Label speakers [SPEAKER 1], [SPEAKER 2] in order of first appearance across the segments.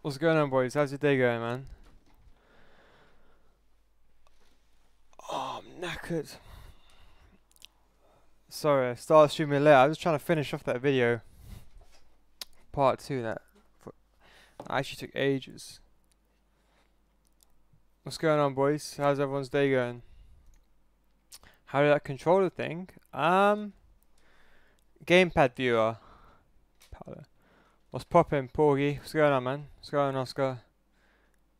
[SPEAKER 1] What's going on, boys? How's your day going, man? Oh, I'm knackered. Sorry, I started streaming late. I was just trying to finish off that video. Part 2 that actually took ages. What's going on, boys? How's everyone's day going? How did that controller thing? Gamepad viewer. Powder. What's poppin', Porgy? What's going on, man? What's going on, Oscar?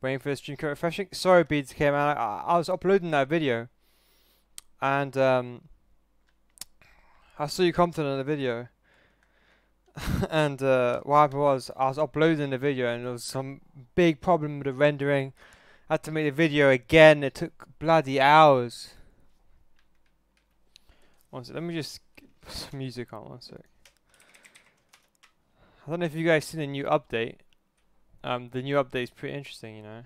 [SPEAKER 1] Waiting for the stream code refreshing. Sorry, Beads came out. I was uploading that video, and I saw you commented on the video, and what happened was I was uploading the video, and there was some big problem with the rendering. I had to make the video again. It took bloody hours. One sec, let me just put some music on. One sec. I don't know if you guys seen the new update. The new update is pretty interesting, you know.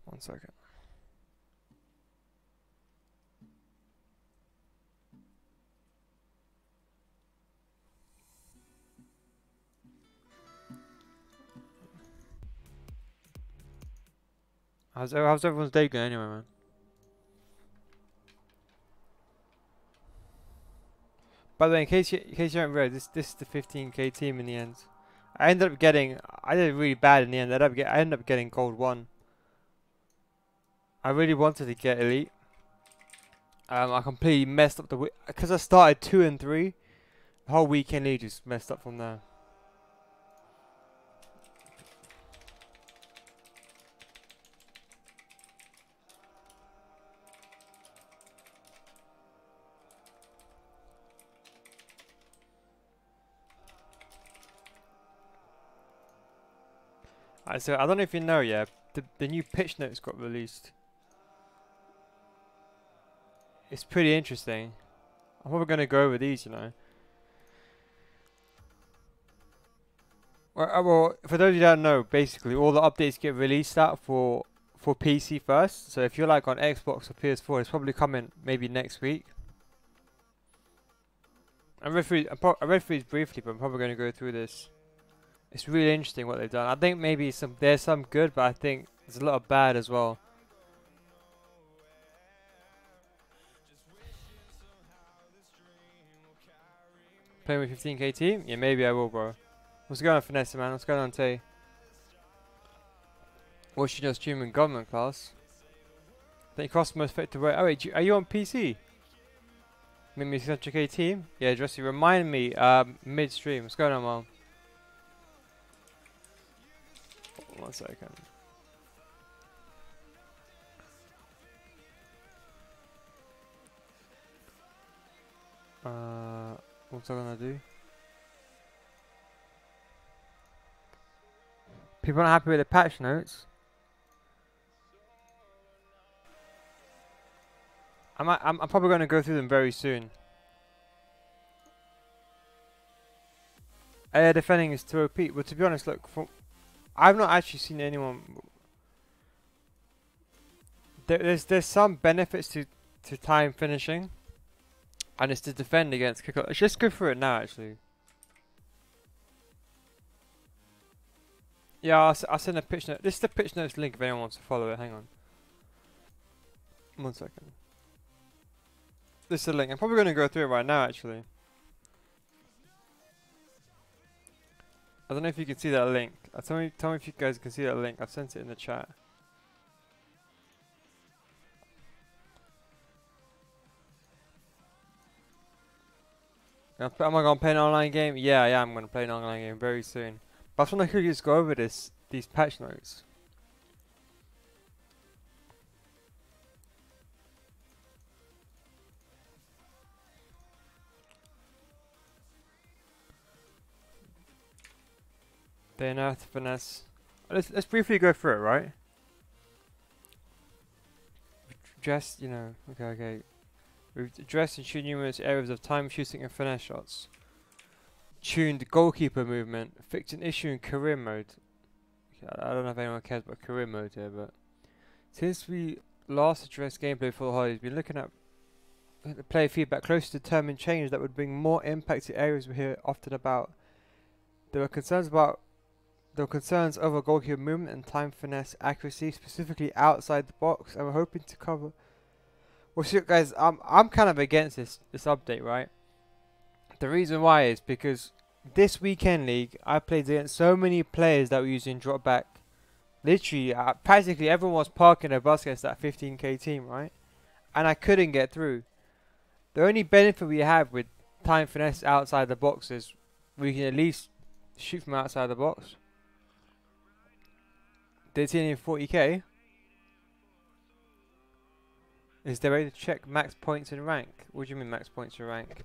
[SPEAKER 1] One second. How's everyone's day going anyway, man? By the way, in case you haven't read, this is the 15k team in the end. I did really bad in the end. I ended up getting gold 1. I really wanted to get elite. I completely messed up because I started 2 and 3. The whole weekend league just messed up from there. So I don't know if you know, yeah, the new pitch notes got released. It's pretty interesting. I'm probably gonna go over these, you know. Well, for those who don't know, basically all the updates get released out for PC first. So if you're like on Xbox or PS4, it's probably coming maybe next week. I read through these briefly, but I'm probably going to go through this. It's really interesting what they've done. I think maybe there's some good, but I think there's a lot of bad as well. Playing with 15k team? Yeah, maybe I will, bro. What's going on, Finesse, man? What's going on, Tay? Watching your stream in government class. Think cost most effective way. Oh wait, are you on PC? Maybe 600k team? Yeah, Jesse, remind me mid-stream. What's going on, Mom? 1 second. What's I gonna do? People not happy with the patch notes. I'm probably gonna go through them very soon. Air defending is too OP. Well, to be honest, look, I've not actually seen anyone. There's some benefits to time finishing, and it's to defend against kick. Let's just go through it now, actually. Yeah, I'll send a pitch note. This is the pitch notes link if anyone wants to follow it. Hang on. 1 second. This is the link. I'm probably going to go through it right now, actually. I don't know if you can see that link. Tell me if you guys can see that link. I've sent it in the chat. Am I going to play an online game? Yeah, I'm going to play an online game very soon. But I just want to just go over these patch notes. They nerfed Finesse. Let's briefly go through it, right? Just, you know, okay. We've addressed and shoot numerous areas of time shooting and finesse shots. tuned goalkeeper movement, fixed an issue in career mode. I don't know if anyone cares about career mode here, but since we last addressed gameplay for the holidays, we've been looking at the player feedback close to determine change that would bring more impact to areas we hear often about. There were concerns over goalkeeper movement and time finesse accuracy, specifically outside the box, and we're hoping to cover. Well, see, guys, I'm kind of against this update, right? The reason why is because this weekend league, I played against so many players that were using drop back. Literally, practically everyone was parking their bus against that 15k team, right? And I couldn't get through. The only benefit we have with time finesse outside the box is we can at least shoot from outside the box. Did see any 40k? Is there a way to check max points in rank? What do you mean max points in rank?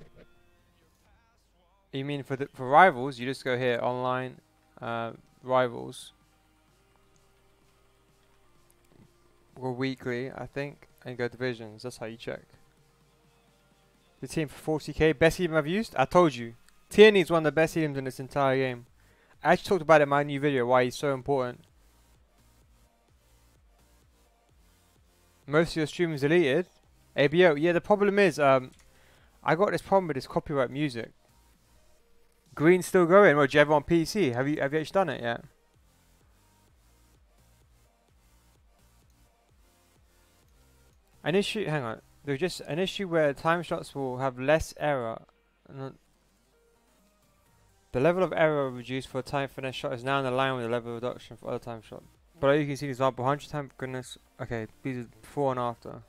[SPEAKER 1] You mean for rivals? You just go here online, rivals, or weekly, I think, and go divisions. That's how you check. The team for 40k, best team I've used. I told you, Tierney is one of the best teams in this entire game. I actually talked about it in my new video why he's so important. Most of your streamers deleted. ABO, yeah. The problem is, I got this problem with this copyright music. Green's still going. Well, do you have it on PC? Have you actually done it yet? An issue. Hang on. There's just an issue where time shots will have less error. The level of error reduced for a time finesse shot is now in line with the level of reduction for other time shots. But you can see the example 100 times. Goodness. Okay, these are before and after.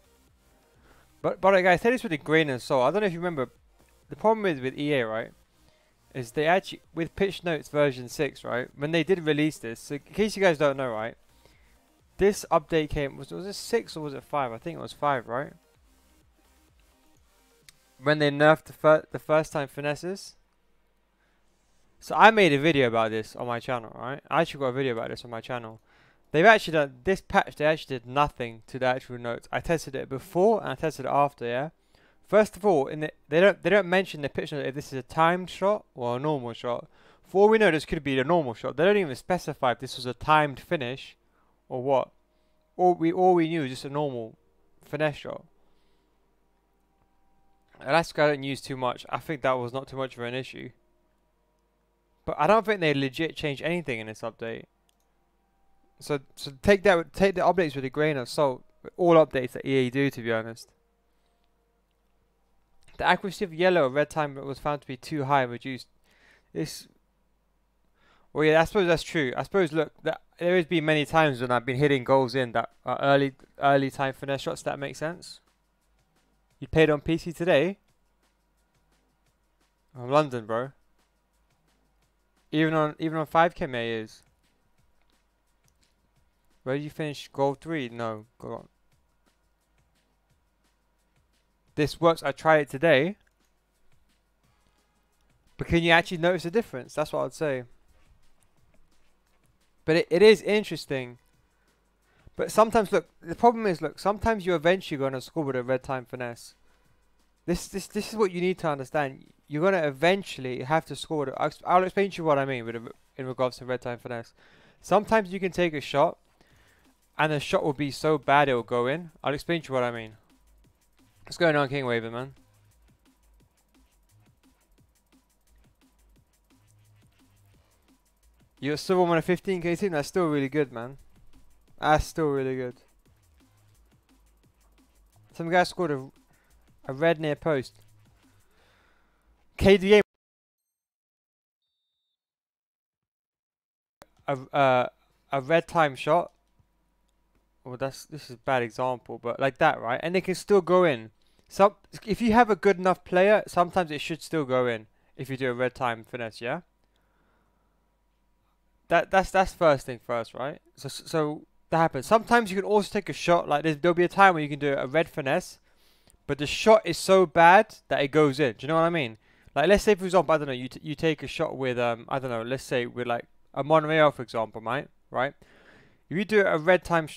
[SPEAKER 1] But guys, say this with a grain of salt. I don't know if you remember. The problem is with EA, right? Is they actually, with Pitch Notes version 6, right, when they did release this, so in case you guys don't know, right, this update came, was it 6 or was it 5? I think it was 5, right? When they nerfed the first time finesses. So I made a video about this on my channel, right? I actually got a video about this on my channel. They've actually done, this patch, they actually did nothing to the actual notes. I tested it before and I tested it after, yeah? First of all, they don't mention the pitch note if this is a timed shot or a normal shot. For all we know, this could be a normal shot. They don't even specify if this was a timed finish or what. All we knew is just a normal finesse shot. And that's why I don't use too much. I think that was not too much of an issue. But I don't think they legit changed anything in this update. So take the updates with a grain of salt. All updates that EA do, to be honest. The accuracy of yellow or red time was found to be too high and reduced. Well, yeah, I suppose that's true. I suppose, look, there has been many times when I've been hitting goals in that are early time finesse shots. That makes sense. You played on PC today? I'm London, bro. Even on 5K is. Where did you finish? Goal 3? No, go on. This works. I tried it today. But can you actually notice a difference? That's what I'd say. But it is interesting. But sometimes, look, the problem is, look, sometimes you're eventually going to score with a red time finesse. This is what you need to understand. You're going to eventually have to score with it. I'll explain to you what I mean in regards to red time finesse. Sometimes you can take a shot and the shot will be so bad it will go in. I'll explain to you what I mean. What's going on, King Waver, man? You're still on a 15k team? That's still really good, man. That's still really good. Some guy scored a red near post. KDA. A red time shot. Well, this is a bad example, but like that, right? And they can still go in. If you have a good enough player, sometimes it should still go in. If you do a red time finesse, yeah. That's first thing first, right? So that happens. Sometimes you can also take a shot like this. There'll be a time where you can do a red finesse, but the shot is so bad that it goes in. Do you know what I mean? Like, let's say, for example, I don't know, you take a shot with I don't know, let's say with like a Monreal, for example, right? If you do a red time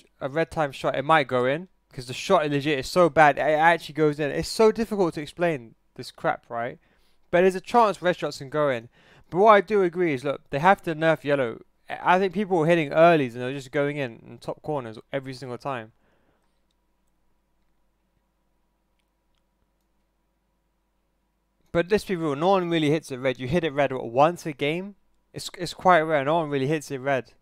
[SPEAKER 1] shot, it might go in because the shot legit is so bad it actually goes in. It's so difficult to explain this crap, right? But there's a chance red shots can go in. But what I do agree is, look, they have to nerf yellow. I think people were hitting earlies and they're just going in top corners every single time. But let's be real, no one really hits it red. You hit it red once a game. It's quite rare. No one really hits it red.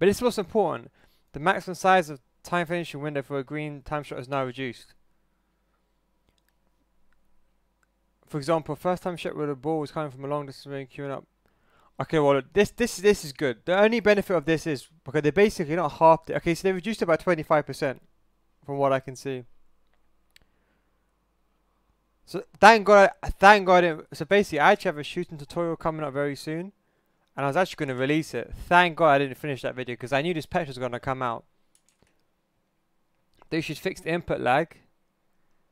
[SPEAKER 1] But it's what's important. The maximum size of time finishing window for a green time shot is now reduced. For example, first time shot where the ball was coming from a long distance and queuing up. Okay, well this is good. The only benefit of this is because they basically not halved it. Okay, so they reduced it by 25% from what I can see. So thank God. So basically, I actually have a shooting tutorial coming up very soon, and I was actually going to release it. Thank God I didn't finish that video because I knew this patch was going to come out. They should fix the input lag.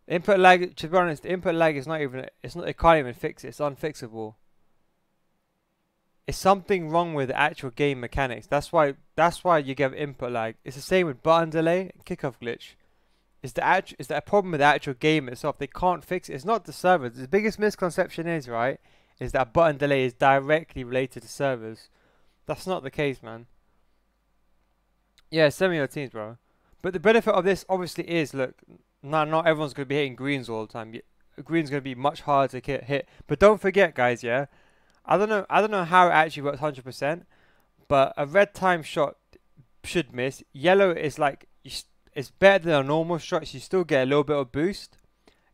[SPEAKER 1] Input lag, to be honest, the input lag is not even. It's not. They can't even fix it. It's unfixable. It's something wrong with the actual game mechanics. That's why you get input lag. It's the same with button delay, and kickoff glitch. Is that a problem with the actual game itself? They can't fix it. It's not the servers. The biggest misconception is, right, is that button delay is directly related to servers. That's not the case, man. Yeah, send me your teams, bro. But the benefit of this obviously is, look, not everyone's going to be hitting greens all the time. Green's going to be much harder to hit. But don't forget, guys, yeah, I don't know how it actually works 100%, but a red time shot should miss. Yellow is like, it's better than a normal shot, so you still get a little bit of boost.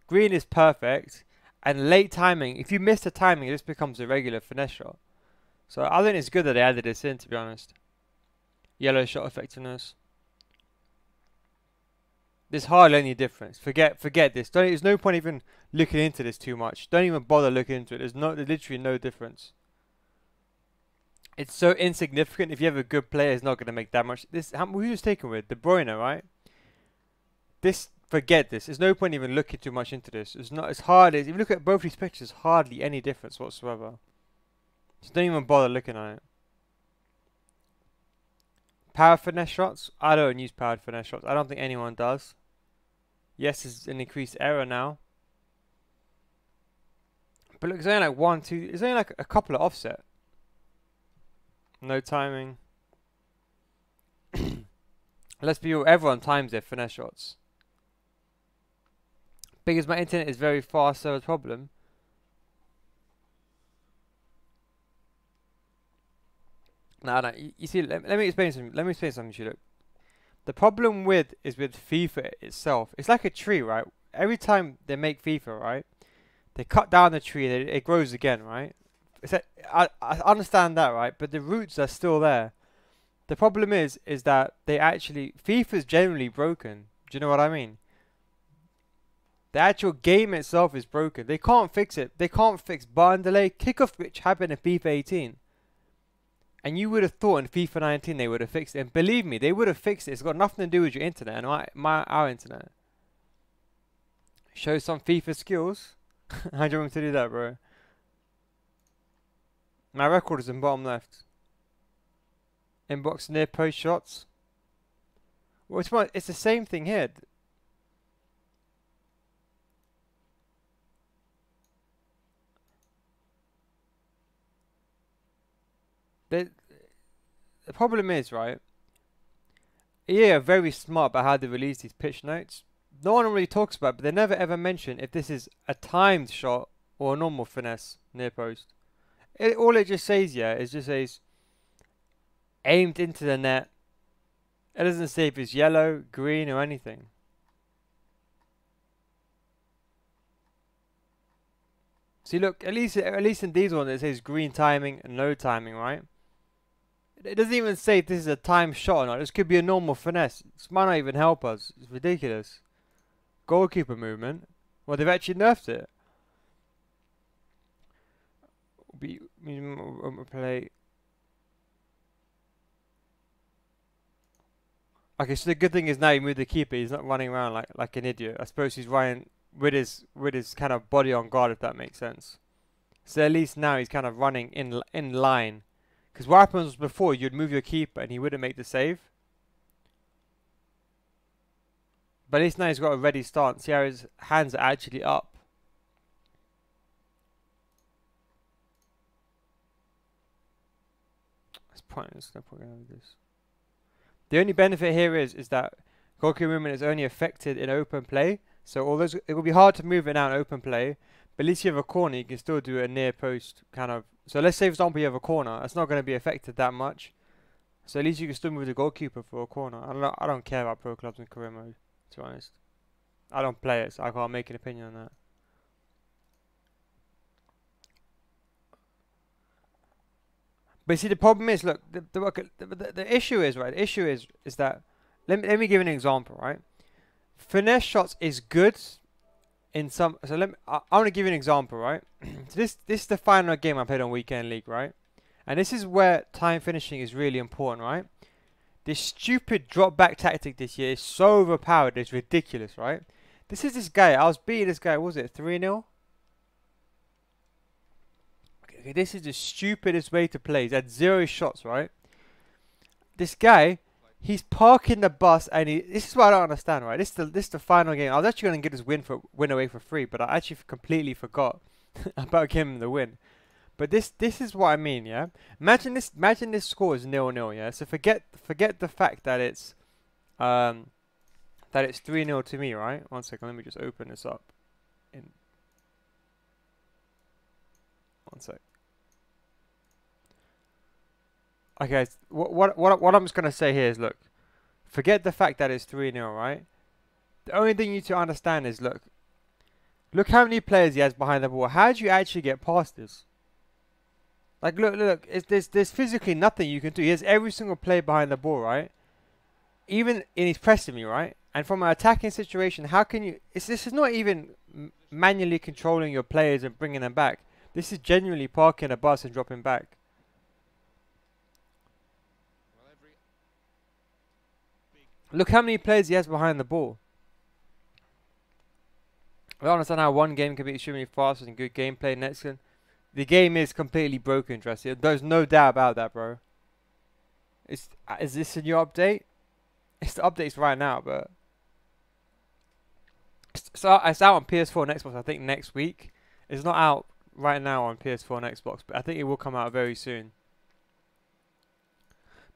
[SPEAKER 1] Green is perfect. And late timing, if you miss the timing, this becomes a regular finesse shot. So I think it's good that they added this in, to be honest. Yellow shot effectiveness. There's hardly any difference. Forget this. There's no point even looking into this too much. Don't even bother looking into it. There's literally no difference. It's so insignificant. If you have a good player, it's not going to make that much. Who was taken with? De Bruyne, right? Forget this. There's no point even looking too much into this. It's not as hard as if you look at both these pictures. Hardly any difference whatsoever. So don't even bother looking at it. Power finesse shots. I don't use powered finesse shots. I don't think anyone does. Yes, it's an increased error now. But look, it's only like 1, 2. It's only like a couple of offset. No timing. Let's be real. Everyone times their finesse shots. Because my internet is very fast, so it's a problem. No. You see, let me explain something. Let me explain something to you. Look, the problem with FIFA itself, it's like a tree, right? Every time they make FIFA, right, they cut down the tree and it grows again, right? I understand that, right? But the roots are still there. The problem is that FIFA's generally broken. Do you know what I mean? The actual game itself is broken. They can't fix it. They can't fix button delay, kickoff, which happened in FIFA 18. And you would have thought in FIFA 19 they would have fixed it. And believe me, they would have fixed it. It's got nothing to do with your internet and our internet. Show some FIFA skills. How do you want me to do that, bro? My record is in bottom left. Inbox near post shots. Well, it's the same thing here. The problem is, right, EA are very smart about how they release these pitch notes. No one really talks about it, but they never ever mention if this is a timed shot or a normal finesse near post. All it just says, yeah, is just says aimed into the net. It doesn't say if it's yellow, green, or anything. See, look, at least in these ones it says green timing and no timing, right? It doesn't even say if this is a timed shot or not. This could be a normal finesse. This might not even help us. It's ridiculous. Goalkeeper movement. Well, they've actually nerfed it. Play. Okay, so the good thing is now you move the keeper. He's not running around like an idiot. I suppose he's running with his kind of body on guard, if that makes sense. So at least now he's kind of running in line. Because what happens was before, you'd move your keeper and he wouldn't make the save. But at least now he's got a ready stance. See how his hands are actually up. It's pointless. No point going with this. The only benefit here is that goalkeeper movement is only affected in open play. So although it will be hard to move it now in open play, but at least you have a corner, you can still do a near post kind of. So let's say for example you have a corner, it's not going to be affected that much. So at least you can still move the goalkeeper for a corner. I don't care about pro clubs in career mode, to be honest. I don't play it, so I can't make an opinion on that. But see, the problem is, look, the issue is, right, the issue is that, let me give an example, right? Finesse shots is good in some, so I want to give you an example, right? So this is the final game I played on Weekend League, right? And this is where time finishing is really important, right? This stupid drop back tactic this year is so overpowered, it's ridiculous, right? This is this guy, I was beating this guy, what was it 3-0? Okay, this is the stupidest way to play. He's had 0 shots, right? This guy, he's parking the bus, and this is what I don't understand, right? This is the final game. I was actually going to get this win away for free, but I actually completely forgot about giving him the win. But this is what I mean, yeah. Imagine this score is 0-0, yeah. So forget the fact that it's 3-0 to me, right? One second, let me just open this up. One sec. Okay, what I'm just gonna say here is, look, forget the fact that it's 3-0, right? The only thing you need to understand is, look how many players he has behind the ball. How do you actually get past this? Like, look, there's physically nothing you can do. He has every single player behind the ball, right? Even in his pressing me, right? And from an attacking situation, how can you? This is not even manually controlling your players and bringing them back. This is genuinely parking a bus and dropping back. Look how many players he has behind the ball. I don't understand how one game can be extremely fast and good gameplay. Next one, the game is completely broken, Dressy. There's no doubt about that, bro. Is this a new update? It's the updates right now, but it's out on PS4 and Xbox, I think, next week. It's not out right now on PS4 and Xbox, but I think it will come out very soon.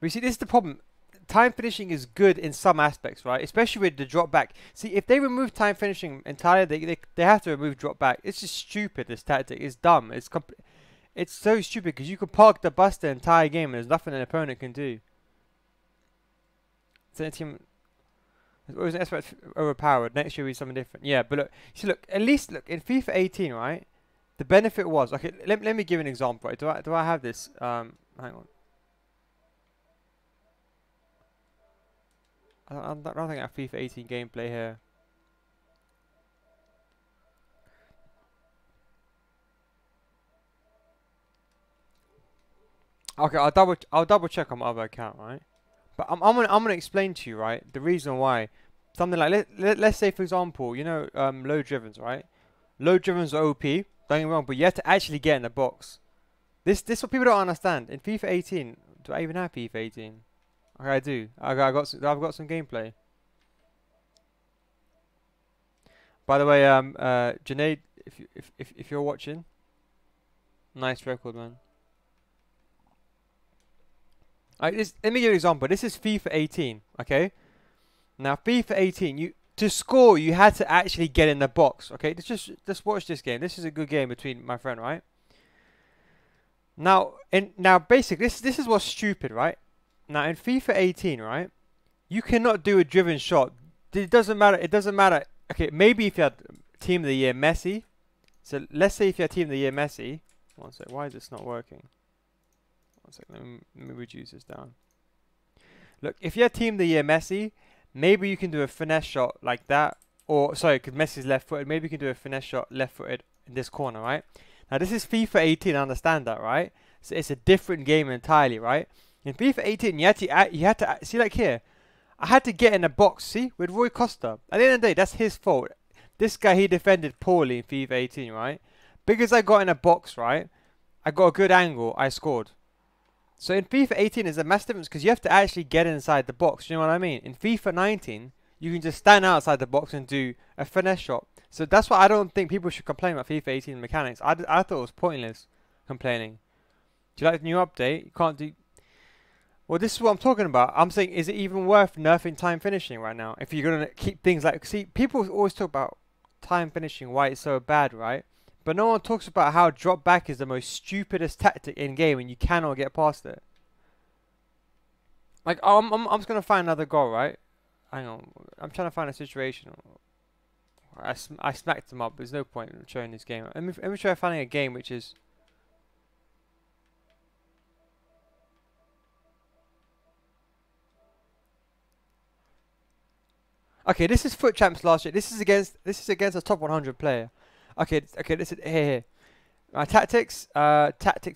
[SPEAKER 1] But you see, this is the problem. Time finishing is good in some aspects, right? Especially with the drop back. See, if they remove time finishing entirely, they have to remove drop back. It's just stupid, this tactic. It's dumb. It's so stupid because you can park the bus the entire game and there's nothing an opponent can do. So team was an aspect overpowered. Next year will be something different. Yeah, but look, see, look, at least look in FIFA 18, right? The benefit was, okay. Let me give an example. Right? Do I have this? Hang on. I don't think I have FIFA 18 gameplay here. Okay, I'll double check on my other account, right? But I'm gonna explain to you, right, the reason why. Something like let's say, for example, you know, low drivens, right? Low drivens are OP. Don't get me wrong, but you have to actually get in the box. This is what people don't understand. In FIFA 18, do I even have FIFA 18? Okay, I do. I've got some gameplay. By the way, Junaid, if you're watching, nice record, man. Let me give you an example. This is FIFA 18, okay? Now, FIFA 18, to score, you had to actually get in the box, okay? Just watch this game. This is a good game between my friend, right? Now, basically, this is what's stupid, right? Now, in FIFA 18, right, you cannot do a driven shot. It doesn't matter. It doesn't matter. Okay, maybe if you had Team of the Year Messi. So, let's say if you had Team of the Year Messi. One sec. Why is this not working? One sec. Let me reduce this down. Look, if you had Team of the Year Messi, maybe you can do a finesse shot like that. Or, sorry, because Messi's left-footed. Maybe you can do a finesse shot left-footed in this corner, right? Now, this is FIFA 18. I understand that, right? So, it's a different game entirely, right? In FIFA 18, you had to see, like here, I had to get in a box, see, with Roy Costa. At the end of the day, that's his fault. This guy, he defended poorly in FIFA 18, right? Because I got in a box, right, I got a good angle, I scored. So in FIFA 18, there's a massive difference because you have to actually get inside the box. You know what I mean? In FIFA 19, you can just stand outside the box and do a finesse shot. So that's why I don't think people should complain about FIFA 18 mechanics. I thought it was pointless complaining. Do you like the new update? You can't do... Well, this is what I'm talking about. I'm saying, is it even worth nerfing time finishing right now? If you're gonna keep things like, see, people always talk about time finishing, why it's so bad, right? But no one talks about how drop back is the most stupidest tactic in game, and you cannot get past it. Like, I'm just gonna find another goal, right? Hang on, I'm trying to find a situation. I smacked them up. There's no point in showing this game. Let me try finding a game which is. Okay, this is FUT champs last year. This is against a top 100 player. Okay, this is here. Tactics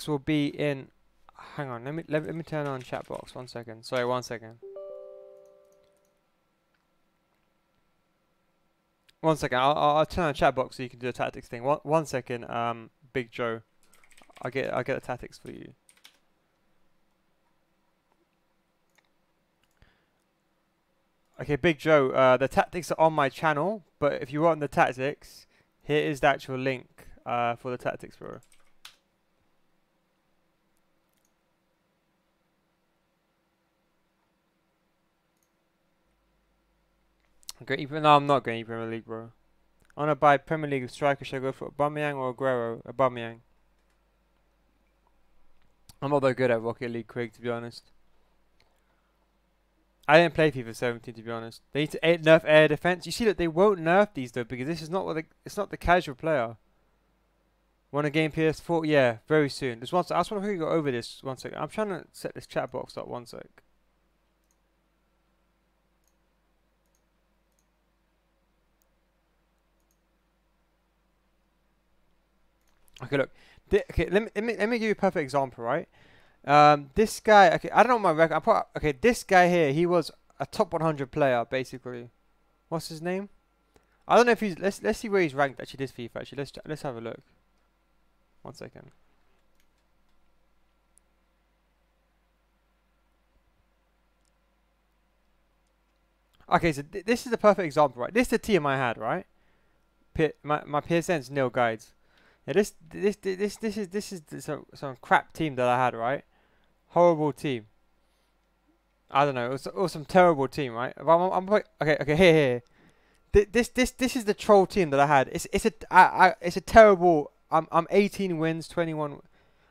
[SPEAKER 1] will be in. Hang on, let me turn on chat box. 1 second. Sorry, 1 second. 1 second. I'll turn on chat box so you can do the tactics thing. 1 second. Big Joe, I'll get the tactics for you. Okay, Big Joe, the tactics are on my channel, but if you want the tactics, here is the actual link for the tactics, bro. Okay, even though I'm not going to Premier League, bro. I want to buy Premier League striker. Should I go for Aubameyang or Aguero? Aubameyang. I'm not that good at Rocket League Quick, to be honest. I didn't play FIFA 17, to be honest. They need to nerf air defense. You see that they won't nerf these though, because this is not it's not the casual player. Want a game PS4? Yeah, very soon. Just one sec. I just want to go over this 1 second. I'm trying to set this chat box up 1 sec. Okay, look. Okay, let me give you a perfect example, right? This guy. Okay, I don't know my record. Okay, this guy here. He was a top 100 player, basically. What's his name? I don't know if he's. Let's see where he's ranked. Actually, this FIFA. Actually, let's have a look. 1 second. Okay, so this is the perfect example, right? This is the team I had, right? My PSN's Neal guides. Yeah, this is some crap team that I had, right? Horrible team. I don't know. It was some terrible team, right? Okay, here. This is the troll team that I had. It's a terrible. I'm 18 wins, 21.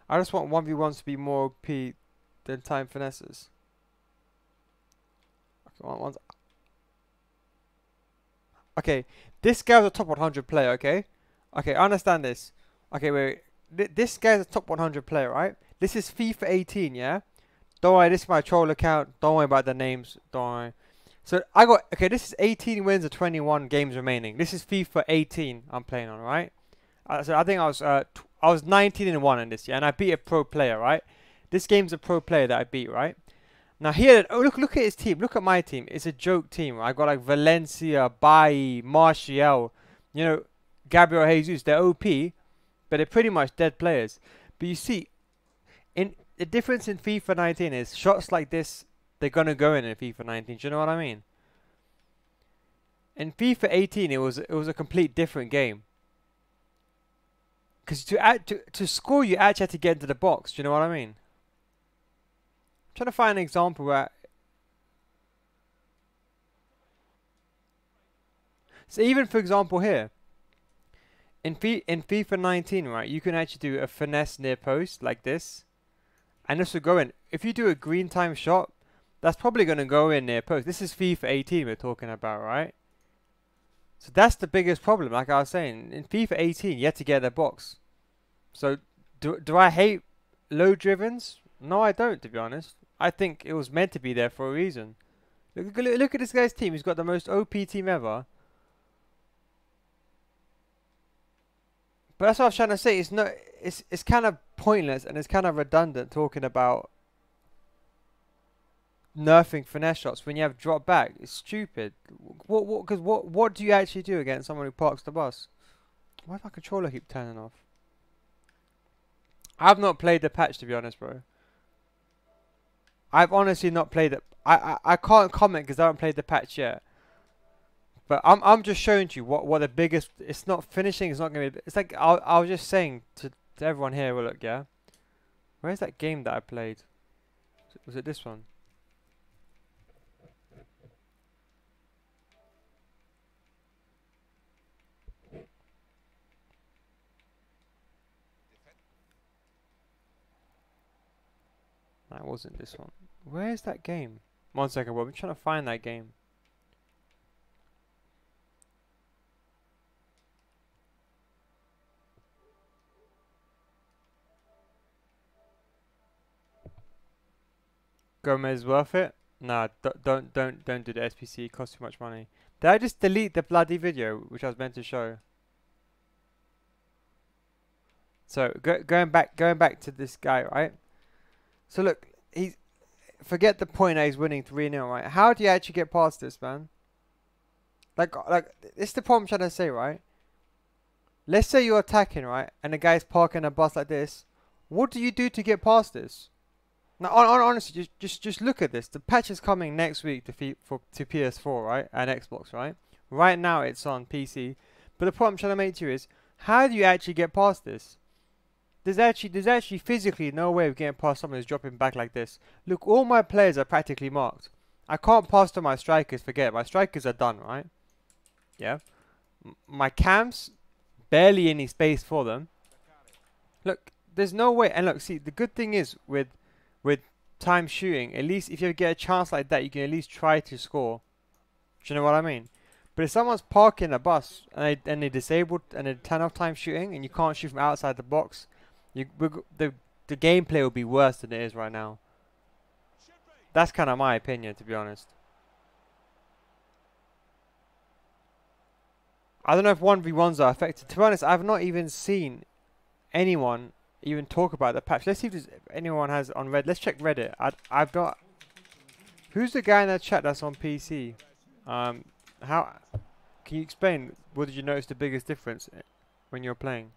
[SPEAKER 1] I just want 1v1s to be more OP than time finesses. Okay, this guy was a top 100 player. Okay, I understand this. Okay, wait. This guy's a top 100 player, right? This is FIFA 18, yeah. Don't worry, this is my troll account. Don't worry about the names. Don't worry. So I got this is 18 wins and 21 games remaining. This is FIFA 18 I'm playing on, right? So I think I was 19-1 in this year, and I beat a pro player, right? This game's a pro player that I beat, right? Now here, look at his team. Look at my team. It's a joke team. Right? I got like Valencia, Bailly, Martial, you know, Gabriel Jesus. They're OP, but they're pretty much dead players. But you see, in the difference in FIFA 19 is shots like this, they're gonna go in FIFA 19. Do you know what I mean? In FIFA 18, it was a complete different game. Because to score, you actually had to get into the box. Do you know what I mean? I'm trying to find an example where. So even for example here, in FIFA 19, right, you can actually do a finesse near post like this, and this will go in. If you do a green time shot, that's probably going to go in near post. This is FIFA 18 we're talking about, right? So that's the biggest problem. Like I was saying, in FIFA 18, you have to get the box. So do I hate low drivens? No, I don't, to be honest. I think it was meant to be there for a reason. Look at this guy's team. He's got the most OP team ever. But that's what I was trying to say. It's kind of pointless and it's kind of redundant talking about nerfing finesse shots when you have drop back. It's stupid. What do you actually do against someone who parks the bus? Why does my controller keep turning off? I've not played the patch, to be honest, bro. I've honestly not played it. I can't comment because I haven't played the patch yet. But I'm just showing you what the biggest. It's not finishing. It's not gonna be. It's like I was just saying to everyone here. Well, look, yeah. Where's that game that I played? Was it this one? That wasn't this one. Where's that game? 1 second, Bob. I'm trying to find that game. Gomez worth it? Nah, don't do the SPC. It costs too much money. Did I just delete the bloody video which I was meant to show? So going back to this guy, right? So look, forget the point that he's winning 3-0, right? How do you actually get past this, man? Like it's the problem I'm trying to say, right? Let's say you're attacking, right, and the guy's parking a bus like this. What do you do to get past this? Now, honestly, just look at this. The patch is coming next week to PS4, right, and Xbox, right? Right now it's on PC, but the point I'm trying to make to you is, how do you actually get past this? There's actually physically no way of getting past someone who's dropping back like this. Look, all my players are practically marked. I can't pass to my strikers. Forget it. My strikers are done, right? Yeah. My cams, barely any space for them. Look, there's no way. And look, see, the good thing is with time shooting, at least if you get a chance like that, you can at least try to score. Do you know what I mean? But if someone's parking a bus and they disabled and they turn off time shooting and you can't shoot from outside the box, the gameplay will be worse than it is right now. That's kind of my opinion, to be honest. I don't know if 1v1s are affected. To be honest, I've not even seen anyone even talk about the patch. Let's see if anyone has on Reddit. Let's check Reddit. I've got... Who's the guy in that chat that's on PC? How... Can you explain, what did you notice the biggest difference when you're playing?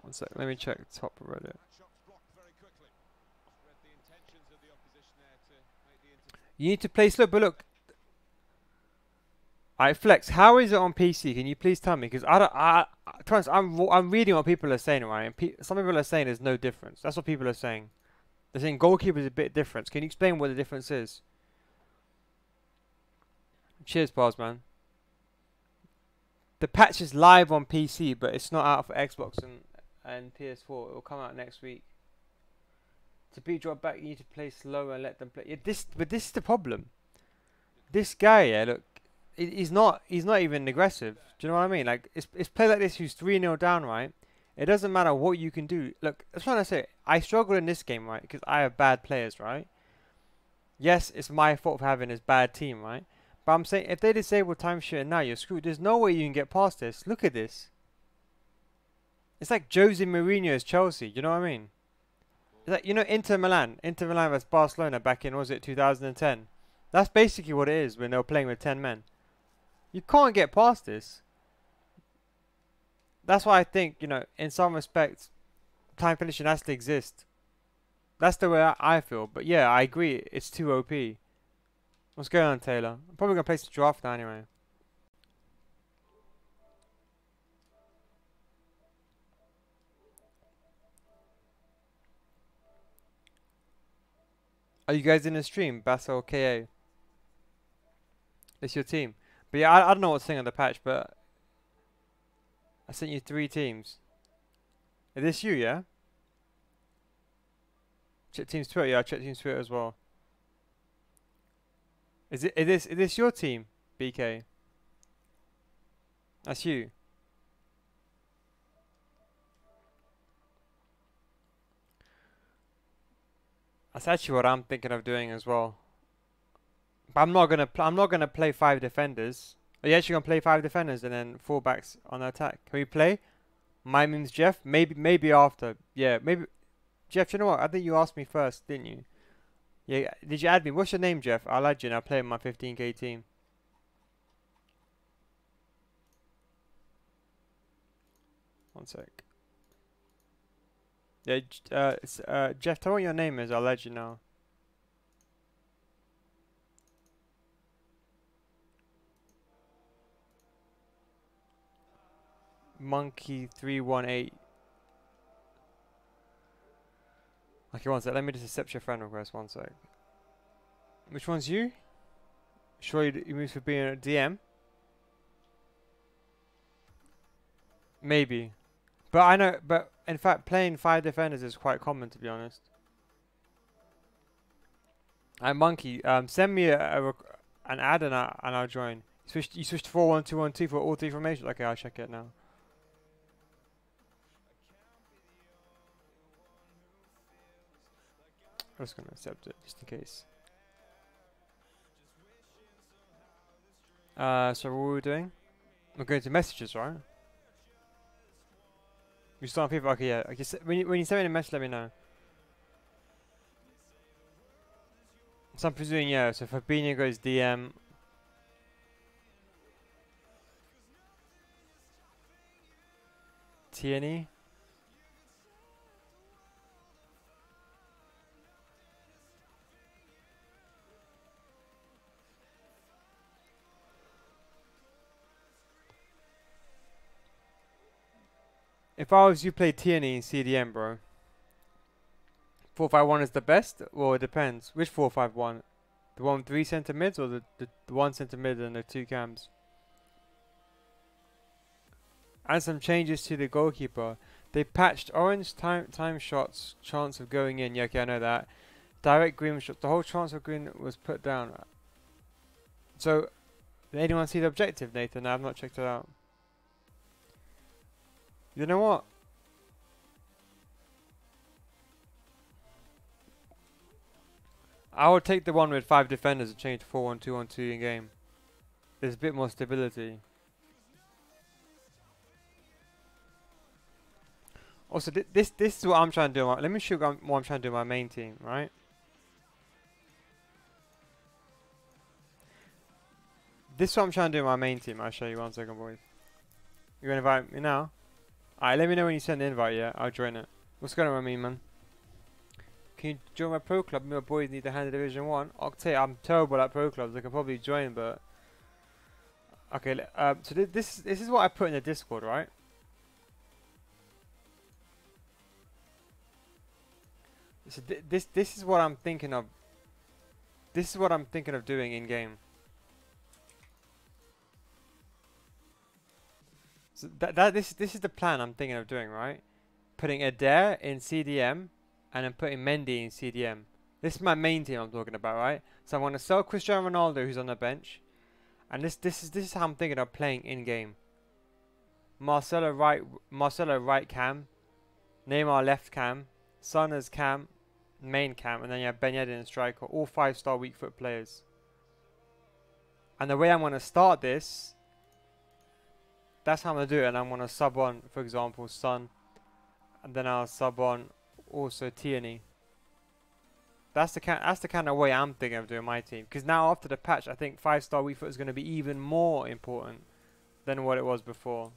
[SPEAKER 1] 1 sec, let me check top of Reddit. You need to play slow, but look. Alright, Flex, how is it on PC? Can you please tell me? Because I'm reading what people are saying, right? And some people are saying there's no difference. That's what people are saying. They're saying Goalkeeper is a bit different. Can you explain what the difference is? Cheers, Pars, man. The patch is live on PC, but it's not out for Xbox and PS4. It will come out next week. To beat drop back, you need to play slow and let them play. Yeah, but this is the problem. This guy, yeah, look, he's not even aggressive. Do you know what I mean? Like, it's play like this who's 3-0 down, right? It doesn't matter what you can do. Look, that's what I say. I struggle in this game, right? Because I have bad players, right? Yes, it's my fault for having this bad team, right? But I'm saying, if they disable time shooting now, you're screwed. There's no way you can get past this. Look at this. It's like Jose Mourinho's Chelsea. You know what I mean? It's like, you know, Inter Milan versus Barcelona back in, was it 2010? That's basically what it is when they were playing with 10 men. You can't get past this. That's why I think, you know, in some respects, time finishing has to exist. That's the way I feel. But yeah, I agree. It's too OP. What's going on, Taylor? I'm probably going to place the draft now anyway. Are you guys in the stream? Basso KA. It's your team. But yeah, I don't know what's saying on the patch, but I sent you 3 teams. Is this you, yeah? Check team's Twitter, yeah, I checked team's Twitter as well. Is this your team, BK? That's you. That's actually what I'm thinking of doing as well. But I'm not gonna play 5 defenders. Are you actually gonna play 5 defenders and then fullbacks on the attack? Can we play? My name's Jeff. Maybe after. Yeah, maybe. Jeff, you know what? I think you asked me first, didn't you? Yeah. Did you add me? What's your name, Jeff? I'll add you and I'll play in my 15k team. One sec. Yeah, Jeff, tell me what your name is. I'll let you know. Monkey 318. Okay, one sec. Let me just accept your friend request. One sec. Which one's you? Sure, you moved for being a DM? Maybe. But I know, but in fact, playing 5 defenders is quite common, to be honest. Monkey, send me an ad and I'll join. You switched to 4-1-2-1-2 for all 3 formations? Okay, I'll check it now. I'm just gonna accept it, just in case. So what were we doing? We're going to messages, right? You start on FIFA? Okay, yeah. Okay, when you send me a message, let me know. So I'm presuming, yeah. So Fabinho goes DM. Tierney. If I was you, play Tierney in CDM, bro. 4-5-1 is the best? Well, it depends. Which 4-5-1? The one with 3 centre mids or the 1 centre mid and the 2 cams? And some changes to the goalkeeper. They patched orange time shots, chance of going in. Yeah, okay, I know that. Direct green shots. The whole chance of green was put down. So, did anyone see the objective, Nathan? No, I've not checked it out. You know what? I would take the one with 5 defenders and change to 4-1-2-1-2 in game. There's a bit more stability. Also, this is what I'm trying to do. Let me show you what I'm trying to do with my main team, right? This is what I'm trying to do with my main team. I'll show you 1 second, boys. You gonna invite me now? Alright, let me know when you send the invite, yeah? I'll join it. What's going on with me, man? Can you join my pro club? Me and my boys need to handle Division 1. Octave, I'm terrible at pro clubs. I could probably join, but... Okay, so this is what I put in the Discord, right? So this is what I'm thinking of. This is what I'm thinking of doing in game. So this is the plan I'm thinking of doing, right? Putting Adair in CDM and then putting Mendy in CDM. This is my main team I'm talking about, right? So I'm gonna sell Cristiano Ronaldo, who's on the bench, and this is how I'm thinking of playing in game. Marcelo right cam, Neymar left cam, Son as cam, main cam, and then you have Ben Yedlin and striker, all 5-star weak foot players. And the way I'm gonna start this, that's how I'm gonna do it. And I'm gonna sub on, for example, Son, and then I'll sub on also Tierney. That's the kind of way I'm thinking of doing my team. Because now after the patch, I think 5-star weak foot is going to be even more important than what it was before.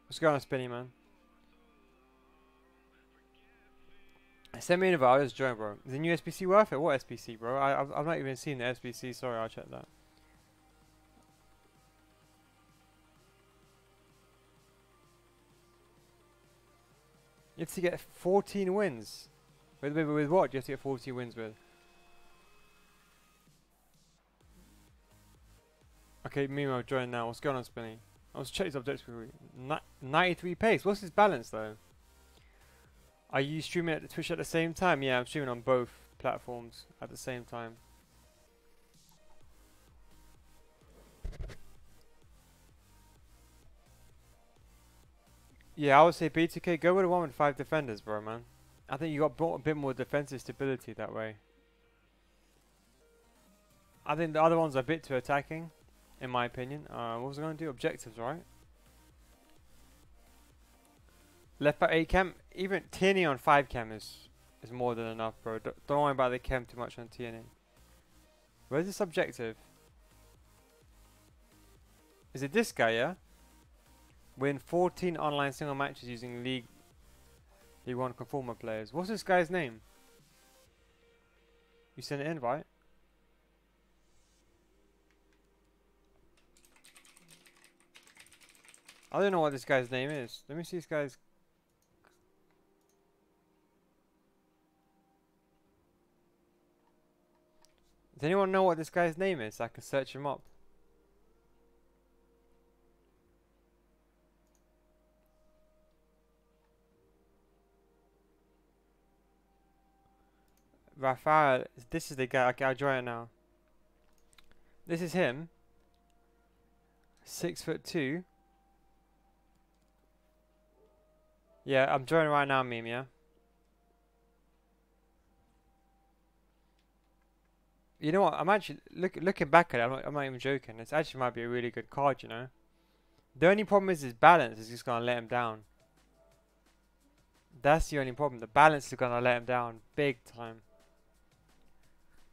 [SPEAKER 1] What's going on, Spinny, man? Send me an invite, I'll just join, bro. Is the new SBC worth it? What SBC, bro? I've not even seen the SBC. Sorry, I'll check that. You have to get 14 wins. With what? Do you have to get 14 wins with? Okay, Mimo, join now. What's going on, Spinny? Let's check his objectives quickly. 93 pace. What's his balance, though? Are you streaming at Twitch at the same time? Yeah, I'm streaming on both platforms at the same time. Yeah, I would say B2K, go with the one with 5 defenders, bro, man. I think you got a bit more defensive stability that way. I think the other one's a bit too attacking, in my opinion. What was I going to do? Objectives, right? Left back 8 cam, even Tierney on 5 cam is more than enough, bro. Don't worry about the cam too much on Tierney. Where's this objective? Is it this guy, yeah? Win 14 online single matches using League 1 Conformer players. What's this guy's name? You sent an invite? I don't know what this guy's name is. Let me see this guy's. Does anyone know what this guy's name is? I can search him up. Rafael. This is the guy. Okay, I'll draw it now. This is him. 6'2". Yeah, I'm drawing right now, meme. Yeah. You know what? I'm actually looking back at it. I'm not even joking. This actually might be a really good card. You know. The only problem is his balance is just gonna let him down. That's the only problem. The balance is gonna let him down big time.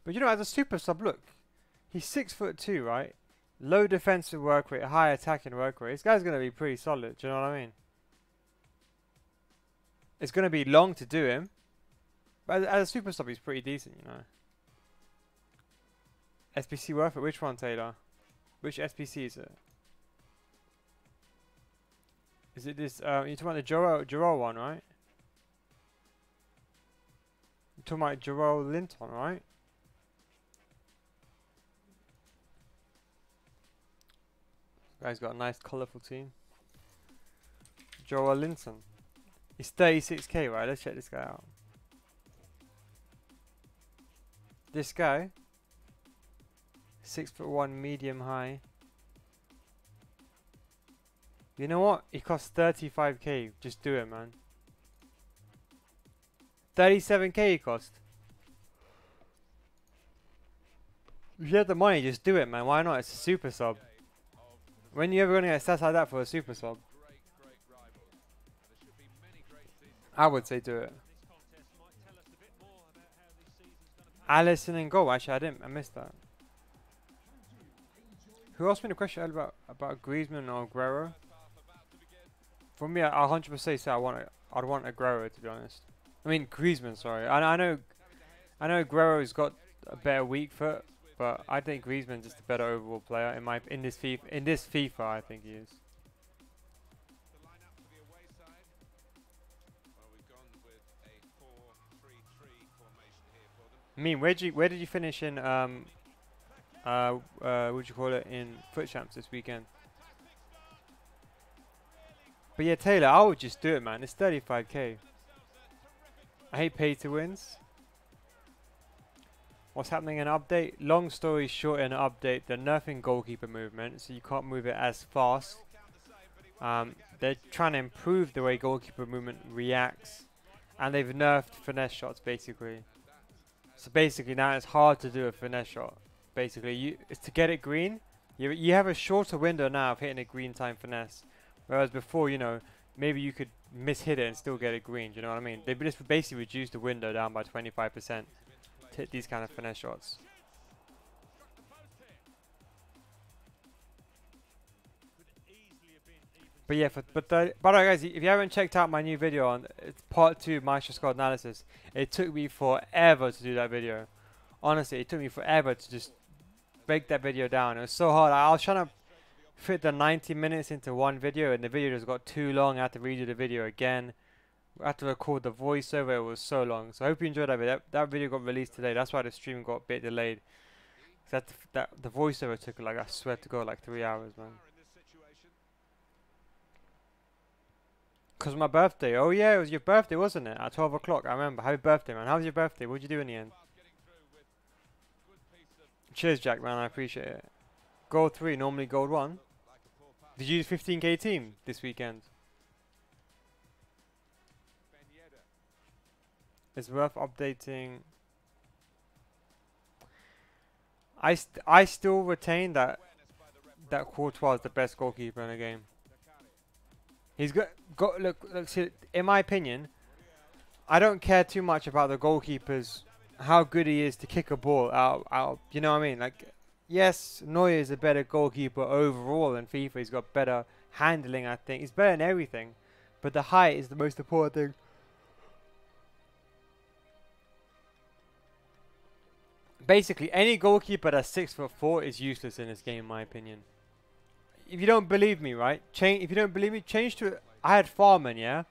[SPEAKER 1] But you know, as a super sub, look, he's 6'2", right? Low defensive work rate, high attacking work rate. This guy's gonna be pretty solid. Do you know what I mean? It's gonna be long to do him, but as a super sub, he's pretty decent. You know. SPC worth it. Which one, Taylor? Which SPC is it? Is it this? You're talking about the Joel one, right? You're talking about Joel Linton, right? Guy's got a nice colourful team. Joel Linton. He's 36k, right? Let's check this guy out. This guy, 6'1", medium high. You know what? He costs 35k. Just do it, man. 37k he cost. If you have the money, just do it, man. Why not? It's a super sub. When you ever gonna get stats like that for a super sub? I would say do it. Allison in goal. Actually, I missed that. Who asked me the question earlier about Griezmann or Aguero? For me, I'll 100% say I'd want Aguero, to be honest. I mean Griezmann, sorry. I know Aguero's got a better weak foot, but I think Griezmann's just a better overall player in this FIFA. I think he is. I mean, where did you finish in what would you call it, in FUTCHAMPS this weekend? But yeah, Taylor, I would just do it, man. It's 35k. I hate pay to wins. What's happening in an update? Long story short, in an update, they're nerfing goalkeeper movement, so you can't move it as fast. They're trying to improve the way goalkeeper movement reacts, and they've nerfed finesse shots basically. So basically now it's hard to do a finesse shot. Basically, it's to get it green. You have a shorter window now of hitting a green time finesse, whereas before, you know, maybe you could mishit it and still get it green. Do you know what I mean? They just basically reduced the window down by 25% to hit these kind of finesse shots. But yeah, by the way, guys, if you haven't checked out my new video on it's part 2 Maestro Squad analysis, it took me forever to do that video. Honestly, it took me forever to just break that video down. It was so hard. I was trying to fit the 90 minutes into one video, and the video just got too long. I had to redo the video again. I had to record the voiceover. It was so long. So I hope you enjoyed that video. That video got released today. That's why the stream got a bit delayed. The voiceover took, like, I swear to God, like 3 hours, man. Because my birthday. Oh yeah, it was your birthday, wasn't it? At 12 o'clock, I remember. Happy birthday, man. How was your birthday? What did you do in the end? Cheers, Jack, man. I appreciate it. Gold 3, normally gold 1. Did you use 15k team this weekend? It's worth updating. I still retain that Courtois is the best goalkeeper in the game. He's got look. See, in my opinion, I don't care too much about the goalkeepers, how good he is to kick a ball out. You know what I mean? Like, yes, Neuer is a better goalkeeper overall in FIFA. He's got better handling. I think he's better in everything, but the height is the most important thing. Basically, any goalkeeper that's 6'4" is useless in this game, in my opinion. if you don't believe me, right? Change. If you don't believe me, change to. I had Farman, yeah.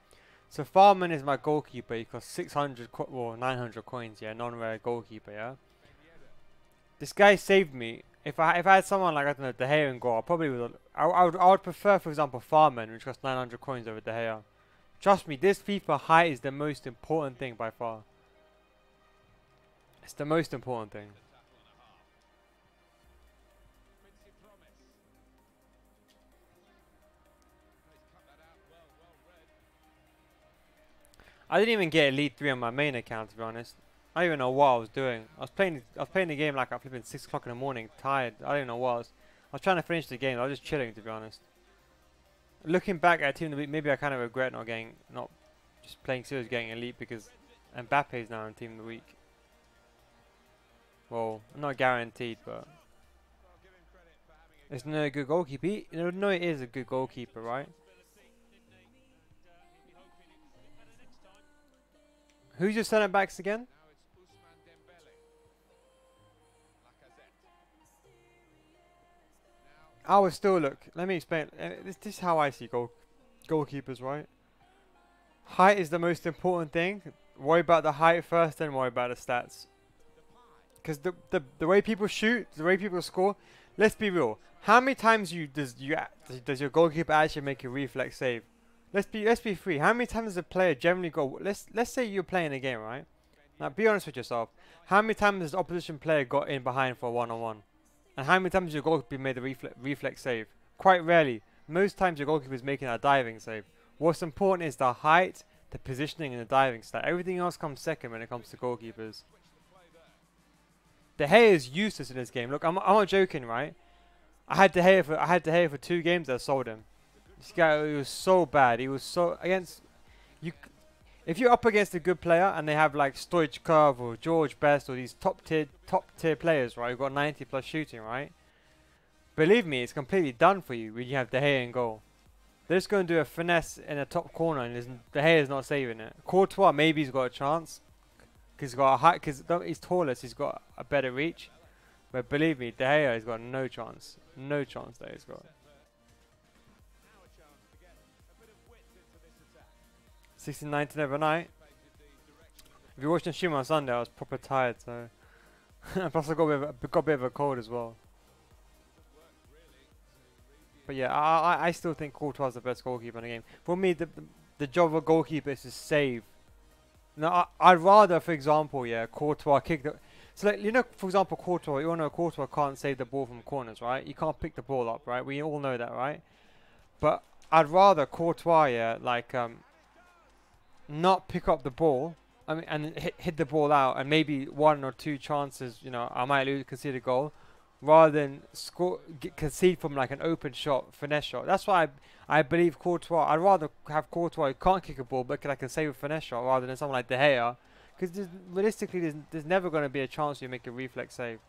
[SPEAKER 1] So Farman is my goalkeeper. He costs 600, well 900 coins, yeah. Non-rare goalkeeper, yeah. This guy saved me. If I had someone like, I don't know, De Gea and goal, I probably would. I would prefer, for example, Farman, which costs 900 coins over De Gea. Trust me, this FIFA height is the most important thing by far. It's the most important thing. I didn't even get Elite 3 on my main account, to be honest. I don't even know what I was doing. I was playing the game like at flipping 6 o'clock in the morning, tired. I don't know what I was trying to finish the game. I was just chilling, to be honest. Looking back at Team of the Week, maybe I kind of regret not just playing serious, getting Elite, because Mbappe's now in Team of the Week. Well, not guaranteed, but it's no good goalkeeper. No, it is a good goalkeeper, right? Who's your centre backs again? I would still look. Let me explain. This is how I see goalkeepers, right? Height is the most important thing. Worry about the height first, then worry about the stats. Because the way people shoot, the way people score. Let's be real. How many times does your goalkeeper actually make a reflex save? Let's be free. How many times does a player generally go? Let's say you're playing a game, right? Now be honest with yourself. How many times has the opposition player got in behind for a one-on-one? And how many times has your goalkeeper made a reflex save? Quite rarely. Most times your goalkeeper is making a diving save. What's important is the height, the positioning, and the diving stat. Everything else comes second when it comes to goalkeepers. De Gea is useless in this game. Look, I'm not joking, right? I had De Gea for 2 games. I sold him. This guy, he was so bad. He was so against you. If you're up against a good player and they have like Stoichkov or George Best or these top tier players, right? Who've got 90 plus shooting, right? Believe me, it's completely done for you when you have De Gea in goal. They're just going to do a finesse in the top corner, and De Gea is not saving it. Courtois, maybe he's got a chance because he's got a height, because he's taller, so he's got a better reach. But believe me, De Gea has got no chance. No chance that he's got. 16-19 overnight. If you're watching the stream on Sunday, I was proper tired, so plus I got a bit of a cold as well. But yeah, I still think Courtois is the best goalkeeper in the game. For me, the job of a goalkeeper is to save. Now, I'd rather, for example, yeah, Courtois kick the. So like, you know, for example, Courtois. You all know Courtois can't save the ball from corners, right? You can't pick the ball up, right? We all know that, right? But I'd rather Courtois, yeah, like not pick up the ball. I mean, and hit the ball out, and maybe 1 or 2 chances, you know, I might concede a goal, rather than concede from like an open shot, finesse shot. That's why I believe Courtois. I'd rather have Courtois who can't kick a ball, but can save a finesse shot, rather than someone like De Gea, because realistically, there's never going to be a chance you make a reflex save.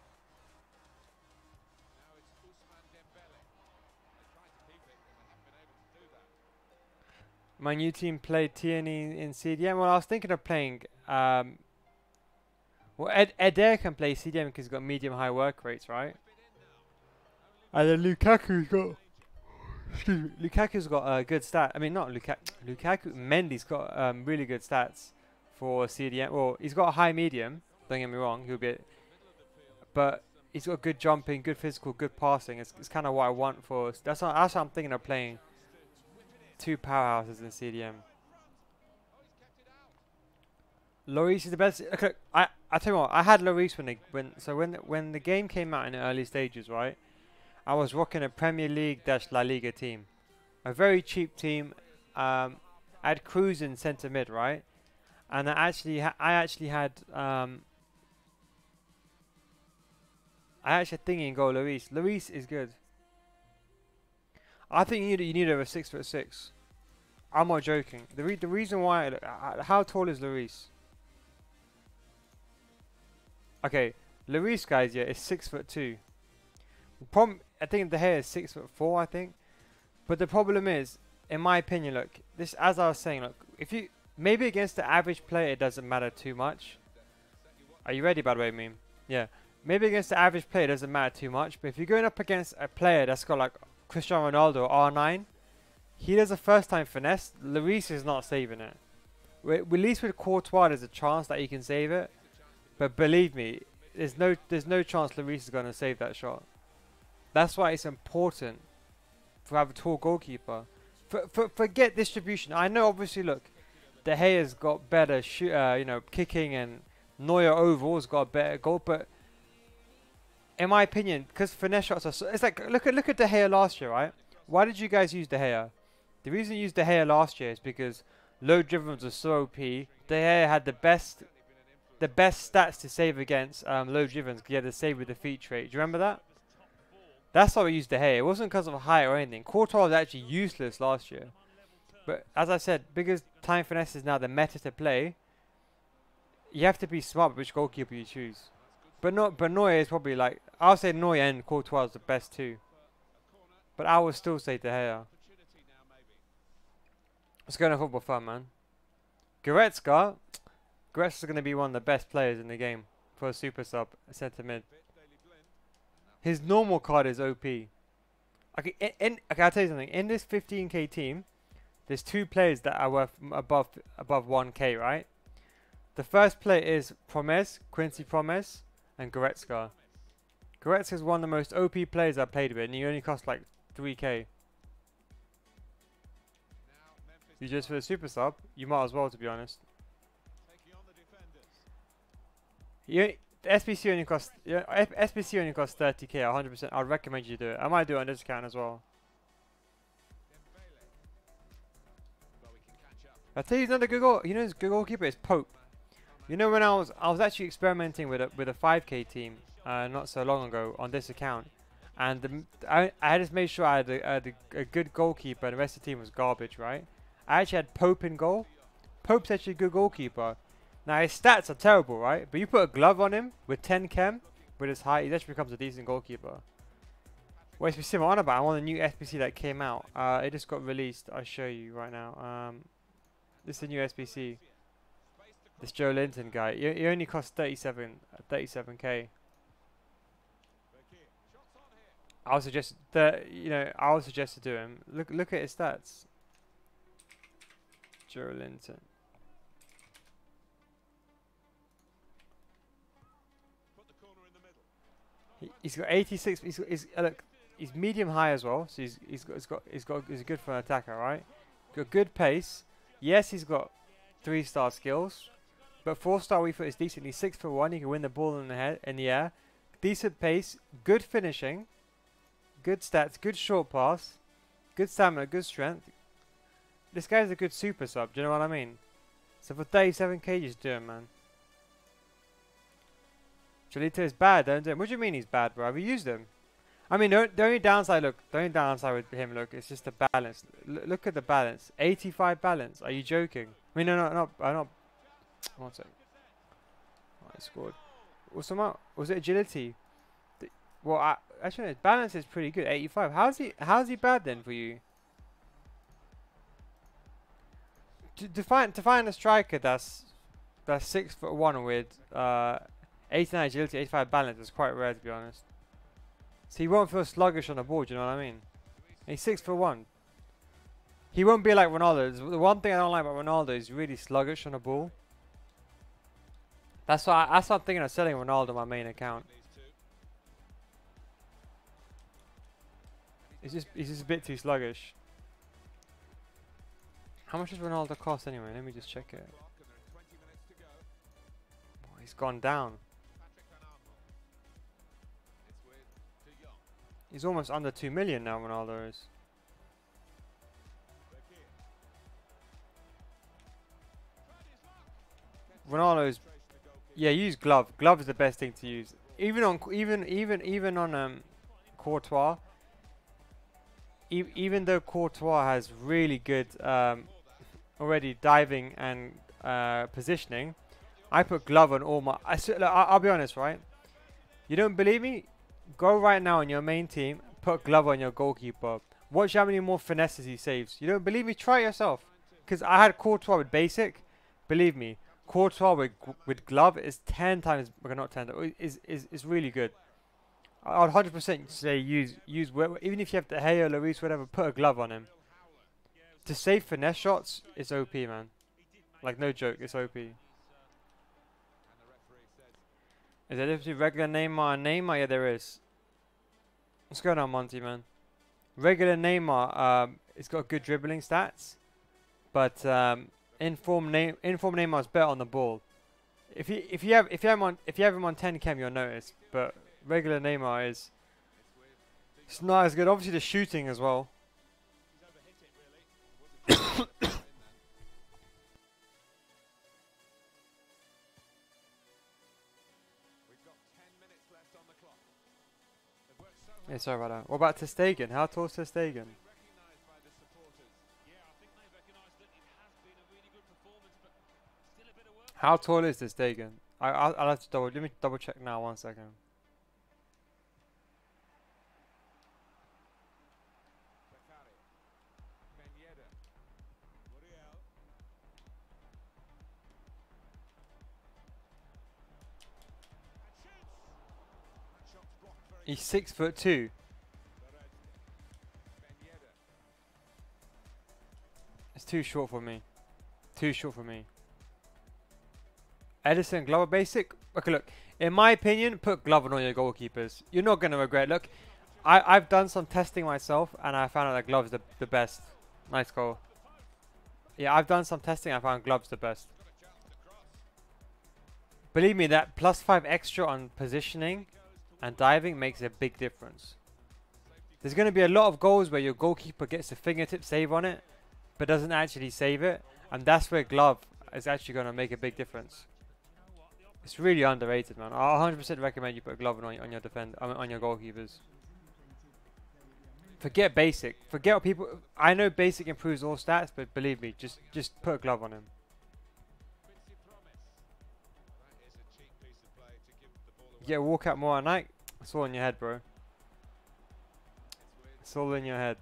[SPEAKER 1] My new team played TNE in CDM. Well, I was thinking of playing. Well, Adair can play CDM because he's got medium-high work rates, right? And then Lukaku's got. Excuse me. Lukaku's got a good stat. I mean, not Lukaku. Mendy's got really good stats for CDM. Well, he's got a high medium. Don't get me wrong. He'll be. But he's got good jumping, good physical, good passing. It's kind of what I want for. That's what I'm thinking of playing. 2 powerhouses in CDM. Lloris is the best. Okay, I tell you what. I had Lloris when the game came out in the early stages, right? I was rocking a Premier League / La Liga team, a very cheap team. I had Cruz in centre mid, right? And I actually had thinking goal Lloris. Lloris is good. I think you need over 6'6". I'm not joking. The reason why, how tall is Lloris? Okay, Lloris, guys, yeah, is 6'2". The problem, I think De Gea is 6'4", I think. But the problem is, in my opinion, look, this, as I was saying, look, if you maybe against the average player, it doesn't matter too much. Are you ready, by the way, meme? Yeah. Maybe against the average player, it doesn't matter too much. But if you're going up against a player that's got like Cristiano Ronaldo R9, he does a first time finesse. Lloris is not saving it. At least with Courtois, there's a chance that he can save it. But believe me, there's no chance Lloris is going to save that shot. That's why it's important to have a tall goalkeeper. Forget distribution. I know, obviously, look, De Gea's got better kicking, and Neuer overall's got a better goal. But in my opinion, because finesse shots are it's like look at De Gea last year, right? Why did you guys use De Gea? The reason you used De Gea last year is because low dribbles are so OP. De Gea had the best stats to save against low dribbles. He had to save with the feet rate. Do you remember that? That's why we used De Gea. It wasn't because of height or anything. Courtois was actually useless last year. But as I said, because time finesse is now the meta to play, you have to be smart with which goalkeeper you choose. But Neuer is probably like, I'll say Neuer and Courtois is the best too. But I would still say De Gea. Let's go to football fun, man. Goretzka is going to be one of the best players in the game for a super sub, centre mid. His normal card is OP. Okay, I'll tell you something. In this 15k team, there's 2 players that are worth above 1k, right? The first player is Promes, Quincy Promes, and Goretzka. Goretzka is one of the most OP players I've played with, and he only costs like 3k. You just for the super sub, you might as well, to be honest. The SBC only costs SBC only costs 30k. 100%. I'd recommend you do it. I might do it on this account as well. I tell you another good goal. You know, his good goalkeeper is Pope. You know, when I was actually experimenting with a 5k team not so long ago on this account, and I just made sure I had a good goalkeeper, and the rest of the team was garbage, right? I actually had Pope in goal. Pope's actually a good goalkeeper. Now his stats are terrible, right? But you put a glove on him with 10 chem, with his height, he actually becomes a decent goalkeeper. What SBC I'm on about? I want a new SBC that came out. It just got released. I'll show you right now. This is a new SBC. This Joe Linton guy. He only costs 37k. I would suggest to do him. Look at his stats. Joe Linton. He's got 86. Look, he's medium high as well, so he's good for an attacker, right? Got good pace. Yes, he's got 3-star skills, but 4-star we foot is decent. He's 6'1". He can win the ball in the air. Decent pace, good finishing, good stats, good short pass, good stamina, good strength. This guy's a good super sub. Do you know what I mean? So for 37k, just do him, man. Cholito is bad, don't do him. What do you mean he's bad, bro? Have you used him? I mean, the only downside, with him, look, it's just the balance. Look at the balance. 85 balance. Are you joking? I mean, no, I'm not. One sec. Oh, he scored. What's the matter? Was it agility? Well, actually, his balance is pretty good. 85. How's he bad then for you? To find a striker that's 6'1" with 89 agility, 85 balance is quite rare, to be honest. So he won't feel sluggish on the ball, do you know what I mean? And he's 6'1". He won't be like Ronaldo. The one thing I don't like about Ronaldo is really sluggish on the ball. That's why I'm thinking of selling Ronaldo on my main account. He's just a bit too sluggish. How much does Ronaldo cost anyway? Let me just check it. Oh, he's gone down. He's almost under 2 million now, Ronaldo is. Ronaldo's, yeah, use glove. Glove is the best thing to use. Even on Courtois. Even though Courtois has really good already diving and positioning, I put glove on all my. I'll be honest, right? You don't believe me? Go right now on your main team. Put glove on your goalkeeper. Watch how many more finesses he saves. You don't believe me? Try it yourself. Because I had Courtois with basic. Believe me, Courtois with glove is 10 times. Okay, not 10. Is really good. I'd 100% say use even if you have De Gea or Lloris, whatever, put a glove on him. To save finesse shots, it's OP, man. Like no joke, it's OP. Is there a difference between regular Neymar and Neymar? Yeah, there is. What's going on, Monty, man? Regular Neymar, it's got good dribbling stats, but inform Neymar's better on the ball. If you have him on 10 chem, you'll notice. But regular Neymar it's not as good. Obviously, the shooting as well. Yeah, sorry about that. What about Ter Stegen? How tall is Ter Stegen? How tall is Ter Stegen? I'll have to let me double check now. 1 second. He's 6'2". It's too short for me. Too short for me. Edison Glover basic. Okay, look. In my opinion, put Glover on your goalkeepers. You're not gonna regret. Look, I've done some testing myself, and I found out that Glove's the best. Nice goal. Yeah, I've done some testing. I found Glove's the best. Believe me, that +5 extra on positioning and diving makes a big difference. There's going to be a lot of goals where your goalkeeper gets a fingertip save on it, but doesn't actually save it, and that's where Glove is actually going to make a big difference. It's really underrated, man. I 100% recommend you put Glove on your on your goalkeepers. Forget basic. Forget what people. I know basic improves all stats, but believe me, just put a Glove on him. You get a walkout more at night. It's all in your head, bro. It's all in your head.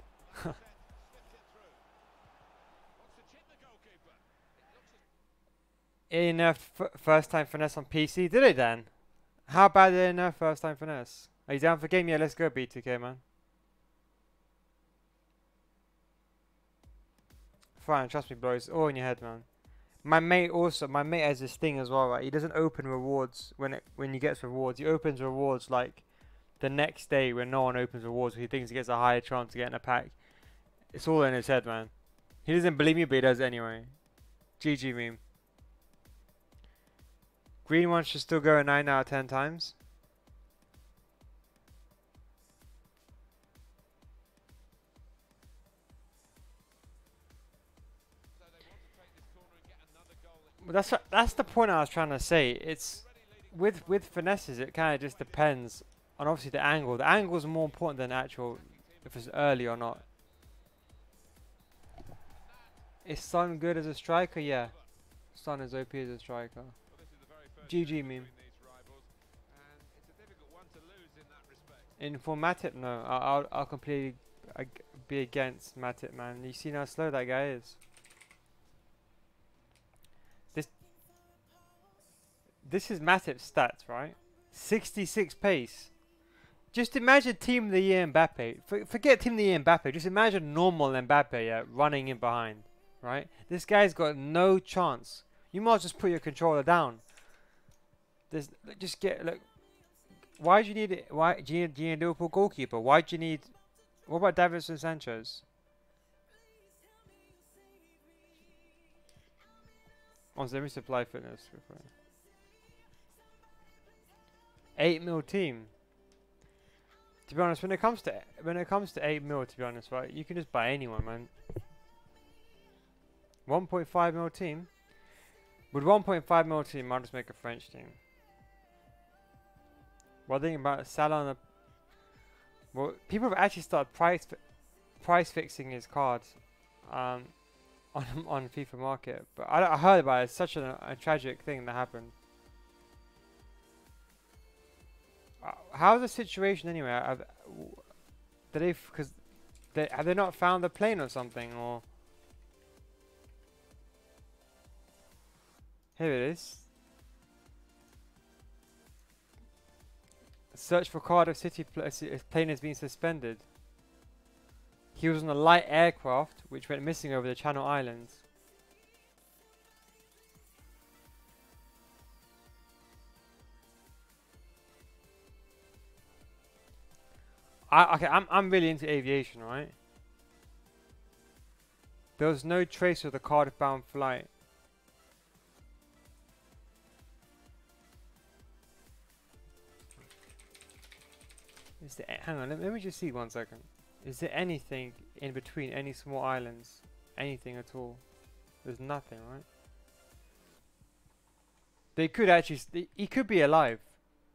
[SPEAKER 1] They nerfed first time finesse on PC. Did it then? How bad did they nerf first time finesse? Are you down for game? Yeah, let's go B2K, man. Fine, trust me, bro. It's all in your head, man. My mate has this thing as well, right? He doesn't open rewards when he gets rewards. He opens rewards like the next day when no one opens rewards. He thinks he gets a higher chance of getting a pack. It's all in his head, man. He doesn't believe me, but he does anyway. GG meme. Green one should still go 9 out of 10 times. Well, that's the point I was trying to say. It's with finesses, it kind of just depends on obviously the angle. The angle is more important than actual if it's early or not. Is Son good as a striker? Yeah, Son is OP as a striker. GG meme. In for Matip, no. I'll completely be against Matip, man. You seen how slow that guy is. This is Matip's stats, right? 66 pace. Just imagine Team of the Year Mbappe. Forget Team of the Year Mbappe. Just imagine normal Mbappe, yeah, running in behind, right? This guy's got no chance. You might just put your controller down. Look. Why do you need it? Why do you need a Liverpool goalkeeper? Why do you need? What about Davinson Sanchez? Let me supply fitness. 8 mil team. To be honest, when it comes to 8 mil, to be honest, right, you can just buy anyone, man. 1.5 mil team. With 1.5 mil team, I'll just make a French team. Well, thinking about Salah on well, people have actually started price fixing his cards on FIFA Market, but I heard about it. It's such a tragic thing that happened. How's the situation anyway? Have they not found the plane or something? Or here it is. Search for Cardiff City plane has been suspended. He was on a light aircraft which went missing over the Channel Islands. I'm really into aviation, right? There was no trace of the Cardiff-bound flight. Hang on, let me just see 1 second. Is there anything in between any small islands? Anything at all? There's nothing, right? They could actually. He could be alive.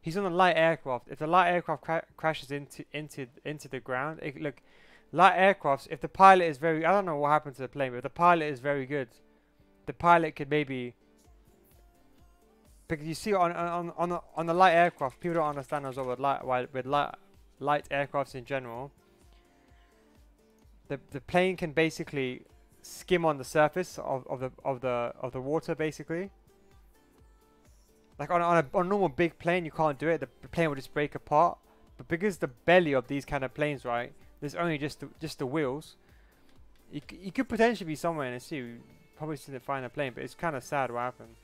[SPEAKER 1] He's on a light aircraft. If the light aircraft crashes into the ground, look, light aircrafts. If the pilot is very, I don't know what happened to the plane, but if the pilot is very good, the pilot could maybe. Because you see on the light aircraft, people don't understand as well with light aircrafts in general. The plane can basically skim on the surface of the water, basically. Like on a normal big plane, you can't do it. The plane will just break apart. But because the belly of these kind of planes, right, there's only just the wheels. You could potentially be somewhere in the sea. You probably didn't find a plane, but it's kind of sad what happened.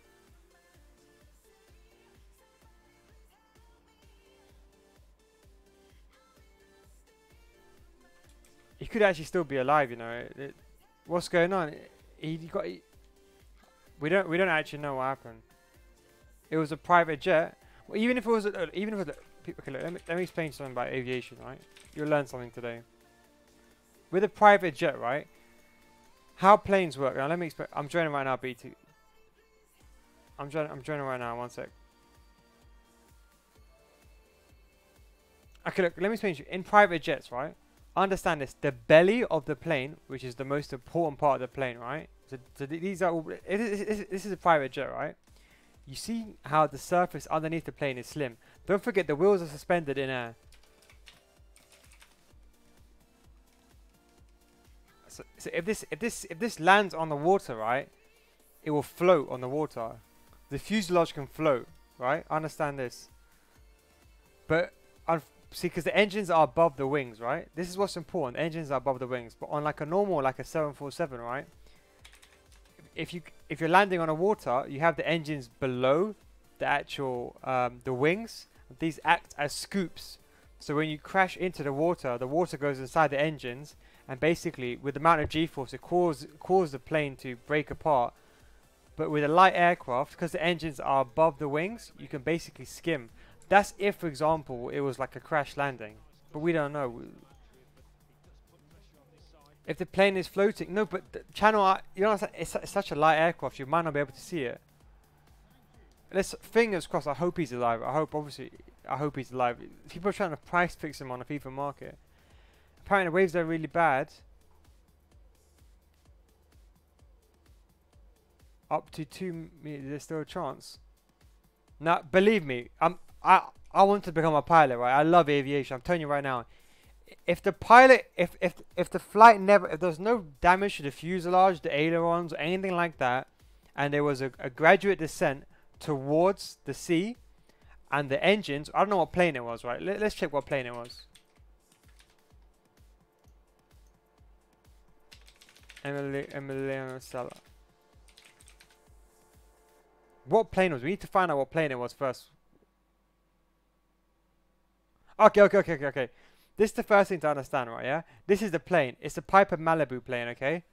[SPEAKER 1] He could actually still be alive, you know. What's going on? We don't actually know what happened. It was a private jet. Well, even if it was, okay, look, let me explain something about aviation, right? You'll learn something today. With a private jet, right? How planes work? Now let me explain. I'm joining right now, BT. I'm joining right now. 1 sec. Okay, look. Let me explain to you. In private jets, right? Understand this. The belly of the plane, which is the most important part of the plane, right? So these are all. This is a private jet, right? You see how the surface underneath the plane is slim. Don't forget the wheels are suspended in air. So if this lands on the water, right, it will float on the water. The fuselage can float, right? Understand this. But see, because the engines are above the wings, right? This is what's important. The engines are above the wings. But on like a normal, like a 747, right? If you're landing on a water, you have the engines below the actual the wings. These act as scoops. So when you crash into the water goes inside the engines, and basically with the amount of G-force, it causes the plane to break apart. But with a light aircraft, because the engines are above the wings, you can basically skim. That's if, for example, it was like a crash landing. But we don't know. If the plane is floating, no, but the channel, you know, it's such a light aircraft, you might not be able to see it. Let's fingers crossed. I hope he's alive. I hope he's alive. People are trying to price fix him on the FIFA market. Apparently, the waves are really bad. Up to 2 meters, there's still a chance. Now, believe me, I want to become a pilot, right? I love aviation. I'm telling you right now. If the pilot, if the flight if there's no damage to the fuselage, the ailerons, or anything like that, and there was a graduate descent towards the sea, and the engines, I don't know what plane it was, right? Let's check what plane it was. Emiliano Sala. What plane was? We need to find out what plane it was first. Okay. This is the first thing to understand, right? Yeah, this is the plane. It's a Piper Malibu plane, okay?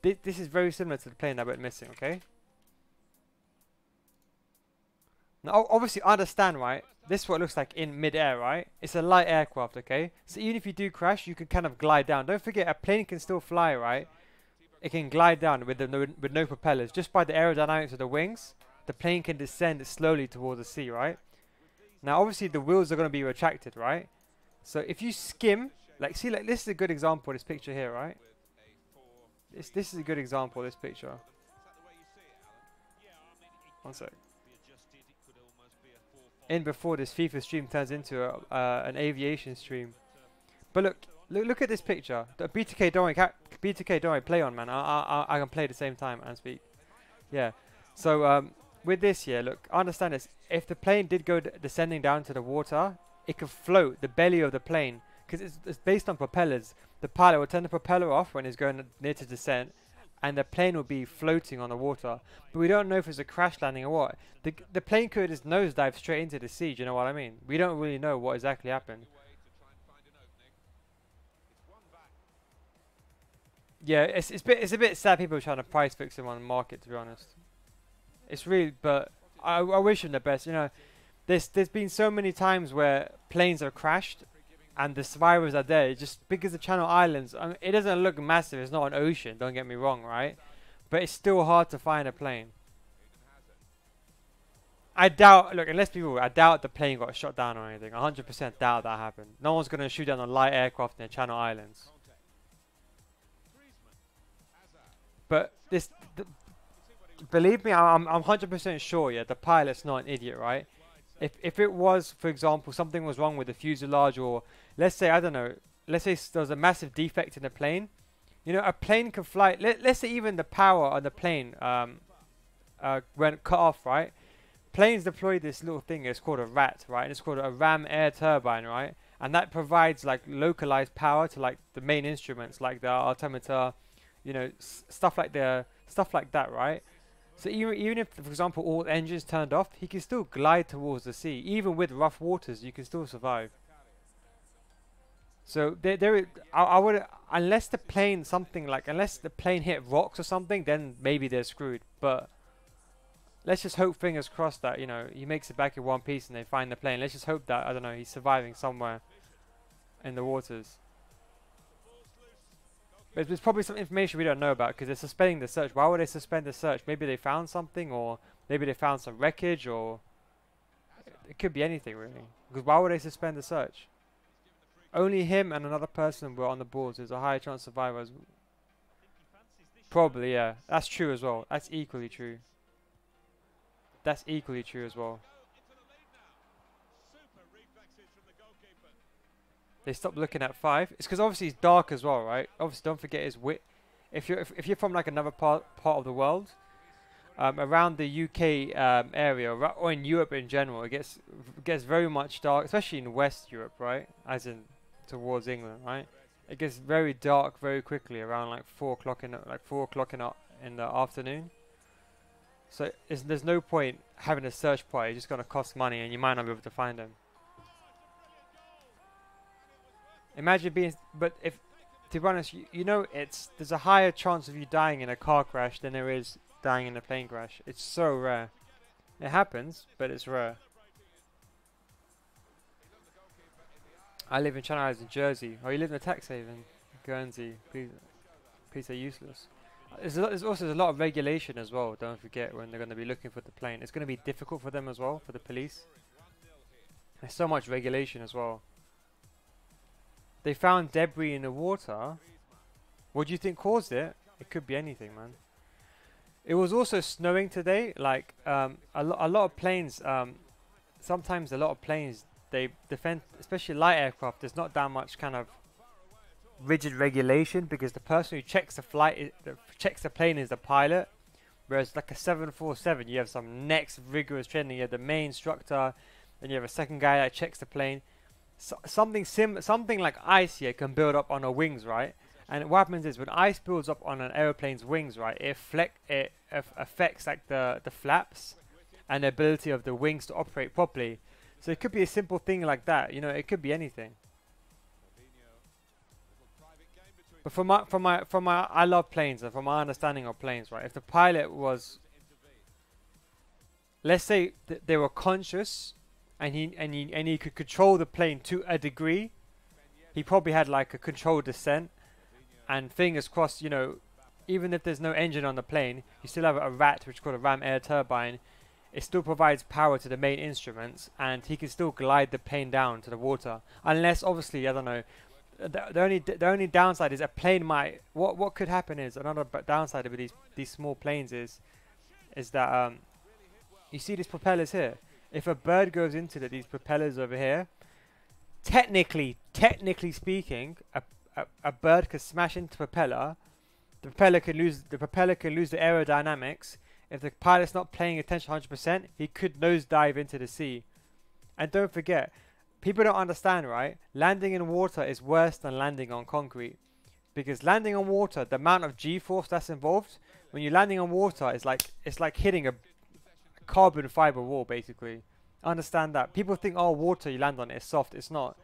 [SPEAKER 1] This is very similar to the plane that went missing, okay? Now, obviously, understand, right? This is what it looks like in mid-air, right? It's a light aircraft, okay? So even if you do crash, you can kind of glide down. Don't forget, a plane can still fly, right? It can glide down with no propellers. Just by the aerodynamics of the wings, the plane can descend slowly towards the sea, right? Now, obviously, the wheels are going to be retracted, right? So if you skim, like, see, like, this is a good example of this picture here, right? This is a good example of this picture. 1 sec. In before this FIFA stream turns into an aviation stream. But look at this picture. The BTK, don't worry, play on, man. I can play at the same time and speak. Yeah. So with this, yeah, look, I understand this. If the plane did go descending down to the water, it could float the belly of the plane because it's based on propellers. The pilot will turn the propeller off when it's going near to descent, and the plane will be floating on the water. But we don't know if it's a crash landing or what. The plane could just nosedive straight into the sea. Do you know what I mean? We don't really know what exactly happened. Yeah, it's a bit sad people are trying to price fix him on the market, to be honest. It's really, but I wish him the best. You know, there's been so many times where planes have crashed and the survivors are there just because the Channel Islands, I mean, it doesn't look massive. It's not an ocean, don't get me wrong, right? But it's still hard to find a plane. I doubt, look, unless people, I doubt the plane got shot down or anything. 100% doubt that happened. No one's going to shoot down a light aircraft in the Channel Islands. But this, believe me, I'm 100% sure, yeah, the pilot's not an idiot, right? If it was, for example, something was wrong with the fuselage, or let's say, I don't know, let's say there was a massive defect in the plane. You know, a plane can fly, let's say even the power on the plane went cut off, right? Planes deploy this little thing, it's called a RAT, right? And it's called a ram air turbine, right? And that provides like localized power to like the main instruments, like the altimeter, you know, stuff like that, right? So even if, for example, all engines turned off, he can still glide towards the sea. Even with rough waters, you can still survive. So I would, unless the plane unless the plane hit rocks or something, then maybe they're screwed. But let's just hope, fingers crossed, that, you know, he makes it back in one piece and they find the plane. Let's just hope that, I don't know, he's surviving somewhere in the waters. But there's probably some information we don't know about because they're suspending the search. Why would they suspend the search? Maybe they found something, or maybe they found some wreckage, or it could be anything really. Because why would they suspend the search? Only him and another person were on the boards. There's a higher chance of survivors. Probably, yeah. That's true as well. That's equally true. That's equally true as well. They stopped looking at 5. It's because obviously it's dark as well, right? Obviously, don't forget his wit. If you're from like another part of the world, around the UK area, or in Europe in general, it gets very much dark, especially in West Europe, right? As in towards England, right? It gets very dark very quickly around like 4 o'clock in the afternoon. So there's no point having a search party. It's just gonna cost money, and you might not be able to find them. Imagine being, but if, to be honest, you know, there's a higher chance of you dying in a car crash than there is dying in a plane crash. It's so rare. It happens, but it's rare. I live in Channel Islands in Jersey. Oh, you live in a tax haven, Guernsey. Please are useless. There's also a lot of regulation as well. Don't forget, when they're going to be looking for the plane, it's going to be difficult for them as well, for the police. There's so much regulation as well. They found debris in the water. What do you think caused it? It could be anything, man. It was also snowing today. Like a lot of planes. Sometimes a lot of planes, they defend, especially light aircraft. There's not that much kind of rigid regulation because the person who checks the plane is the pilot. Whereas like a 747, you have some next rigorous training. You have the main instructor, then you have a second guy that checks the plane. Something like ice here can build up on our wings, right? And what happens is when ice builds up on an aeroplane's wings, right, it affects like the flaps and the ability of the wings to operate properly. So it could be a simple thing like that, you know. It could be anything. But from my I love planes, and from my understanding of planes, right, if the pilot was, let's say they were conscious, and he could control the plane to a degree, he probably had like a controlled descent, and fingers crossed, you know, even if there's no engine on the plane, you still have a RAT, which is called a ram air turbine. It still provides power to the main instruments, and he can still glide the plane down to the water. Unless, obviously, I don't know, the only downside is a plane might, what could happen is, another downside of these small planes is that you see these propellers here. If a bird goes into these propellers over here, technically speaking, a bird could smash into the propeller. The propeller can lose the aerodynamics. if the pilot's not paying attention 100%, he could nosedive into the sea. And don't forget, people don't understand, right? Landing in water is worse than landing on concrete. Because landing on water, the amount of G-force that's involved, when you're landing on water, it's like hitting a carbon fiber wall, basically. Understand that. People think, oh, water you land on it is soft. It's not.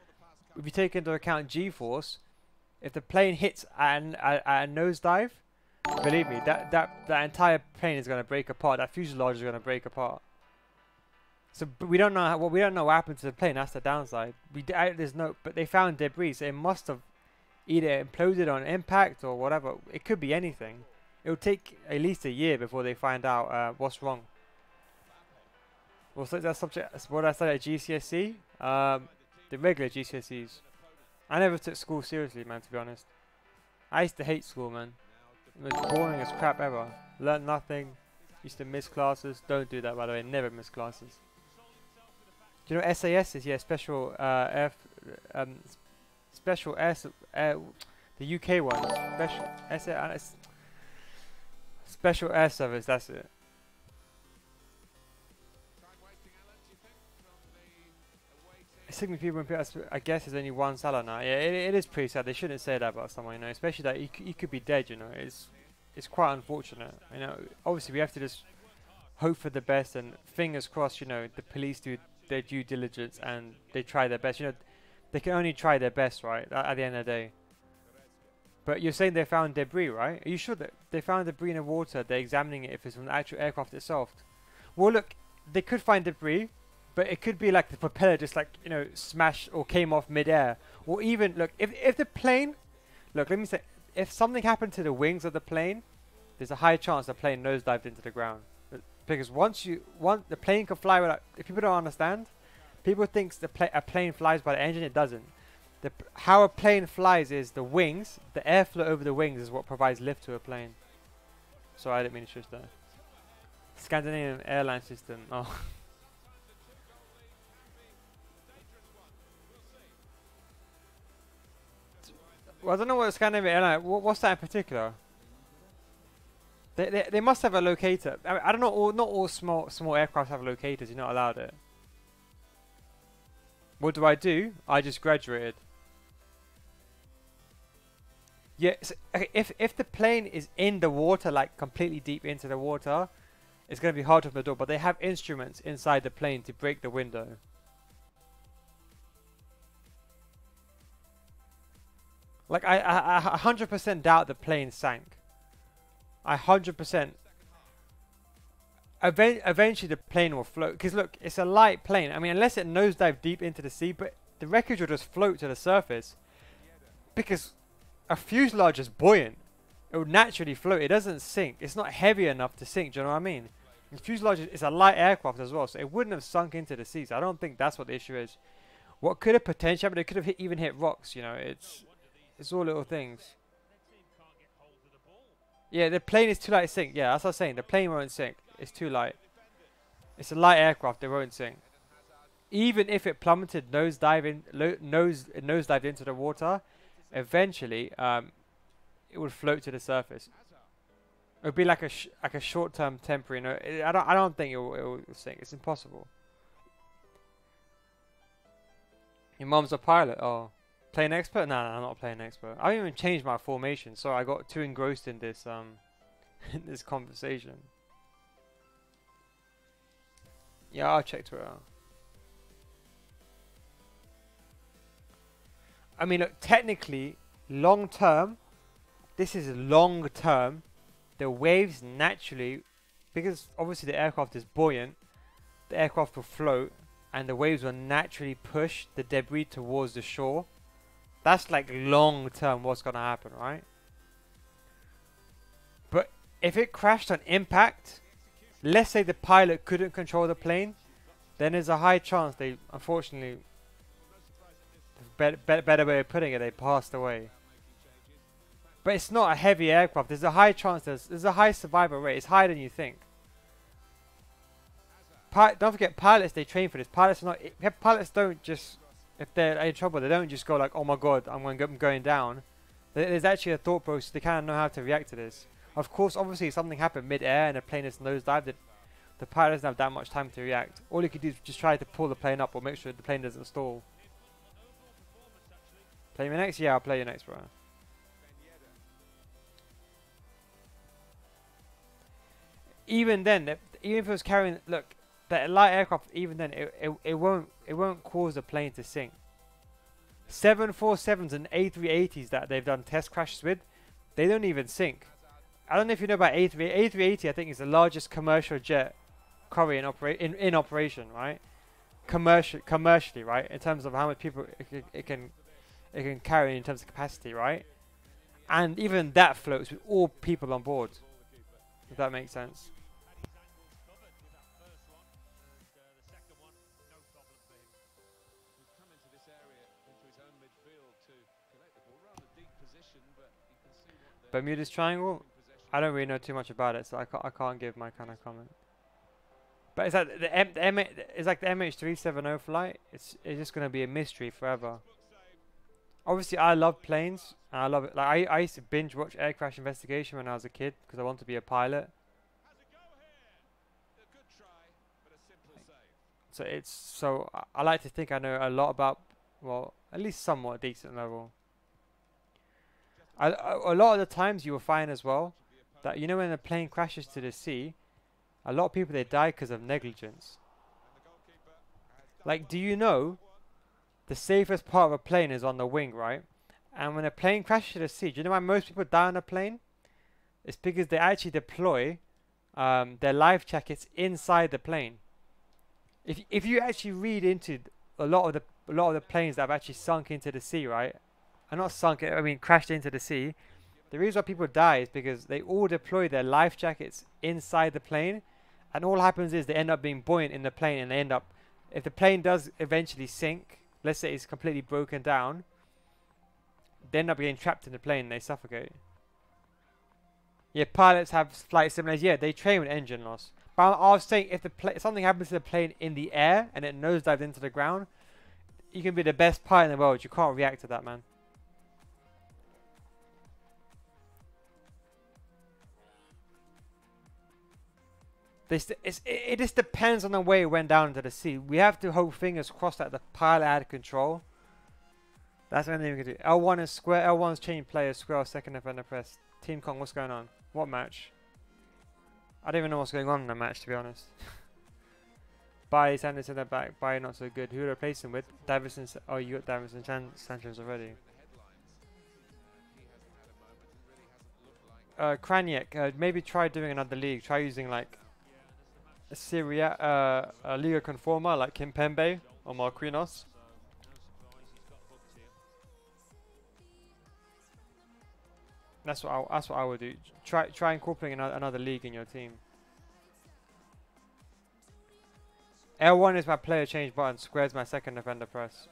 [SPEAKER 1] If you take into account G-force, if the plane hits at a nosedive, believe me, that entire plane is going to break apart. That fuselage is going to break apart. So, but we don't know what happened to the plane. That's the downside. But they found debris, so it must have either imploded on impact or whatever. It could be anything. It will take at least a year before they find out what's wrong. Well, so that subject. What I studied at GCSE, the regular GCSEs. I never took school seriously, man. To be honest, I used to hate school, man. It was boring as crap ever. Learned nothing. Used to miss classes. Don't do that, by the way. Never miss classes. Do you know what SAS is? Yeah, special special the UK one. Special air service. That's it. Sigma people, I guess, there's only one Salah now. Yeah, it is pretty sad. They shouldn't say that about someone, you know. Especially that he could be dead, you know. It's quite unfortunate, you know. Obviously, we have to just hope for the best and fingers crossed, you know, the police do their due diligence and they try their best. You know, they can only try their best, right? At the end of the day. But you're saying they found debris, right? Are you sure that they found debris in the water? They're examining it if it's from the actual aircraft itself. Well, look, they could find debris. But it could be like the propeller just like, you know, smashed or came off mid-air. Or even, look, if the plane, look, let me say, if something happened to the wings of the plane, there's a high chance the plane nosedived into the ground. Because once the plane can fly without, if people don't understand, people think a plane flies by the engine. It doesn't. How a plane flies is the wings, the airflow over the wings is what provides lift to a plane. Sorry, I didn't mean to switch that. Scandinavian airline system. Oh. Well, I don't know what Scandinavian airline. What's that in particular? They must have a locator. I don't know. Not all small aircraft have locators. You're not allowed it. What do? I just graduated. Yeah. So, okay, if the plane is in the water, like completely deep into the water, it's gonna be hard to open the door. But they have instruments inside the plane to break the window. Like, I 100% doubt the plane sank. I 100%. Eventually the plane will float. Because look, it's a light plane. I mean, unless it nosedived deep into the sea, but the wreckage will just float to the surface. Because a fuselage is buoyant. It would naturally float. It doesn't sink. It's not heavy enough to sink. Do you know what I mean? The fuselage is a light aircraft as well, so it wouldn't have sunk into the seas. I don't think that's what the issue is. What could have potentially happened? It could have even hit rocks, you know. It's all little things. Yeah, the plane is too light to sink. Yeah, that's what I was saying. The plane won't sink. It's too light. It's a light aircraft. It won't sink. Even if it plummeted, nosedived into the water, eventually, it would float to the surface. It would be like a short-term temporary. No, I don't think it will sink. It's impossible. Your mom's a pilot. Oh. Plane expert? No, I'm not a plane expert. I haven't even changed my formation, so I got too engrossed in this in this conversation. Yeah, I'll check Twitter. I mean, look, technically, long term, this is long term. The waves naturally, because obviously the aircraft is buoyant, the aircraft will float, and the waves will naturally push the debris towards the shore. That's like long term what's going to happen, right? But if it crashed on impact, let's say the pilot couldn't control the plane, then there's a high chance they, unfortunately, better way of putting it, they passed away. But it's not a heavy aircraft. There's a high chance, there's a high survival rate. It's higher than you think. Don't forget, pilots, they train for this. Pilots don't just... If they're in trouble, they don't just go like, oh my god, I'm going down. There's actually a thought process. They kind of know how to react to this. Of course, obviously, if something happened mid-air and the plane is nosedived, the pilot doesn't have that much time to react. All you can do is just try to pull the plane up or make sure the plane doesn't stall. Play me next? Yeah, I'll play you next, bro. Even then, even if it was carrying, look, that light aircraft, even then, it won't cause the plane to sink. 747s and A380s that they've done test crashes with, they don't even sink. I don't know if you know about A380. I think is the largest commercial jet currently in operation, right? Commercially, right? In terms of how much people it can carry in terms of capacity, right? And even that floats with all people on board. If that makes sense. Bermuda's Triangle? I don't really know too much about it, so I can't give my kind of comment. But it's like it's like the MH370 flight. It's just gonna be a mystery forever. Obviously, I love planes, and I love it. Like I used to binge watch Air Crash Investigation when I was a kid because I wanted to be a pilot. So I like to think I know a lot about, well, at least somewhat decent level. A lot of the times you will find as well that, you know, when a plane crashes to the sea, a lot of people, they die because of negligence. Like, do you know the safest part of a plane is on the wing, right? And when a plane crashes to the sea, do you know why most people die on a plane? It's because they actually deploy their life jackets inside the plane. If you actually read into a lot of the planes that have actually sunk into the sea, right? And not sunk, I mean crashed into the sea. The reason why people die is because they all deploy their life jackets inside the plane, and all happens is they end up being buoyant in the plane, and they end up, if the plane does eventually sink, let's say it's completely broken down, they end up getting trapped in the plane and they suffocate. Yeah, pilots have flight simulators. Yeah, they train with engine loss. But I was saying, if something happens to the plane in the air and it nosedived into the ground, you can be the best pilot in the world. You can't react to that, man. It just depends on the way it went down into the sea. We have to hope, fingers crossed, that the pilot had control. That's the only thing we can do. L1 is square. L1 is change players. Square or second defender press. Team Kong, what's going on? What match? I don't even know what's going on in the match, to be honest. Bye, Sanders in the back. Bye, not so good. Who to replace him with? Davison. Oh, you got Davison Sanchez already. Kraniak, maybe try doing another league. Try using like Syria, Liga Conforma like Kimpembe or Marquinhos. That's what I would do. Try incorporating another league in your team. L1 is my player change button. Square is my second defender press.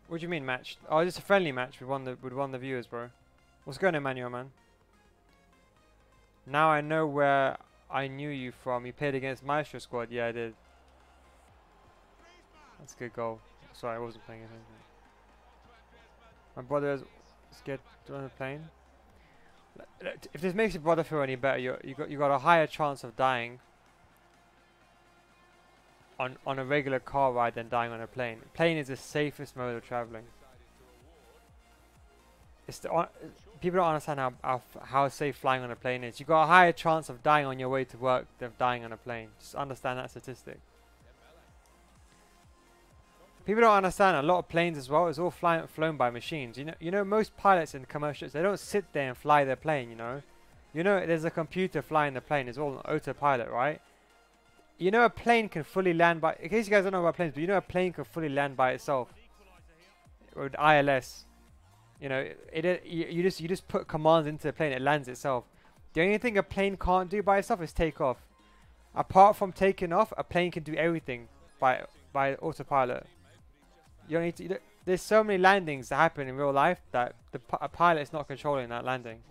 [SPEAKER 1] What do you mean match? Oh, it's a friendly match with one of the viewers, bro. What's going on, Emmanuel, man? Now I know where I knew you from. You played against Maestro squad. Yeah, I did. That's a good goal. Sorry, I wasn't paying attention. My brother is scared to run the plane. If this makes your brother feel any better, you got a higher chance of dying on a regular car ride than dying on a plane. Plane is the safest mode of traveling. People don't understand how safe flying on a plane is. You got a higher chance of dying on your way to work than dying on a plane. Just understand that statistic. People don't understand a lot of planes as well. It's all flown by machines. You know most pilots in commercials, they don't sit there and fly their plane. You know there's a computer flying the plane. It's all an autopilot, right? You know a plane can fully land by. In case you guys don't know about planes, but you know a plane can fully land by itself with ILS. You know you just put commands into the plane. It lands itself. The only thing a plane can't do by itself is take off. Apart from taking off, a plane can do everything by autopilot. You don't need to. There's so many landings that happen in real life that a pilot is not controlling that landing.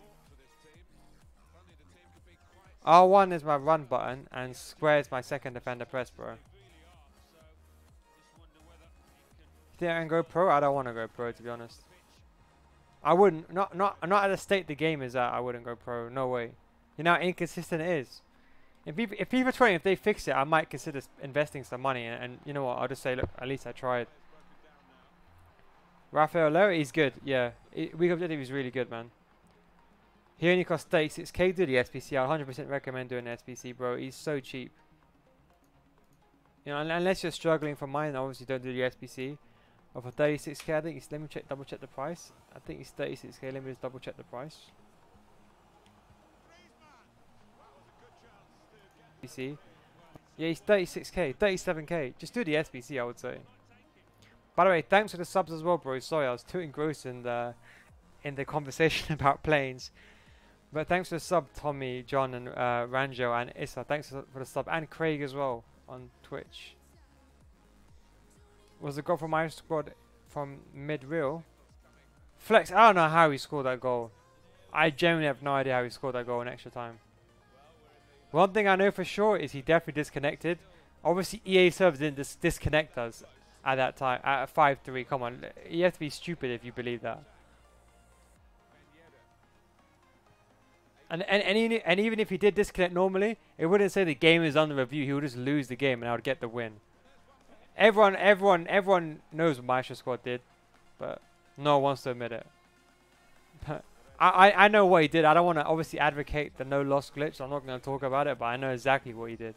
[SPEAKER 1] R1 is my run button and square is my second defender press, bro. Think I can go pro? I don't want to go pro, to be honest. I wouldn't. Not at the state the game is at. I wouldn't go pro. No way. You know how inconsistent it is. If FIFA 20, if they fix it, I might consider investing some money. And you know what? I'll just say, look, at least I tried. Rafael Lowe, he's good. Yeah, week objective is really good, man. He only costs 36k. Do the SPC. I 100% recommend doing the SPC, bro. He's so cheap. You know, unless you're struggling for mine, obviously don't do the SPC. But for 36k, I think it's. Let me double check the price. I think it's 36k. Let me just double check the price. SPC. Yeah, he's 36k, 37k. Just do the SPC, I would say. By the way, thanks for the subs as well, bro. Sorry, I was too engrossed in the conversation about planes. But thanks for the sub, Tommy, John, and Ranjo, and Issa. Thanks for the sub, and Craig as well on Twitch. Was the goal from my squad from mid-reel? Flex, I don't know how he scored that goal. I genuinely have no idea how he scored that goal in extra time. One thing I know for sure is he definitely disconnected. Obviously, EA servers didn't disconnect us at that time, at 5-3. Come on, you have to be stupid if you believe that. And even if he did disconnect normally, it wouldn't say the game is under review. He would just lose the game and I would get the win. Everyone knows what Maestro Squad did, but no one wants to admit it. But I know what he did. I don't want to obviously advocate the no loss glitch. So I'm not going to talk about it, but I know exactly what he did.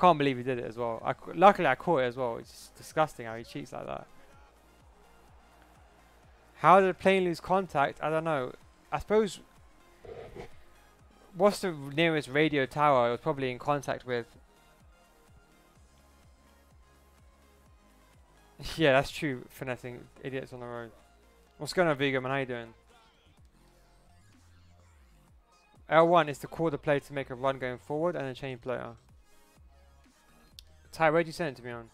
[SPEAKER 1] Can't believe he did it as well. Luckily I caught it as well. It's just disgusting how he cheats like that. How did the plane lose contact? I don't know. I suppose. What's the nearest radio tower? It was probably in contact with. Yeah, that's true. Finessing idiots on the road. What's going on, Vigo, man? How you doing? L1 is to call the player to make a run going forward and then change player. Ty, where'd you send it to me on?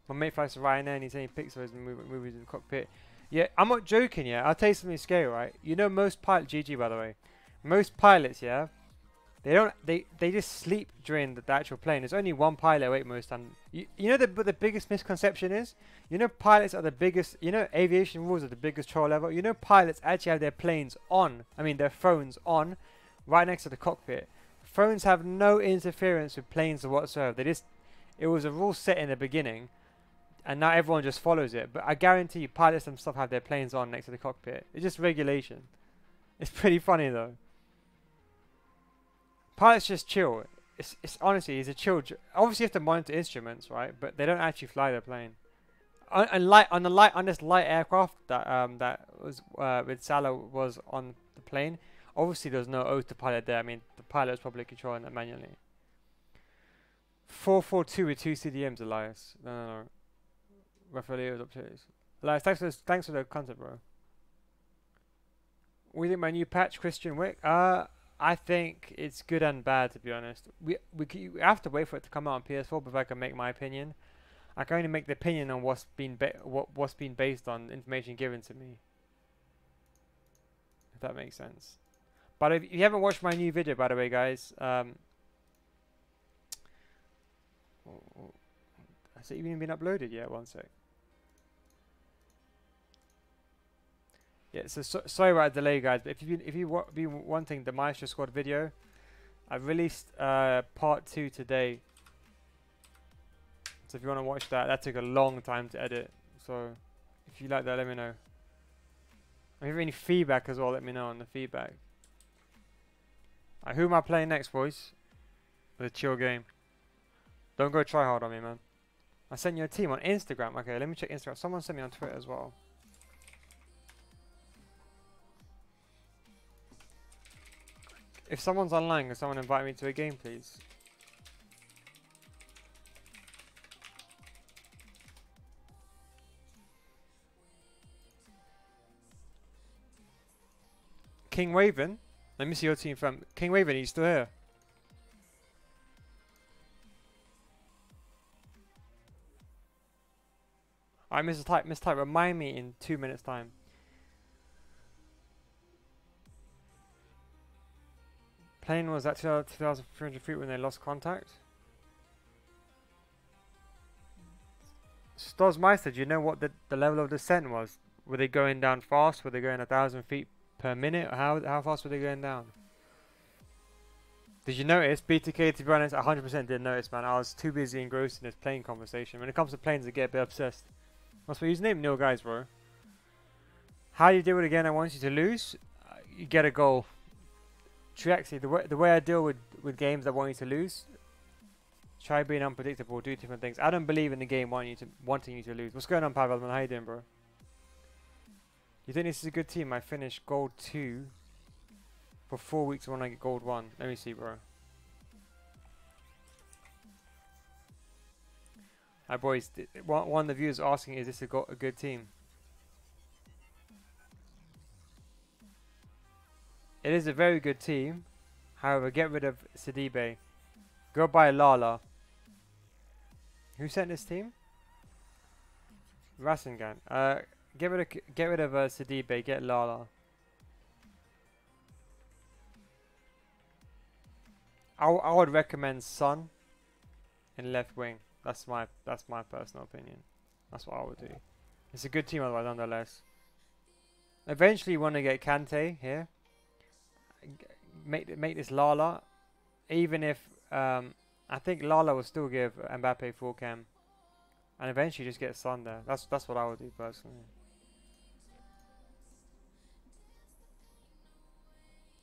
[SPEAKER 1] My mate flies to Ryanair and he's saying pixels and movies in the cockpit. Yeah, I'm not joking, yeah. I'll tell you something scary, right? You know most pilot GG, by the way. Most pilots, yeah, they just sleep during the actual plane. There's only one pilot awake most time. You know the biggest misconception is? You know pilots are the biggest, you know aviation rules are the biggest troll ever. You know pilots actually have their planes on, I mean their phones on, right next to the cockpit. Phones have no interference with planes whatsoever. It was a rule set in the beginning, and now everyone just follows it. But I guarantee you pilots themselves have their planes on next to the cockpit. It's just regulation. It's pretty funny though. Pilots just chill. It's honestly, it's a chill. Obviously, you have to monitor instruments, right? But they don't actually fly their plane. On this light aircraft that was with Salah was on the plane. Obviously, there's no autopilot there. I mean, the pilot was probably controlling it manually. 442 with 2 CDMs, Elias. No. Rafael was up to this. Elias, thanks for the content, bro. What do you think my new patch, Christian Wick? I think it's good and bad, to be honest. We have to wait for it to come out on PS4 before I can make my opinion. I can only make the opinion on what's been based on information given to me. If that makes sense. But if you haven't watched my new video, by the way, guys, has it even been uploaded yet? One sec. Yeah, so sorry about the delay, guys. But if you been wanting the Maestro Squad video, I released part 2 today. So if you want to watch that took a long time to edit. So if you like that, let me know. If you have any feedback as well, let me know on the feedback. Who am I playing next, boys? With a chill game. Don't go try hard on me, man. I sent you a team on Instagram. Okay, let me check Instagram. Someone sent me on Twitter as well. If someone's online, can someone invite me to a game, please? King Raven? Let me see your team from King Raven, he's still here. Alright, Mr. Type, remind me in 2 minutes time. Plane was at 2,300 feet when they lost contact. Stosmeister, do you know what the level of descent was? Were they going down fast? Were they going 1,000 feet per minute? How fast were they going down? Did you notice? BTK, to be honest, 100% didn't notice, man. I was too busy engrossed in this plane conversation. When it comes to planes, I get a bit obsessed. What's my username? Neal, guys, bro. How do you do it again? I want you to lose. You get a goal. Actually, the way I deal with games that want you to lose, try being unpredictable, do different things. I don't believe in the game wanting you to lose. What's going on, Pavel? How you doing, bro? You think this is a good team? I finished gold 2 for 4 weeks when I get gold 1. Let me see, bro. Hi, boys. One of the viewers asking, is this a good team? It is a very good team. However, get rid of Sidibe. Go buy Lala. Who sent this team? Rasengan. Get rid of Sidibe. Get Lala. I would recommend Son in left wing. That's my personal opinion. That's what I would do. It's a good team otherwise, nonetheless. Eventually, you want to get Kante here. Make this Lala. Even if I think Lala will still give Mbappe full cam, and eventually just get Son there. That's what I would do personally.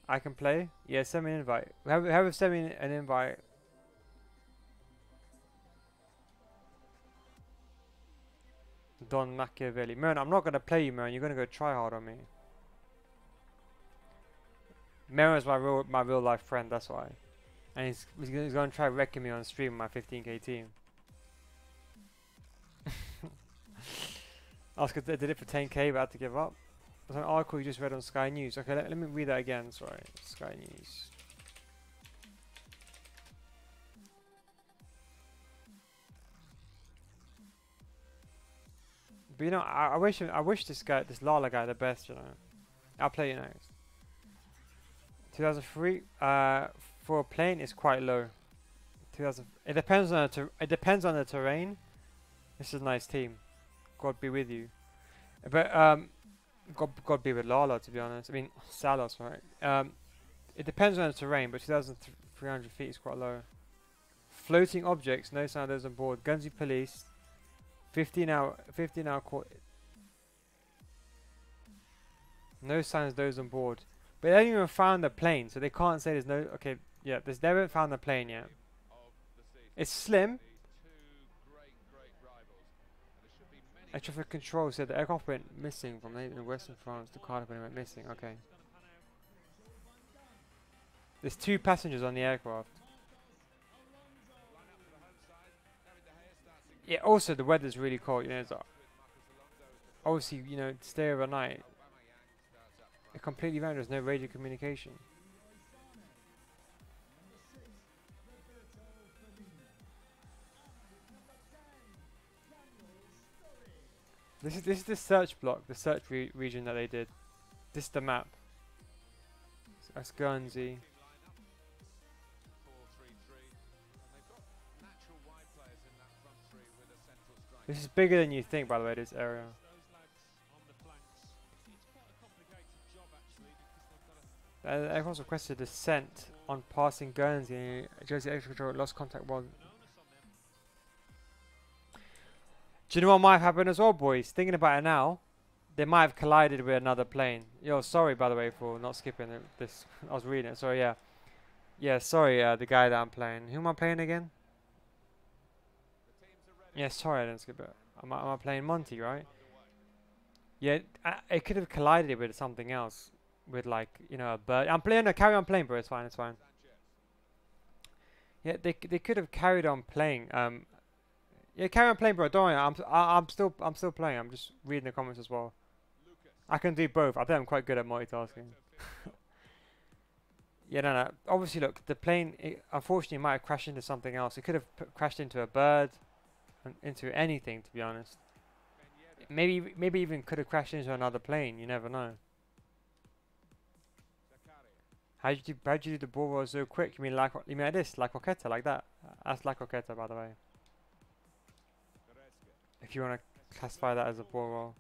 [SPEAKER 1] I can play. Yeah, send me an invite. Have send me an invite. Don Machiavelli. Man, I'm not gonna play you, man. You're gonna go try hard on me. Mero's my real life friend. That's why. And he's gonna try wrecking me on stream my 15k team. I did it for 10k, but I had to give up. There's an article you just read on Sky News. Okay, let me read that again. Sorry, Sky News. But you know, I wish this Lala guy the best. You know, I'll play you next. 2003. For a plane, it's quite low. 2000. It depends on the terrain. This is a nice team. God be with you. But God be with Lala, to be honest. I mean, Salos, right? It depends on the terrain, but 2,300 feet is quite low. Floating objects, no sign of those on board. Gunsy police. 15 hour court. No signs of those on board. But they haven't even found the plane, so they can't say there's no. Okay, yeah, they haven't found the plane yet. It's slim. Air traffic control said the aircraft went missing from Western France to Cardiff when it went missing. Okay. There's 2 passengers on the aircraft. Yeah, also the weather's really cold. You know, it's obviously, you know, stay overnight. It completely ran. There's no radio communication. This is the search block, the search region that they did. This is the map. So that's Guernsey. This is bigger than you think, by the way, this area. The aircraft requested descent on passing Guernsey. Jersey Air Control lost contact while. Do you know what might have happened as well, boys? Thinking about it now, they might have collided with another plane. Yo, sorry, by the way, for not skipping this. I was reading it. Sorry, yeah. Yeah, sorry, the guy that I'm playing. Who am I playing again? Yeah, sorry, I didn't skip it. Am I playing Monty, right? Yeah, it could have collided with something else. With, like, you know, a bird. I'm playing. No, carry on playing, bro. It's fine. It's fine. Yeah, they could have carried on playing. Yeah, carry on playing, bro. Don't worry. I'm still playing. I'm just reading the comments as well. I can do both. I think I'm quite good at multitasking. Yeah, no. Obviously, look, the plane, unfortunately, might have crashed into something else. It could have crashed into a bird, into anything, to be honest. Maybe even could have crashed into another plane. You never know. How'd you do the ball roll so quick? You mean like this, like Roqueta, like that? That's like Roqueta, by the way. If you want to classify that as a ball roll.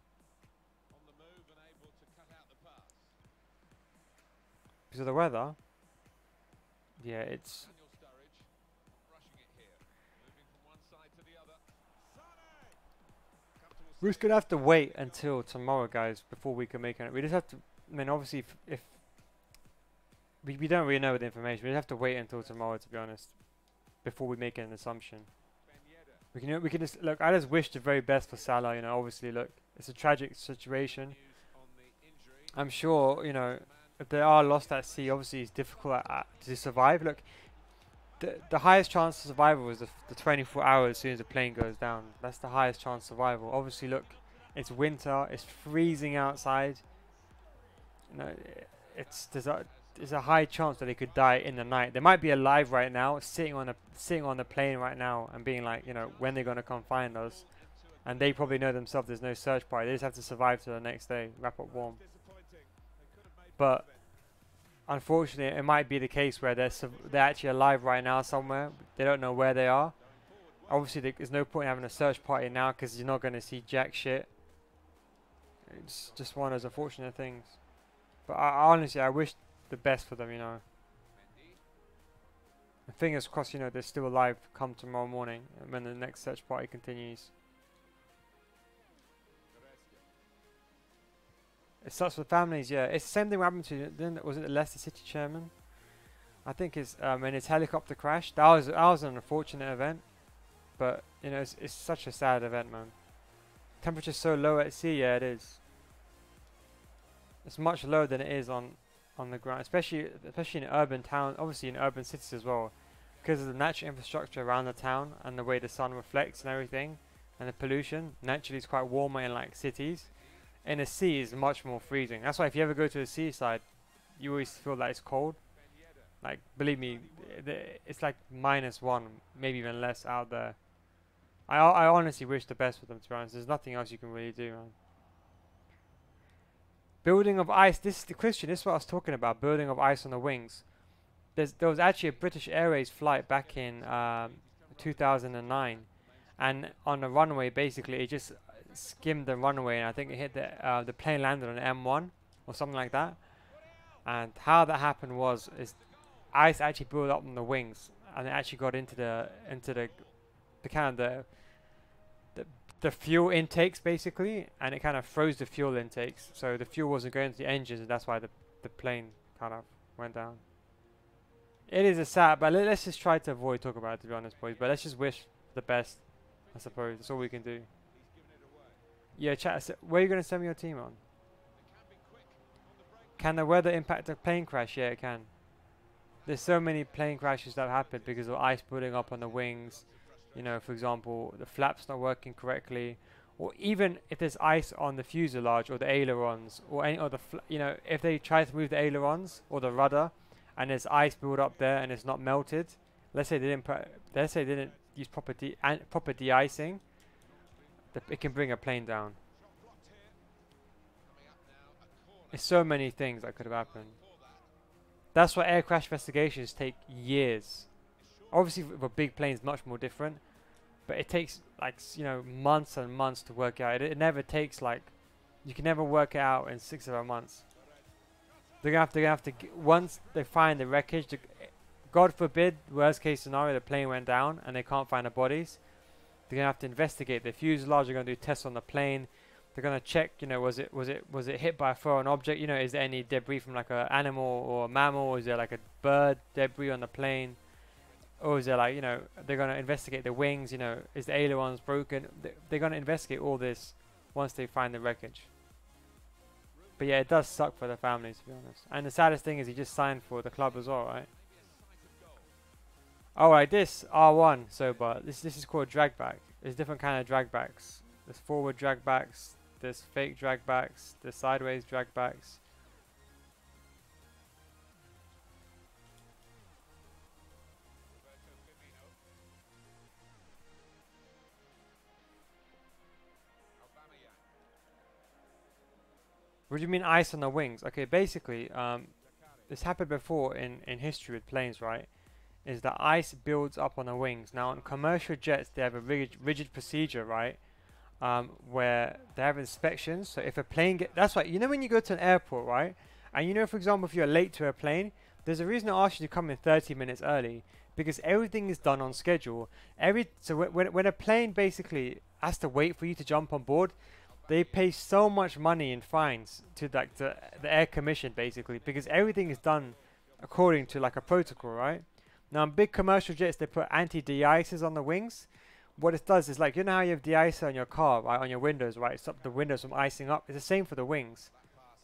[SPEAKER 1] Because of the weather. Yeah, it's... We're just gonna have to wait until tomorrow, guys, before we can make it. We just have to... I mean, obviously, if we don't really know the information. We have to wait until tomorrow, to be honest, before we make an assumption. We can just look. I just wish the very best for Salah. You know, obviously, look, it's a tragic situation. I'm sure, you know, if they are lost at sea, obviously it's difficult to survive. Look, the highest chance of survival is the 24 hours as soon as the plane goes down. That's the highest chance of survival. Obviously, look, it's winter. It's freezing outside. You know, there's a high chance that they could die in the night. They might be alive right now, sitting on the plane right now, and being like, you know, when they're gonna come find us. And they probably know themselves there's no search party. They just have to survive to the next day, wrap up warm. But unfortunately, it might be the case where they're actually alive right now somewhere. They don't know where they are. Obviously, there's no point in having a search party now because you're not going to see jack shit. It's just one of those unfortunate things. But honestly, I wish the best for them, you know. And fingers crossed, you know, they're still alive come tomorrow morning when the next search party continues. It sucks for families, yeah. It's the same thing happened to, was it the Leicester City chairman? I think it's in his helicopter crash. That was an unfortunate event, but you know it's such a sad event, man. Temperature's so low at sea, yeah, it is. It's much lower than it is on the ground, especially in urban towns, obviously in urban cities as well, because of the natural infrastructure around the town and the way the sun reflects and everything, and the pollution. Naturally, it's quite warmer in like cities. In the sea is much more freezing. That's why if you ever go to the seaside, you always feel like it's cold. Like, believe me, it's like -1, maybe even less out there. I honestly wish the best for them, to be honest. There's nothing else you can really do, man. Building of ice. This is the Christian. This is what I was talking about. Building of ice on the wings. There was actually a British Airways flight back in 2009, and on the runway, basically, it just skimmed the runway, and I think it hit the plane landed on M1 or something like that. And how that happened is ice actually built up on the wings, and it actually got into the kind of the fuel intakes basically, and it kind of froze the fuel intakes, so the fuel wasn't going to the engines, and that's why the plane kind of went down. It is a sad, but let's just try to avoid talking about it, to be honest, boys. But let's just wish the best, I suppose. That's all we can do. Yeah, chat. Where are you going to send me your team on? Can the weather impact a plane crash? Yeah, it can. There's so many plane crashes that have happened because of ice building up on the wings. You know, for example, the flaps not working correctly, or even if there's ice on the fuselage or the ailerons, or any other, you know, if they try to move the ailerons or the rudder, and there's ice built up there and it's not melted. Let's say they didn't use proper de-icing. It can bring a plane down. There's so many things that could have happened. That's why air crash investigations take years. Obviously, for big planes, much more different. But it takes like, you know, months and months to work out. It never takes like, you can never work it out in 6 or 7 months. They're gonna have to once they find the wreckage. God forbid, worst case scenario, the plane went down and they can't find the bodies. They're gonna have to investigate the fuselage. They're gonna do tests on the plane. They're gonna check, you know, was it hit by a foreign object? You know, is there any debris from like an animal or a mammal? Or is there like a bird debris on the plane? Or is there like, you know, they're gonna investigate the wings? You know, is the ailerons broken? They're gonna investigate all this once they find the wreckage. But yeah, it does suck for the families, to be honest. And the saddest thing is he just signed for the club as well, right? Alright, this R1 but this is called drag back. There's different kind of drag backs. There's forward drag backs, there's fake drag backs, there's sideways drag backs. What do you mean ice on the wings? Okay, basically, this happened before in history with planes, right? Is that ice builds up on the wings. Now on commercial jets they have a rigid procedure, right, where they have inspections. So if a plane that's why, you know, when you go to an airport, right, And you know, for example, if you're late to a plane, there's a reason I ask you to come in 30 minutes early, because everything is done on schedule. So when a plane basically has to wait for you to jump on board, they pay so much money in fines to like the air commission basically, because everything is done according to like a protocol, right? Now on big commercial jets, they put anti-de-icers on the wings. What it does is, like, you know how you have de-icer on your car, right, on your windows, right? Stop the windows from icing up. It's the same for the wings.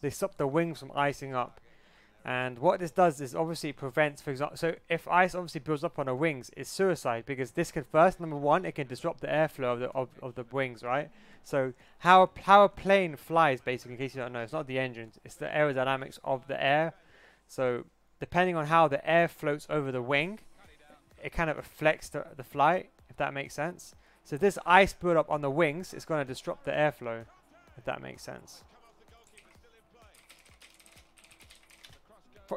[SPEAKER 1] They stop the wings from icing up. And what this does is obviously prevents, for example, so if ice obviously builds up on the wings, it's suicide, because this can first, number one, it can disrupt the airflow of the wings, right? So how a plane flies, basically, in case you don't know, it's not the engines, it's the aerodynamics of the air. So depending on how the air floats over the wing, it kind of affects the flight, if that makes sense. So if this ice build up on the wings, it's going to disrupt the airflow, if that makes sense.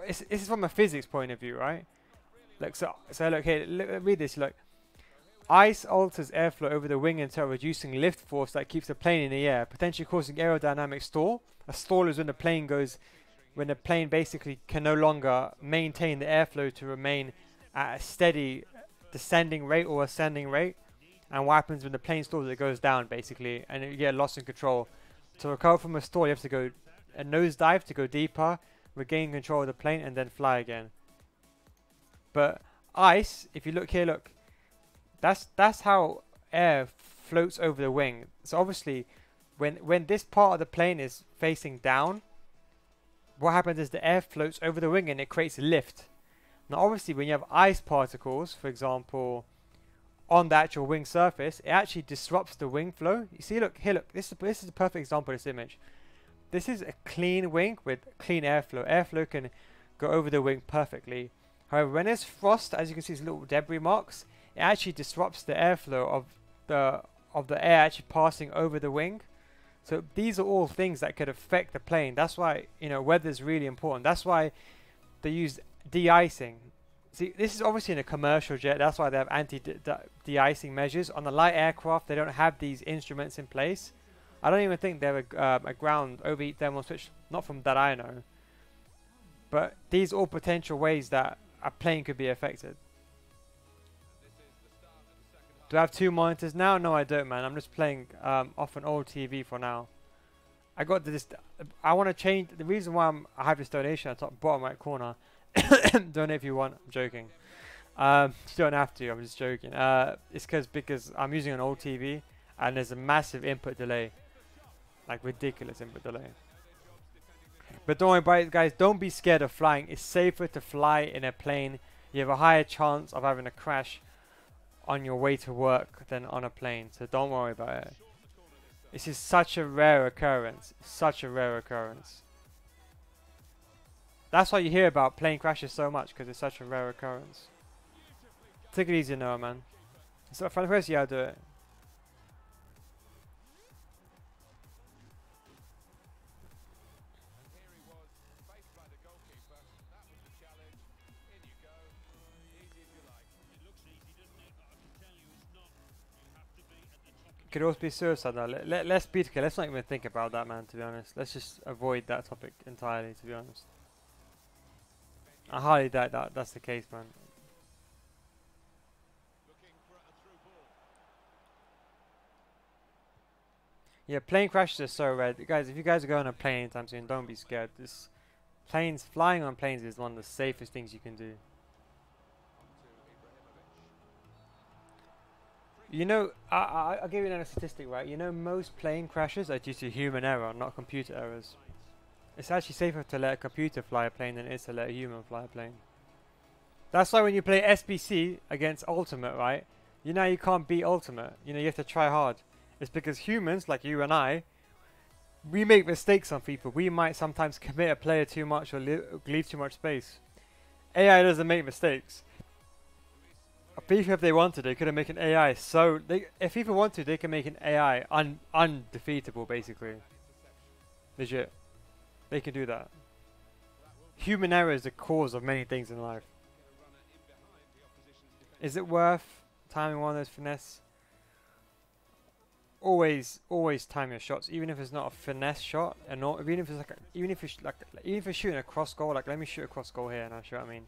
[SPEAKER 1] This is from a physics point of view, right? Look, so look here, read this. Look, ice alters airflow over the wing until reducing lift force that keeps the plane in the air, potentially causing aerodynamic stall. A stall is when the plane basically can no longer maintain the airflow to remain at a steady descending rate or ascending rate. And what happens when the plane stalls? It goes down basically, and you get lost in control. To recover from a stall, you have to go a nosedive to go deeper, regain control of the plane, and then fly again. But ice, if you look here, look, that's how air floats over the wing. So obviously, when this part of the plane is facing down, what happens is the air floats over the wing and it creates lift. Now obviously, when you have ice particles, for example, on the actual wing surface, it actually disrupts the wing flow. You see, look here, look, this is a perfect example of this image. This is a clean wing with clean airflow. Airflow can go over the wing perfectly. However, when there's frost, as you can see, these little debris marks, it actually disrupts the airflow of the air actually passing over the wing. So these are all things that could affect the plane. That's why, you know, weather is really important. That's why they use de-icing. See, this is obviously in a commercial jet. That's why they have anti-de-icing measures. On a light aircraft, they don't have these instruments in place. I don't even think they have a ground overheat thermal switch, not from that I know. But these are all potential ways that a plane could be affected. Do I have 2 monitors now? No, I don't, man. I'm just playing off an old TV for now. I got this. I want to change. The reason why I have this donation at the top bottom right corner. Donate if you want. I'm joking. You don't have to. I'm just joking. It's because I'm using an old TV and there's a massive input delay. Like ridiculous input delay. But don't worry about it, guys. Don't be scared of flying. It's safer to fly in a plane. You have a higher chance of having a crash on your way to work than on a plane. So don't worry about it. This is such a rare occurrence. Such a rare occurrence. That's why you hear about plane crashes so much, because it's such a rare occurrence. Take it easy, Noah, man. So for the first year, I'll do it. Could also be suicide now. Let's be okay. Let's not even think about that, man, to be honest. Let's just avoid that topic entirely, to be honest. I highly doubt that's the case, man. Yeah, plane crashes are so rare. Guys, if you guys are going on a plane anytime soon, don't be scared. Flying on planes is one of the safest things you can do. You know, I'll give you another statistic, right? You know, most plane crashes are due to human error, not computer errors. It's actually safer to let a computer fly a plane than it is to let a human fly a plane. That's why when you play SBC against Ultimate, right? You know you can't beat Ultimate. You know, you have to try hard. It's because humans, like you and I, we make mistakes on FIFA. We might sometimes commit a player too much or leave too much space. AI doesn't make mistakes. FIFA, if they wanted, they could have made an AI. So, if FIFA wanted, they can make an AI undefeatable, basically. Legit. They can do that. Human error is the cause of many things in life. Is it worth timing one of those finesse? always time your shots, even if it's not a finesse shot, and not even if it's like even if you're shooting a cross goal. Like let me shoot a cross goal here, and I'll show what I mean.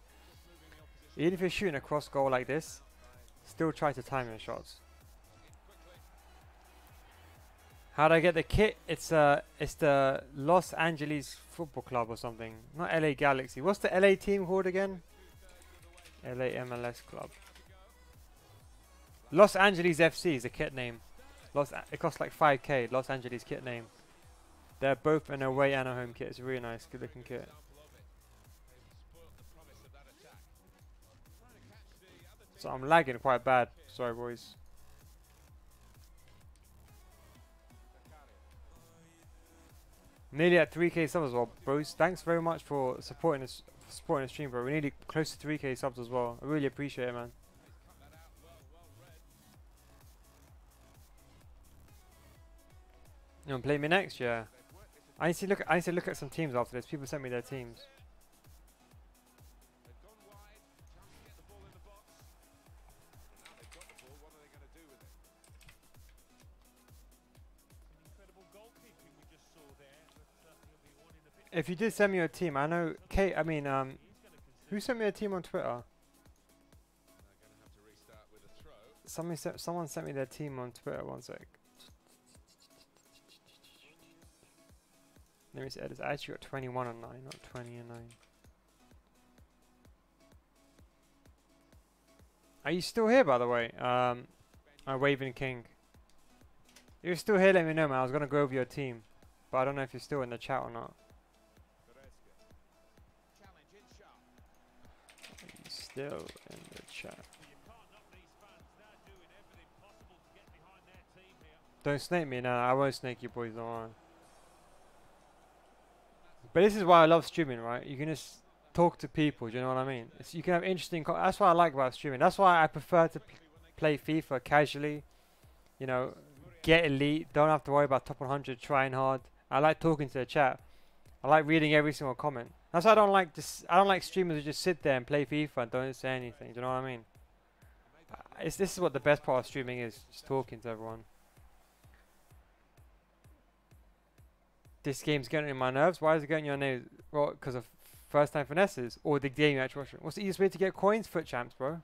[SPEAKER 1] Even if you're shooting a cross goal like this, still try to time your shots. How do I get the kit? It's the Los Angeles Football Club or something, not LA Galaxy. What's the LA team called again? LA MLS Club. Los Angeles FC is the kit name. It costs like 5k. Los Angeles kit name. They're both an away and a home kit. It's a really nice, good looking kit. So I'm lagging quite bad. Sorry, boys. Nearly at 3k subs as well, bros. Thanks very much for supporting the stream, bro. We're nearly close to 3k subs as well. I really appreciate it, man. You want to play me next? Yeah. I need to look at some teams after this. People sent me their teams. If you did send me your team, I know Kate. I mean, who sent me a team on Twitter? Someone sent me their team on Twitter. One sec. Let me see. I actually got 21 on 9, not 20 and 9. Are you still here, by the way? Waving King. If you're still here, let me know, man. I was gonna go over your team, but I don't know if you're still in the chat or not. Still in the chat. Don't snake me, no, I won't snake you boys, don't worry. But this is why I love streaming, right? You can just talk to people, do you know what I mean? You can have interesting, that's what I like about streaming. That's why I prefer to play FIFA casually, you know, get elite, don't have to worry about top 100, trying hard. I like talking to the chat. I like reading every single comment. That's why I don't like streamers who just sit there and play FIFA and don't say anything. Do you know what I mean? This is what the best part of streaming is, just talking to everyone. This game's getting on my nerves. Why is it getting on your nerves? Well, because of first time finesses or the game you're actually watching. What's the easiest way to get coins? FUTCHAMPS, bro.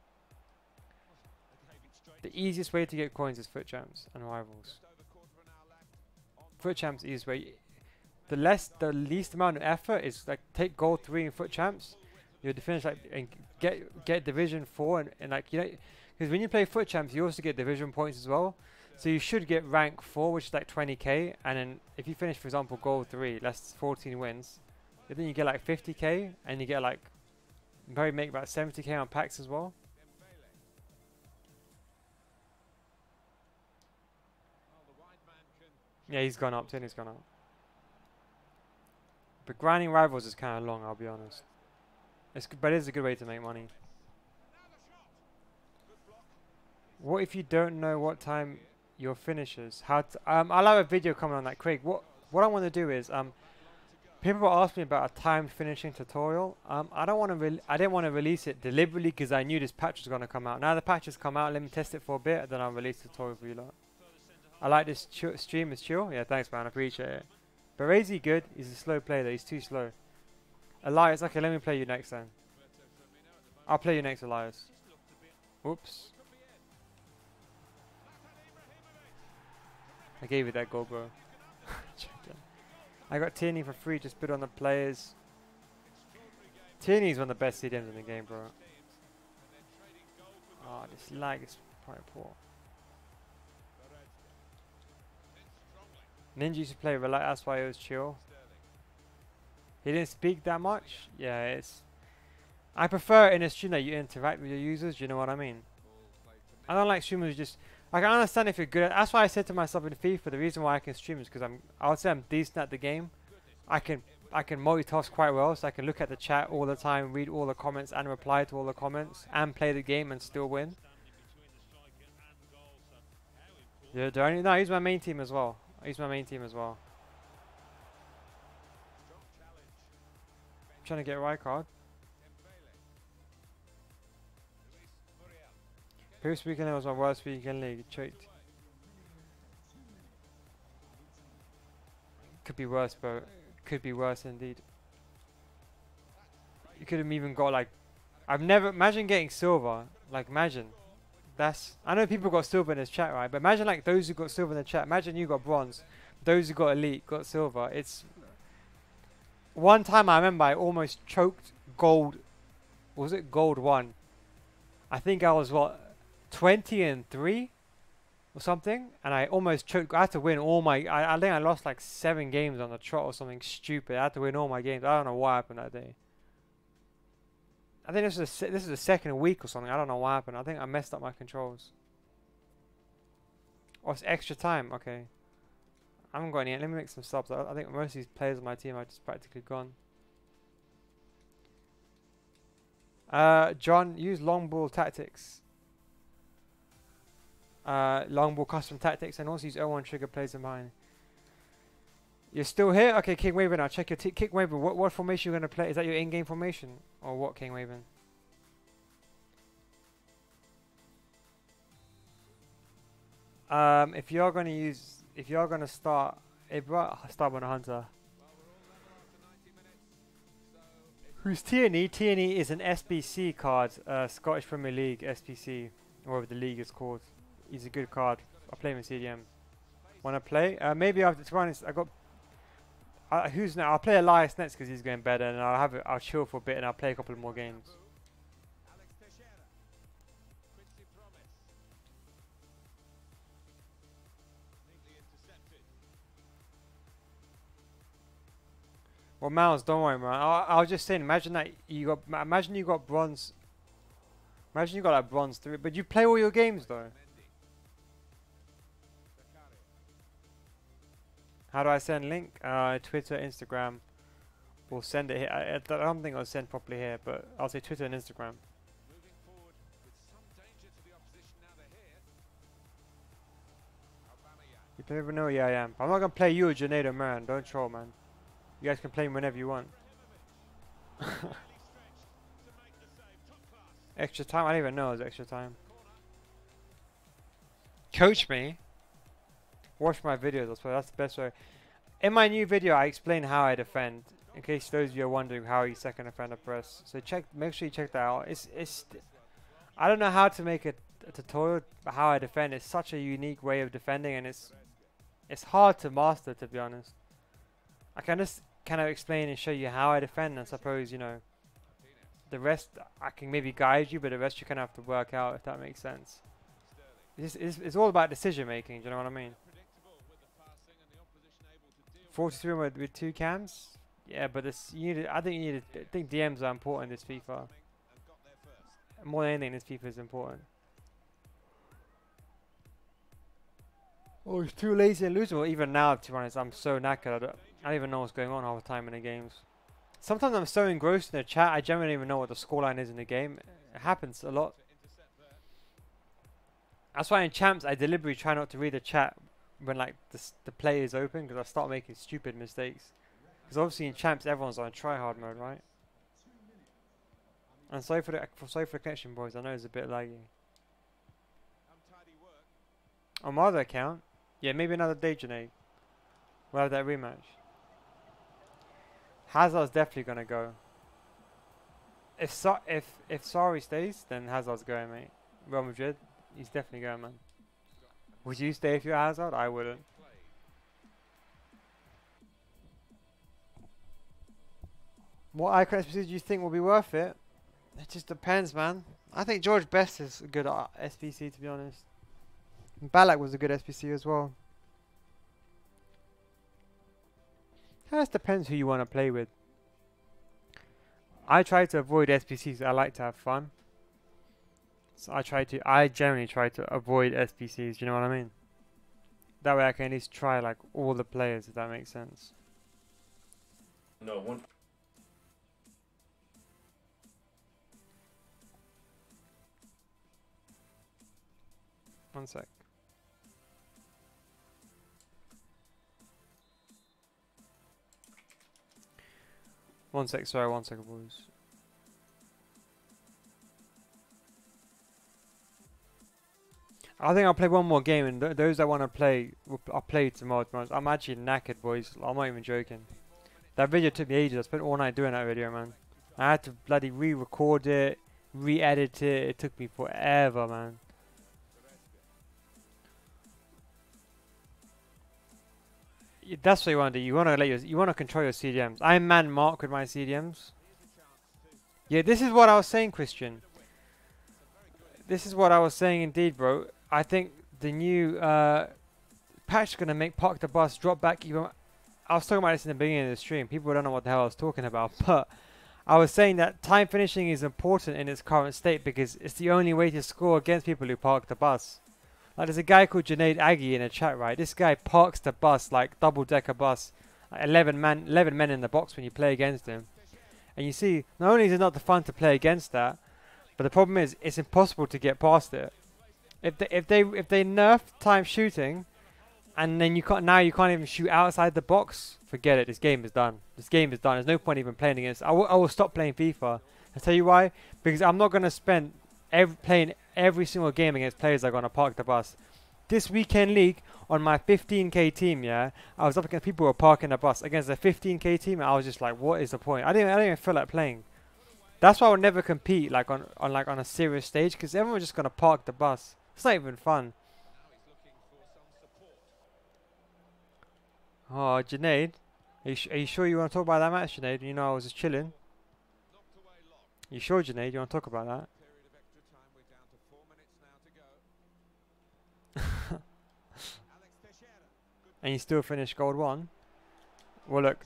[SPEAKER 1] The easiest way to get coins is FUTCHAMPS and Rivals. FUTCHAMPS is the easiest way. The least amount of effort is like take gold 3 in FUTCHAMPS. You'll finish like and get division 4 and like, you know, because when you play FUTCHAMPS you also get division points as well. So you should get rank 4, which is like 20k, and then if you finish, for example, gold 3, that's 14 wins. Then you get like 50k, and you get like probably make about 70k on packs as well. Yeah, he's gone up. Tierney's gone up. But grinding Rivals is kind of long, I'll be honest. But it is a good way to make money. What if you don't know what time your finishes? How to, I'll have a video coming on that, Craig. What I want to do is people ask me about a timed finishing tutorial. I didn't want to release it deliberately because I knew this patch was going to come out. Now the patch has come out. Let me test it for a bit, and then I'll release the tutorial for you lot. I like this stream. It's chill. Yeah, thanks, man. I appreciate it. Baresi good. He's a slow player though. He's too slow. Elias, okay, let me play you next then. I'll play you next, Elias. Whoops. I gave you that goal, bro. I got Tierney for free, just bid on the players. Tierney's one of the best CDMs in the game, bro. Oh, this lag is quite poor. Ninja used to play relax, that's why it was chill. He didn't speak that much. Yeah, it's... I prefer in a stream that you interact with your users, you know what I mean? I don't like streamers who just... Like, I understand if you're good at... That's why I said to myself in FIFA, the reason why I can stream is because I would say I'm decent at the game. I can multitask quite well, so I can look at the chat all the time, read all the comments and reply to all the comments, and play the game and still win. Yeah, no, he's my main team as well. He's my main team as well. I'm trying to get a right card. Previous weekend was my worst weekend league. Checked. could be worse, bro. Could be worse indeed. You could have even got like, I've never, imagine getting silver. Like imagine, that's, I know people got silver in this chat, right? But imagine like those who got silver in the chat. Imagine you got bronze. Those who got elite got silver. It's, one time I remember I almost choked gold. Was it gold 1? I think I was what, 20-3 or something, and I almost choked. I had to win all my. I think I lost like 7 games on the trot or something stupid. I had to win all my games. I don't know what happened that day. I think this is the second week or something. I don't know what happened. I think I messed up my controls. Oh, it's extra time. Okay. I haven't got any. Let me make some subs. I think most of these players on my team are just practically gone. John, use long ball tactics. Long ball custom tactics, and also use L1 trigger plays in mine. You're still here? Okay, King Waven, I'll check your King Waven. What formation you're going to play? Is that your in-game formation? Or what, King Waven? If you're going to use, if you're going to start start on a hunter. Who's Tierney? Tierney is an SBC card, Scottish Premier League SBC, or whatever the league is called. He's a good card. I play him in CDM. Want to play? Maybe after, to be honest, I got. Who's now? I'll play Elias next because he's going better, and I'll have it. I'll chill for a bit, and I'll play a couple more games. Well, Miles, don't worry, man. I was just saying. Imagine that you got. Imagine you got bronze. Imagine you got like bronze 3, but you play all your games though. How do I send link? Twitter, Instagram. We'll send it here. I don't think I'll send properly here, but I'll say Twitter and Instagram. You play with no? Yeah, I am. I'm not gonna play you or Janado, man. Don't troll, man. You guys can play me whenever you want. Extra time? I didn't even know it was extra time. Coach me. Watch my videos. That's the best way. In my new video, I explain how I defend. In case those of you are wondering how you second defender press. So make sure you check that out. I don't know how to make a tutorial but how I defend. It's such a unique way of defending, and it's hard to master, to be honest. I can just kind of explain and show you how I defend, and suppose, you know, the rest I can maybe guide you, but the rest you kind of have to work out, if that makes sense. It's all about decision making, do you know what I mean? 43 with 2 cams? Yeah, but I think DMs are important in this FIFA. More than anything, this FIFA is important. Oh, it's too lazy and losing. Well, even now, to be honest, I'm so knackered. I don't even know what's going on half the time in the games. Sometimes I'm so engrossed in the chat, I generally don't even know what the scoreline is in the game. It happens a lot. That's why in champs, I deliberately try not to read the chat when like the play is open, because I start making stupid mistakes. Because obviously in champs, everyone's on try hard mode, right? And sorry for the connection, boys. I know it's a bit laggy. On my other account, yeah, maybe another day, Janae. We'll have that rematch. Hazard's definitely gonna go. If Sarri stays, then Hazard's going, mate. Real Madrid, he's definitely going, man. Would you stay if you're Hazard? I wouldn't. What icon SPC do you think will be worth it? It just depends, man. I think George Best is a good SPC, to be honest. And Balak was a good SPC as well. It just depends who you want to play with. I try to avoid SPCs. I like to have fun. So I generally try to avoid SPCs, you know what I mean? That way I can at least try like all the players, if that makes sense.
[SPEAKER 2] No, one.
[SPEAKER 1] One sec. One sec, sorry, 1 second, boys. I think I'll play one more game, and those that want to play, I'll play tomorrow. I'm actually knackered, boys. I'm not even joking. That video took me ages. I spent all night doing that video, man. I had to bloody re-record it, re-edit it. It took me forever, man. That's what you want to do. You want to you want to control your CDMs. I'm man mark with my CDMs. Yeah, this is what I was saying, Christian. This is what I was saying, indeed, bro. I think the new patch is gonna make Park the Bus drop back even. I was talking about this in the beginning of the stream. People don't know what the hell I was talking about, but I was saying that time finishing is important in its current state because it's the only way to score against people who park the bus. Like there's a guy called Junaid Aggie in a chat, right? This guy parks the bus like double-decker bus, like 11 men in the box when you play against him. And you see, not only is it not the fun to play against that, but the problem is it's impossible to get past it. If they nerf time shooting, and then you can't even shoot outside the box, forget it. This game is done. This game is done. There's no point even playing against. I will stop playing FIFA. I'll tell you why. Because I'm not gonna spend playing every single game against players that are gonna park the bus. This weekend league on my 15k team, yeah, I was up against people who were parking the bus against a 15k team. And I was just like, what is the point? I didn't even feel like playing. That's why I would never compete like on a serious stage because everyone's just gonna park the bus. It's not even fun. Oh, Junaid, are you sure you want to talk about that match, Junaid? You know I was just chilling. You sure, Junaid? You want to talk about that? And you still finished gold 1? Well, look,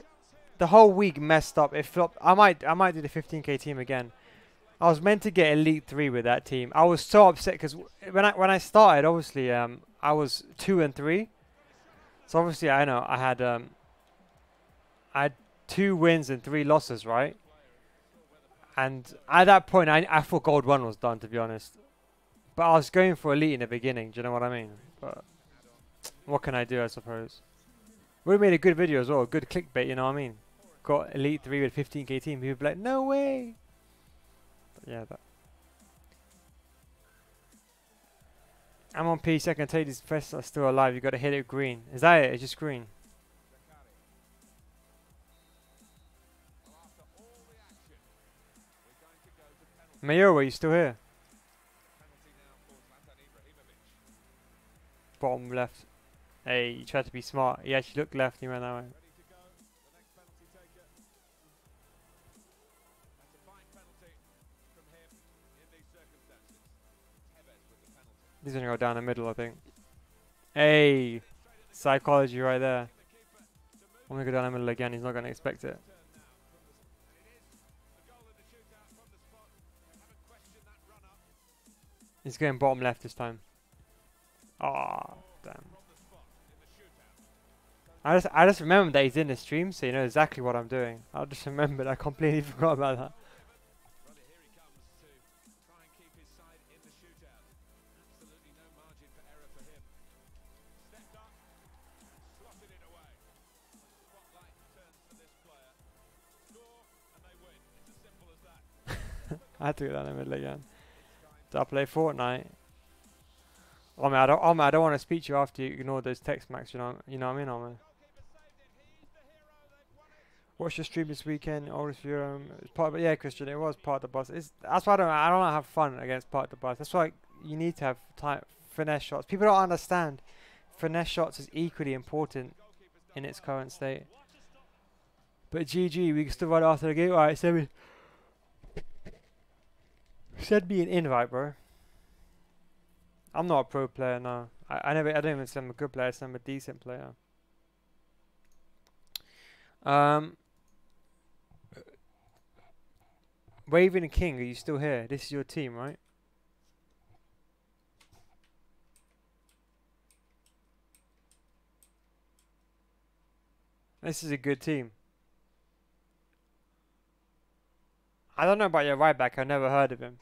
[SPEAKER 1] the whole week messed up. It flopped. I might do the 15k team again. I was meant to get elite 3 with that team. I was so upset because when I started, obviously, I was 2 and 3. So obviously, I know I had 2 wins and 3 losses, right? And at that point, I thought gold 1 was done, to be honest. But I was going for elite in the beginning. Do you know what I mean? But what can I do, I suppose? Would have made a good video as well, good clickbait, you know what I mean? Got elite 3 with 15k team. People would be like, no way. But yeah, I'm on PC. I can tell you these press are still alive. You got to hit it green. Is that it? It's just green. Mayo, are you still here? Bottom left. Hey, you tried to be smart. He actually looked left. He ran that way. He's gonna go down the middle, I think. Hey, psychology right there. I'm gonna go down the middle again. He's not gonna expect it. He's going bottom left this time. Ah, damn. I just remembered that he's in the stream, so you know exactly what I'm doing. I just remembered. I completely forgot about that. I had to go down the middle again. Do I play Fortnite? I don't want to speak to you after you ignore those text max. You know what I mean, Omar? Watch your stream this weekend. Always your it's part of, yeah, Christian. It was part of the bus. That's why I don't have fun against part of the bus. That's why you need to have finesse shots. People don't understand. Finesse shots is equally important in its current state. But GG, we can still run after the game. Alright, send me an invite, bro. I'm not a pro player, no. I don't even say I'm a good player. I say I'm a decent player. Raven King, are you still here? This is your team, right? This is a good team. I don't know about your right back. I've never heard of him.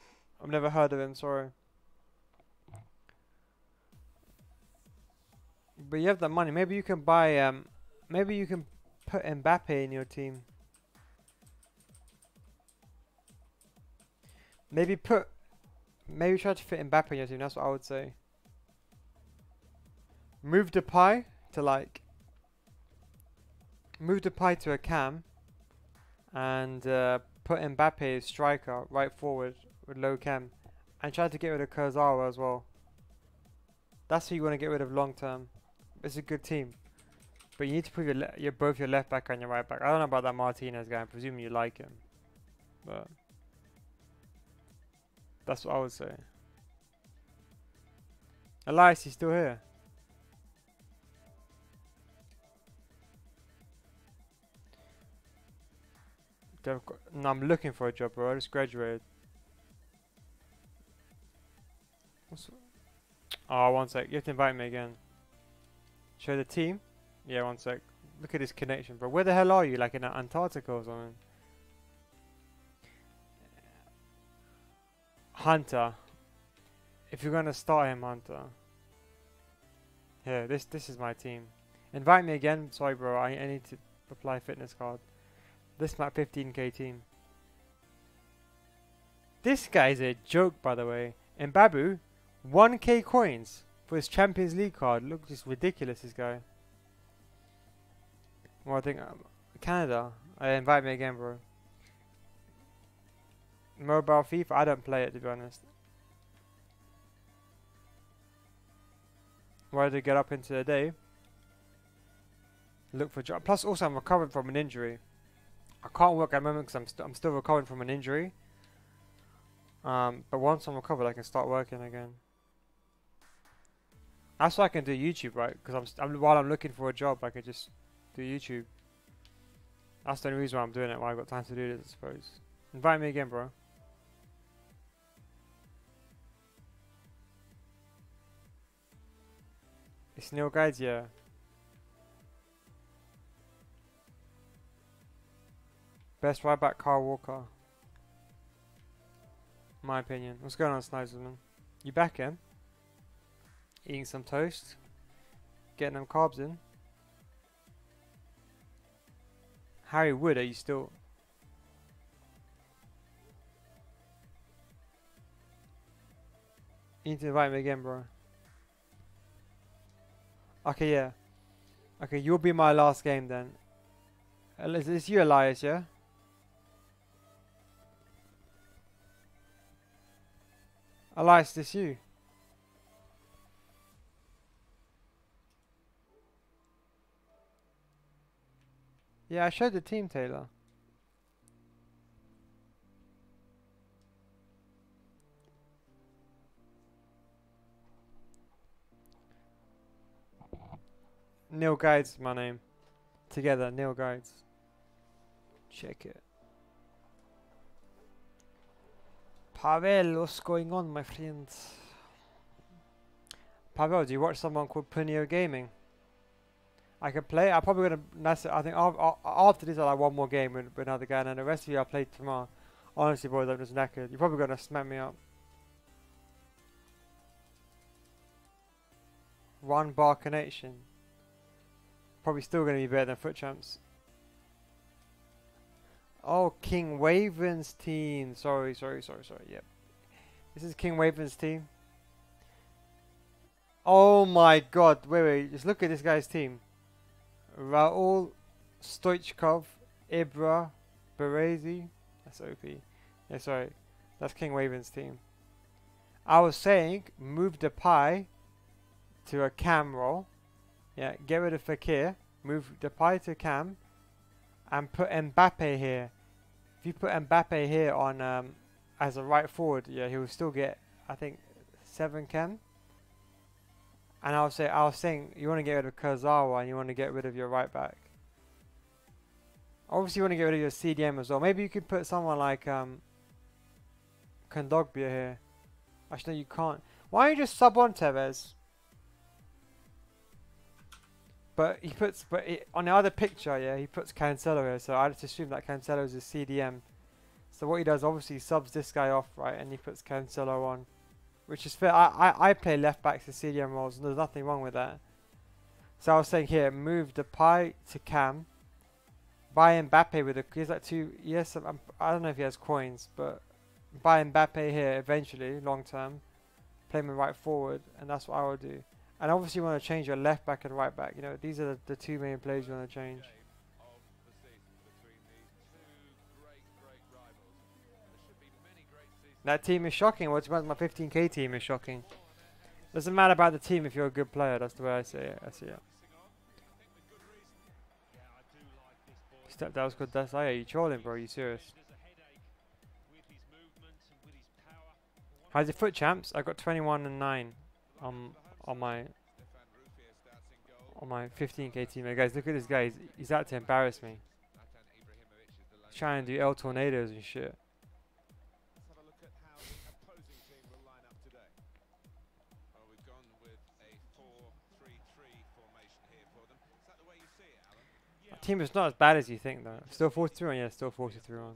[SPEAKER 1] Sorry. But you have the money. Maybe you can buy. Maybe you can put Mbappe in your team. Maybe try to fit Mbappe in your team. That's what I would say. Move Depay to like move Depay to a cam and put Mbappe as striker right forward with low cam and try to get rid of Kurzawa as well. That's who you want to get rid of long term. It's a good team. But you need to prove you're both your left back and your right back. I don't know about that Martinez guy. I presume you like him. But that's what I would say. Elias, he's still here. No, I'm looking for a job, bro. I just graduated. Oh, one sec. You have to invite me again. Show the team? Yeah, one sec. Look at this connection, bro. Where the hell are you? Like in Antarctica or something? Hunter. If you're gonna start him, Hunter. Here, this is my team. Invite me again. Sorry, bro. I need to apply fitness card. This is my 15k team. This guy's a joke, by the way. And Babu, 1k coins for his Champions League card. Look, just ridiculous, this guy. Well, I think Canada. Invite me again, bro. Mobile FIFA. I don't play it, to be honest. Why did I get up into the day? Look for job. Plus, also, I'm recovering from an injury. I can't work at the moment because I'm still recovering from an injury. But once I'm recovered, I can start working again. That's why I can do YouTube, right? Because while I'm looking for a job, I can just do YouTube. That's the only reason why I'm doing it. Why I've got time to do this, I suppose. Invite me again, bro. It's Neal guides, yeah. Best right back, Kyle Walker. My opinion. What's going on, Snowsman? You back in? Eating some toast? Getting them carbs in? Harry Wood, are you still... You need to invite me again, bro. Okay, yeah. Okay, you'll be my last game then. Is this you, Elias, yeah? Elias, this you? Yeah, I showed the team, Taylor. Neal Guides, my name. Together, Neal Guides. Check it. Pavel, what's going on, my friends? Pavel, do you watch someone called Punio Gaming? I can play. I'm probably gonna. That's it. I think after this, I'll have one more game with another guy, and then the rest of you I'll play tomorrow. Honestly, boys, I'm just knackered. You're probably gonna smack me up. One bar connection. Probably still gonna be better than FUTCHAMPS. Oh, King Waven's team. Sorry. Yep. This is King Waven's team. Oh my god. Wait. Just look at this guy's team. Raul, Stoichkov, Ibra, Berezi. That's OP. Yeah, sorry. That's King Waven's team. I was saying, move Depay to a cam role. Yeah, get rid of Fekir. Move Depay to cam. And put Mbappe here. If you put Mbappe here on as a right forward, yeah, he will still get, I think, 7 cam. And I was saying you want to get rid of Kurzawa and you want to get rid of your right back. Obviously, you want to get rid of your CDM as well. Maybe you could put someone like Kondogbia here. Actually, no, you can't. Why don't you just sub on Tevez? But he puts, on the other picture, yeah, he puts Cancelo here. So I just assume that Cancelo is a CDM. So what he does, obviously, he subs this guy off, right, and he puts Cancelo on, which is fair. I play left backs to CDM roles, and there's nothing wrong with that. So I was saying here, move Depay to cam, buy Mbappe with he has like 2. Yes, I don't know if he has coins, but buy Mbappe here eventually, long term. Play him right forward, and that's what I would do. And obviously you want to change your left back and right back. You know, these are the two main players you want to change. That team is shocking. What's about my 15k team is shocking. Doesn't matter about the team if you're a good player. That's the way I see it. I see it. Step that was good. That's are you trolling, bro? Are you serious? How's your foot champs? I got 21 and 9 on my 15k team. Hey guys, look at this guy. He's out to embarrass me. He's trying to do El Tornadoes and shit. Team is not as bad as you think though. Still 43 on, yeah, still 43 on.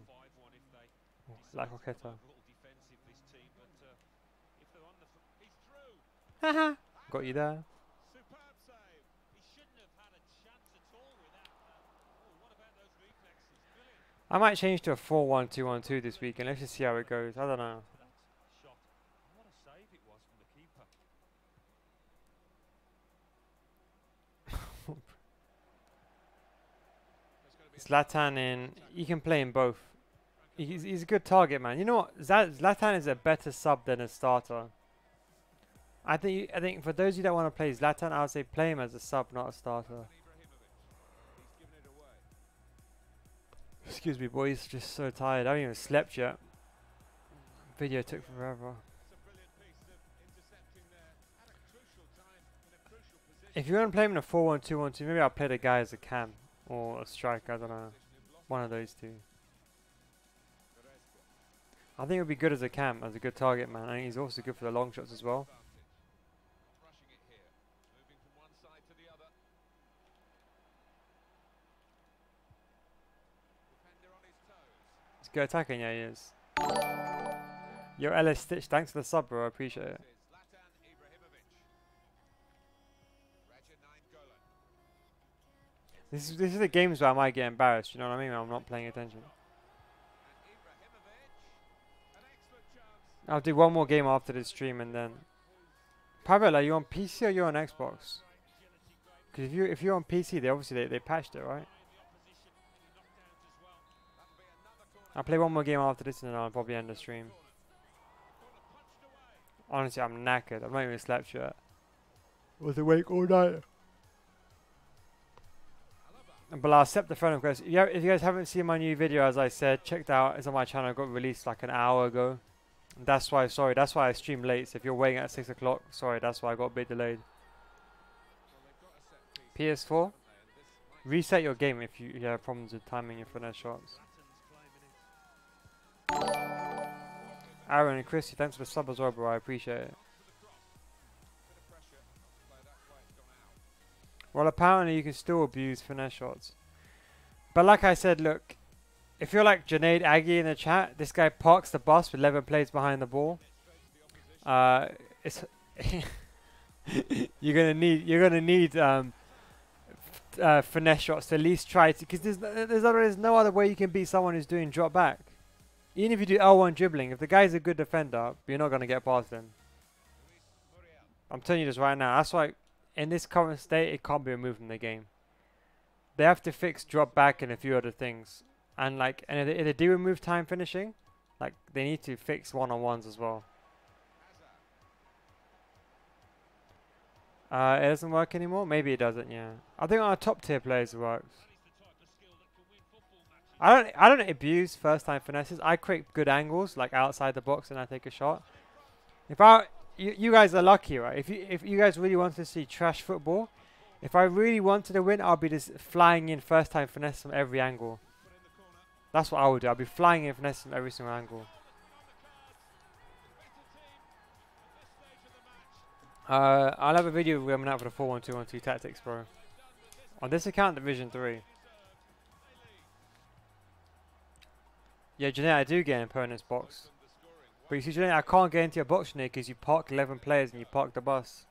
[SPEAKER 1] Oh, La Coqueta. Haha, got you there. I might change to a 4-1-2-1-2 this week and let's just see how it goes. I don't know. Zlatan in, you can play in both. He's a good target, man. You know what? Zlatan is a better sub than a starter. I think for those of you that want to play Zlatan, I would say play him as a sub, not a starter. Excuse me, boys. Just so tired. I haven't even slept yet. Video took forever. If you want to play him in a 4-1-2-1-2, maybe I'll play the guy as a cam or a striker. I don't know. One of those two. I think it would be good as a cam, as a good target man. I think he's also good for the long shots as well. He's good attacking, yeah he is. Yo LS Stitch, thanks for the sub bro, I appreciate it. This is the games where I might get embarrassed, you know what I mean? I'm not paying attention. I'll do one more game after this stream and then. Pavel, are you on PC or you're on Xbox? Because if you're on PC, they patched it, right? I'll play one more game after this and then I'll probably end the stream. Honestly, I'm knackered. I've not even slept yet. I was awake all night. But I'll accept the friend request. If you guys haven't seen my new video, as I said, checked out. It's on my channel. It got released like an hour ago. That's why, sorry, that's why I stream late. So if you're waiting at 6 o'clock, sorry, that's why I got a bit delayed. PS4, reset your game if you have problems with timing your finesse shots. Aaron and Chrissy, thanks for the sub as well, bro. I appreciate it. Well, apparently you can still abuse finesse shots. But like I said, look, if you're like Junaid Aggie in the chat, this guy parks the bus with 11 players behind the ball. It's you're gonna need finesse shots to at least try to, because there's no other way you can beat someone who's doing drop back. Even if you do L1 dribbling, if the guy's a good defender, you're not gonna get past him. I'm telling you this right now. That's why in this current state, it can't be removed from the game. They have to fix drop back and a few other things. And like, and if they do remove time finishing, like they need to fix one-on-ones as well. It doesn't work anymore? Maybe it doesn't, yeah. I think on our top tier players it works. I don't abuse first time finesses. I create good angles, like outside the box, and I take a shot. You guys are lucky, right? If you guys really want to see trash football, if I really wanted to win, I'll be just flying in first time finesse from every angle. That's what I would do. I'll be flying in finesse from every single angle. I'll have a video coming out for the 4-1-2-1-2 tactics, bro. On this account, Division 3. Yeah, Janae, I do get an opponent's box. But you see, Janae, I can't get into your box, Janae, because you parked 11 players and you parked the bus.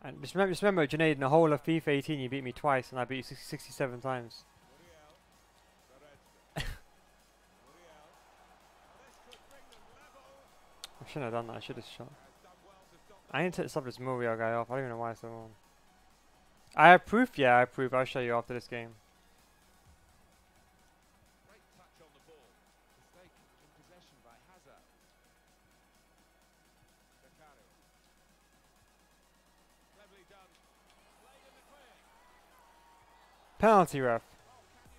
[SPEAKER 1] And just remember, Janae, in the whole of FIFA 18, you beat me twice, and I beat you 67 times. I shouldn't have done that. I should have shot. I need to stop this Muriel guy off. I don't even know why it's so on. I have proof? Yeah, I have proof. I'll show you after this game.
[SPEAKER 3] Great touch on the ball. Mistake in possession by Hazard. Zakaria. Cleverly done. Played in the clear.
[SPEAKER 1] Penalty ref.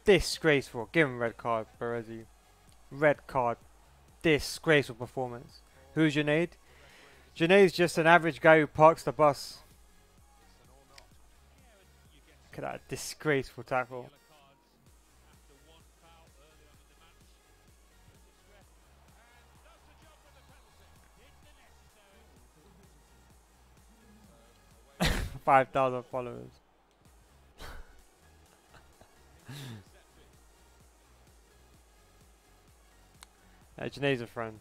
[SPEAKER 1] Disgraceful. Give him a red card, Baresi. Red card. Disgraceful performance. Who's Junaid? Junaid's just an average guy who parks the bus. Look at that disgraceful tackle. 5,000 followers. Junaid's a friend.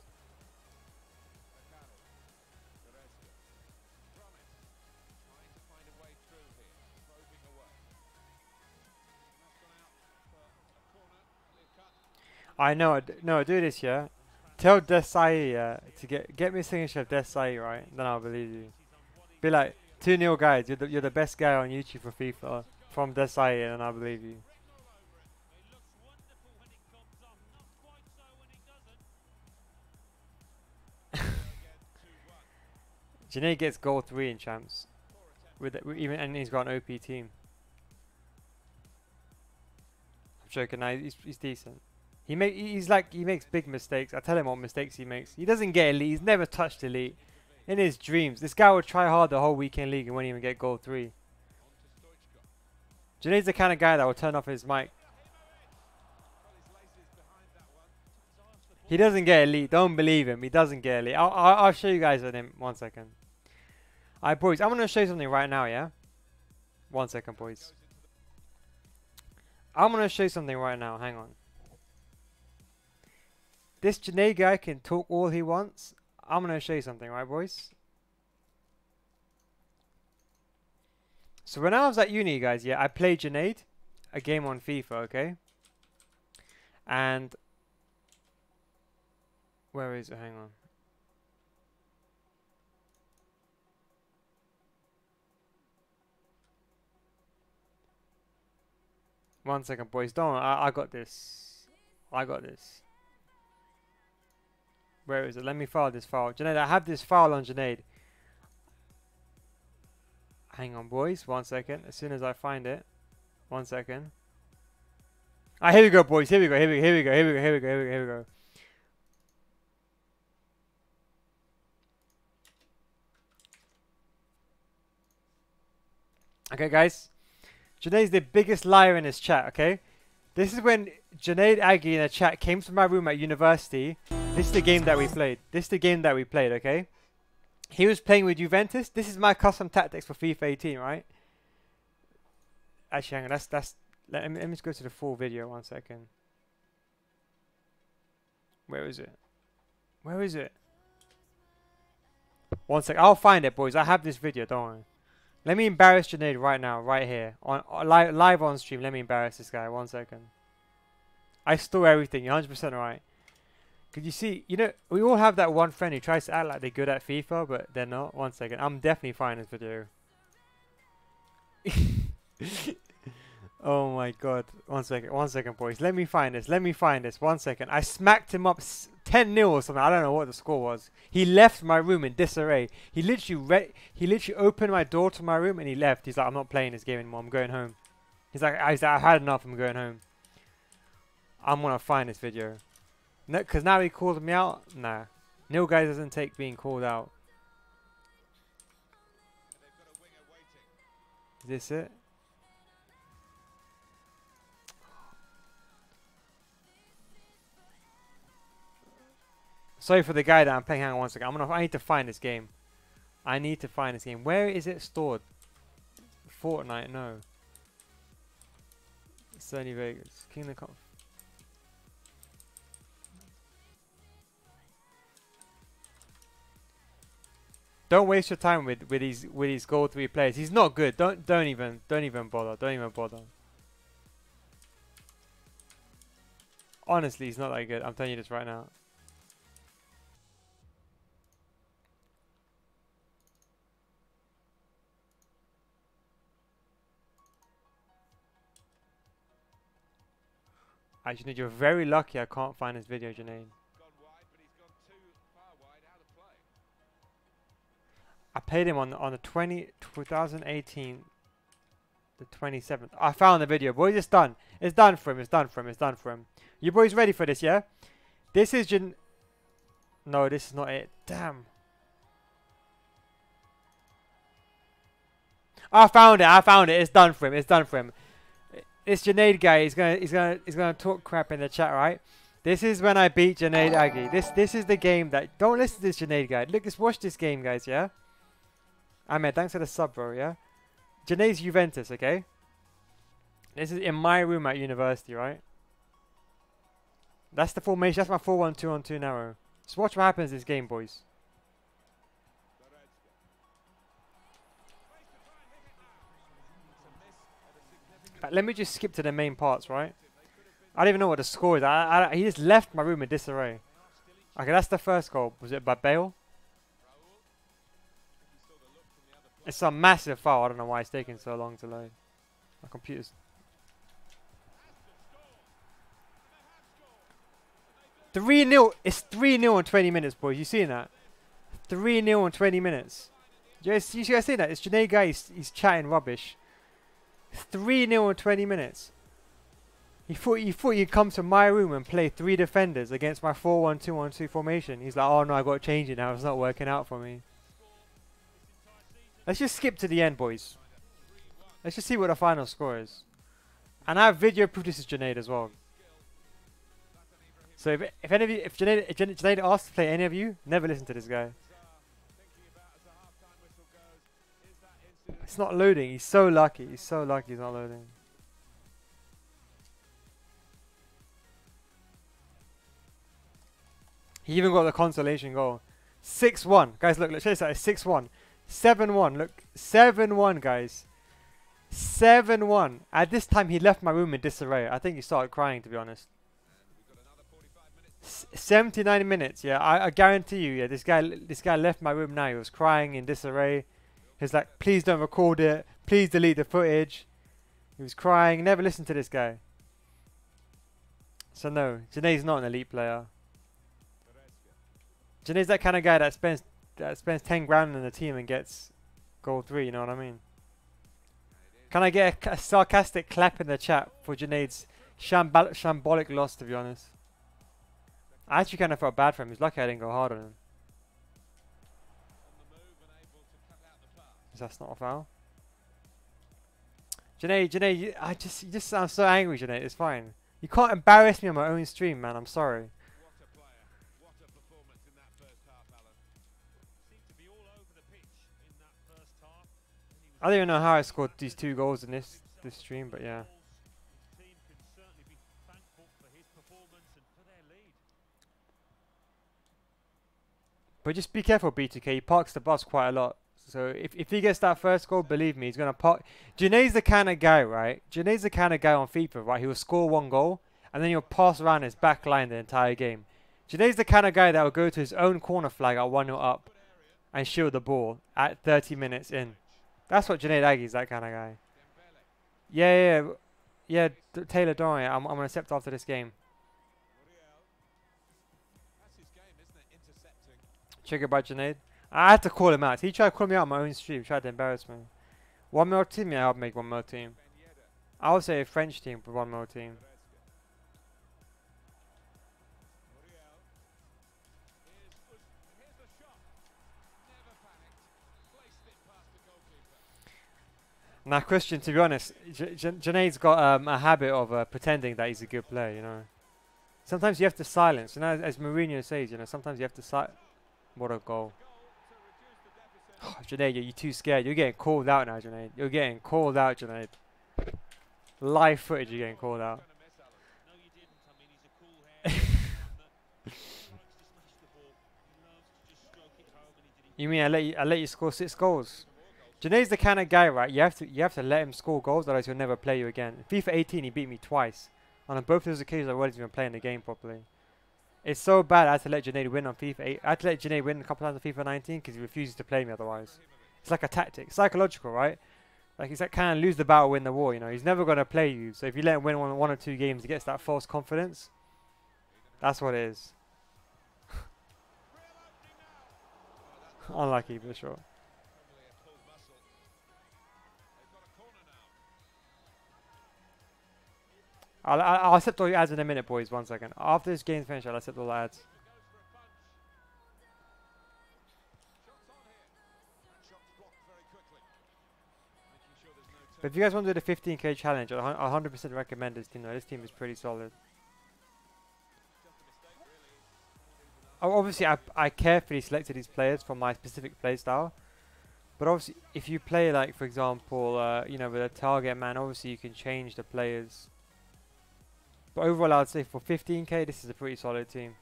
[SPEAKER 1] I know. No, do this, yeah. Tell Desai, to get me a signature of Desai, right? Then I'll believe you. Be like, 2-0 guys. You're the best guy on YouTube for FIFA from Desai, and I'll believe you. Janae gets goal 3 in champs, and he's got an OP team. I'm joking. Now he's decent. He makes big mistakes. I tell him what mistakes he makes. He doesn't get elite. He's never touched elite in his dreams. This guy would try hard the whole weekend league and won't even get goal 3. Janae's the kind of guy that will turn off his mic. He doesn't get elite. Don't believe him. He doesn't get elite. I'll show you guys on him. 1 second. Alright, boys. I'm going to show you something right now, yeah? 1 second, boys. I'm going to show you something right now. Hang on. This Janae guy can talk all he wants. I'm going to show you something, right, boys? So when I was at uni, guys, yeah, I played Junaid, a game on FIFA, okay? And where is it? Hang on. One second, boys. Don't. I got this. I got this. Where is it? Let me file this file. Junaid, I have this file on Junaid. Hang on, boys. 1 second. As soon as I find it. 1 second. Ah, here we go, boys. Here we go. Here we go. Here we go. Here we go. Here we go. Here we go. Here we go. Okay, guys. Junaid's the biggest liar in his chat, okay? This is when Junaid Aggie in the chat came to my room at university. This is the game that we played. This is the game that we played, okay? He was playing with Juventus. This is my custom tactics for FIFA 18, right? Actually, hang on. Let me just go to the full video 1 second. Where is it? Where is it? 1 sec. I'll find it, boys. I have this video. Don't worry. Let me embarrass Junaid right now, right here, on live on stream. Let me embarrass this guy. 1 second. I store everything. You're 100% right. Could you see? You know, we all have that one friend who tries to act like they're good at FIFA, but they're not. 1 second. I'm definitely finding this video. Oh my god. 1 second. 1 second, boys. Let me find this. Let me find this. 1 second. I smacked him up 10-0 or something. I don't know what the score was. He left my room in disarray. He literally opened my door to my room and he left. He's like, I'm not playing this game anymore. I'm going home. He's like, I've had enough. I'm going home. I'm gonna find this video. No, because now he called me out. Nah. Neal guy doesn't take being called out. Is this it? Sorry for the guy that I'm playing. Hang on 1 second. I need to find this game. I need to find this game. Where is it stored? Fortnite, no. Sony Vegas. Kingdom Come. Don't waste your time with these goal 3 players. He's not good. Don't even bother. Don't even bother. Honestly, he's not that good. I'm telling you this right now. Actually, you're very lucky I can't find this video, Junaid.
[SPEAKER 3] Gone wide, but he's gone too far wide, out of play.
[SPEAKER 1] I played him on the 2018, the 27th. I found the video, boys. It's done. It's done for him. It's done for him. It's done for him. You boys ready for this, yeah? This is No, this is not it. Damn. I found it. I found it. It's done for him. It's done for him. This Junaid guy is gonna talk crap in the chat, right? This is when I beat Junaid Aggie. This is the game that don't listen to this Junaid guy. Look, just watch this game, guys. Yeah. Ahmed, thanks for the sub, bro. Yeah. Junaid's Juventus, okay? This is in my room at university, right? That's the formation. That's my 4-1-2-on-2 narrow. Just watch what happens in this game, boys. But let me just skip to the main parts, right? I don't even know what the score is. He just left my room in disarray. Okay, that's the first goal. Was it by Bale? It's a massive foul. I don't know why it's taking so long to load. My computer's... 3-0. It's 3-0 in 20 minutes, boys. You seen that? 3-0 in 20 minutes. You guys see that? It's Junaid guy. He's chatting rubbish. 3-0 in 20 minutes. He thought you'd come to my room and play 3 defenders against my 4-1-2-1-2 formation. He's like, oh no, I got to change it now. It's not working out for me. Let's just skip to the end, boys. Let's just see what the final score is. And I have video proof this is Junaid as well. So if any of you, if Junaid asks to play any of you, never listen to this guy. It's not loading. He's so lucky. He's so lucky he's not loading. He even got the consolation goal. 6-1. Guys, look, check this out. It's 6-1. 7-1. Look, 7-1, guys. 7-1. At this time, he left my room in disarray. I think he started crying, to be honest. 79 minutes. Yeah, I guarantee you. Yeah, this guy left my room now. He was crying in disarray. He was like, please don't record it. Please delete the footage. He was crying. Never listen to this guy. So no, Junaid's not an elite player. Junaid's that kind of guy that spends 10 grand in the team and gets goal 3. You know what I mean? Can I get a sarcastic clap in the chat for Junaid's shambolic loss? To be honest, I actually kind of felt bad for him. He's lucky I didn't go hard on him. That's not a foul. Junaid, you just sound so angry, Junaid. It's fine. You can't embarrass me on my own stream, man. I'm sorry.
[SPEAKER 3] What a player. What a performance in that first half, Alan. Seemed to be all over the pitch in that first half.
[SPEAKER 1] I don't even know how I scored these 2 goals in this stream, but yeah.
[SPEAKER 3] His team can certainly be thankful for his performance and for their lead.
[SPEAKER 1] But just be careful, B2K. He parks the bus quite a lot. So if he gets that first goal, believe me, he's going to park. Junaid's the kind of guy, right? Junaid's the kind of guy on FIFA, right? He will score 1 goal and then he'll pass around his back line the entire game. Junaid's the kind of guy that will go to his own corner flag at 1-0 up and shield the ball at 30 minutes in. That's what Junaid Aggie's, that kind of guy. Yeah, Taylor, don't worry. I'm going to accept after this game.
[SPEAKER 3] That's his game, isn't it? Intercepting.
[SPEAKER 1] Triggered by Junaid. I had to call him out. He tried to call me out on my own stream. Tried to embarrass me. One more team, yeah, I'll make one more team. I would say a French team for one more team.
[SPEAKER 3] Here's the shot. Never panicked. Placed it past the goalkeeper.
[SPEAKER 1] Now, Christian, to be honest, Junaid's got a habit of pretending that he's a good player, you know. Sometimes you have to silence. You know, as Mourinho says, you know, sometimes you have to silence. What a goal. Oh, Junaid, you're too scared. You're getting called out now, Junaid. You're getting called out, Junaid. Live footage, you're getting called out.
[SPEAKER 3] No, you didn't. I mean, he's a cool hair. He likes to smash the ball. He loves to just stroke it home, and he did it.
[SPEAKER 1] You mean I let you score 6 goals? Junaid's the kind of guy, right? You have to let him score goals, otherwise he'll never play you again. In FIFA 18, he beat me twice. And on both those occasions, I wasn't even playing the game properly. It's so bad I had to let Junaid win on FIFA 8. I had to let Junaid win a couple times on FIFA 19 because he refuses to play me otherwise. It's like a tactic. Psychological, right? Like, he's like kind of lose the battle, win the war. You know, he's never gonna play you. So if you let him win one or two games, he gets that false confidence. That's what it is. Unlucky for sure. I'll accept all your ads in a minute, boys. 1 second. After this game's finished, I'll accept all the ads. But if you guys want to do the 15k challenge, I 100% recommend this team. Though. This team is pretty solid. Oh, obviously, I carefully selected these players for my specific playstyle. But obviously, if you play like, for example, you know, with a target man, obviously you can change the players. But overall, I'd say for 15k, this is a pretty solid team.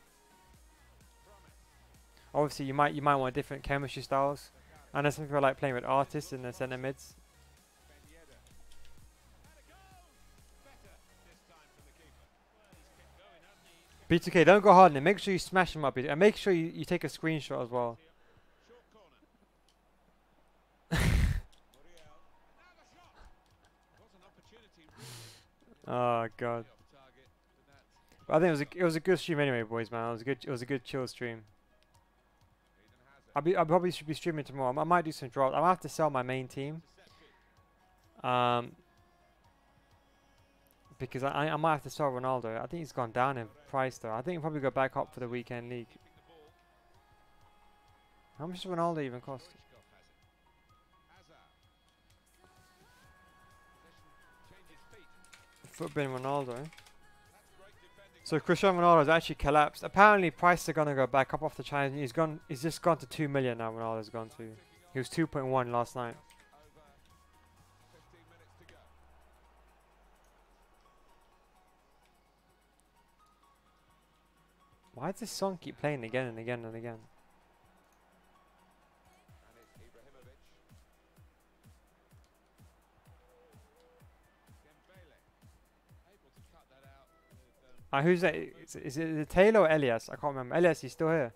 [SPEAKER 1] Obviously, you might want different chemistry styles. I know some people like playing with artists in the centre mids. B2K, don't go hard on him. Make sure you smash him up. And make sure you take a screenshot as well. Oh god. But I think it was a good stream anyway, boys, man. It was a good chill stream. I probably should be streaming tomorrow. I might do some drops. I might have to sell my main team. Because I might have to sell Ronaldo. I think he's gone down in price though. I think he'll probably go back up for the weekend league. How much does Ronaldo even cost? Footbin Ronaldo. So Cristiano Ronaldo has actually collapsed. Apparently prices are gonna go back up off the Chinese. He's just gone to 2 million now. Ronaldo's gone to. He was 2.1 last night. Why does this song keep playing again and again and again? Who's that? Is it Taylor or Elias? I can't remember. Elias, he's still here.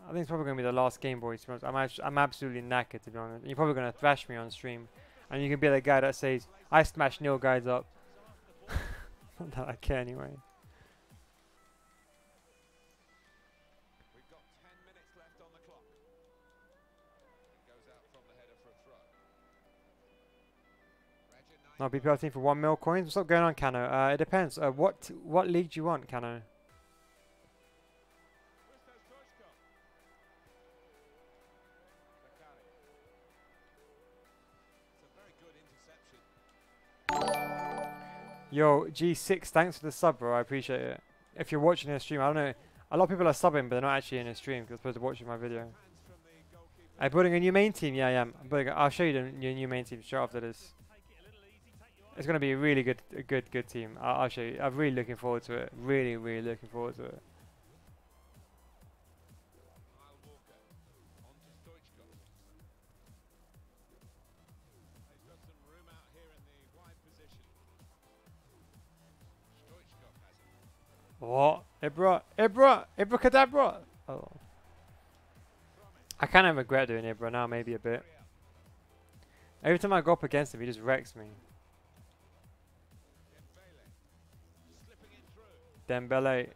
[SPEAKER 1] I think it's probably going to be the last game, boys. I'm absolutely knackered, to be honest. You're probably going to thrash me on stream. And you can be the guy that says, I smash Neal guys up. Not that I care anyway. No, BPL team for 1 mil coins. What's up going on, Cano? It depends. What league do you want, Cano? Yo, G6, thanks for the sub, bro. I appreciate it. If you're watching the stream, I don't know. A lot of people are subbing, but they're not actually in the stream because they're supposed to watch my video. Are you building a new main team? Yeah, I am. I'll show you your new main team straight after this. It's going to be a really good team. I'll show you. I'm really looking forward to it. Really looking forward to it. What? Ibracadabra! Oh. I kind of regret doing Ibra now, maybe a bit. Every time I go up against him, he just wrecks me. Dembele.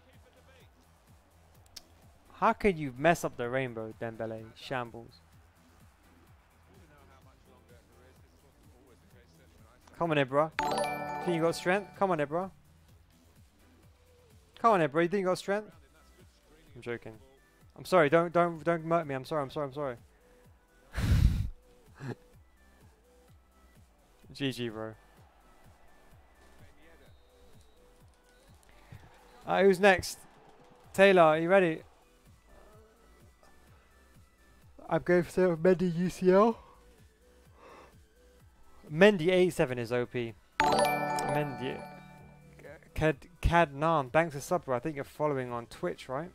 [SPEAKER 1] How can you mess up the rainbow, Dembele? Shambles. Come on, Ibra. Think you got strength? Come on, Ibra. Come on, Ibra. You think you got strength? I'm joking. I'm sorry. Don't murk me. I'm sorry. GG, bro. Who's next? Taylor, are you ready? I'm going for Mendy UCL. Mendy 87 is OP. Mendy. Cadnan, thanks for sub, bro. I think you're following on Twitch, right?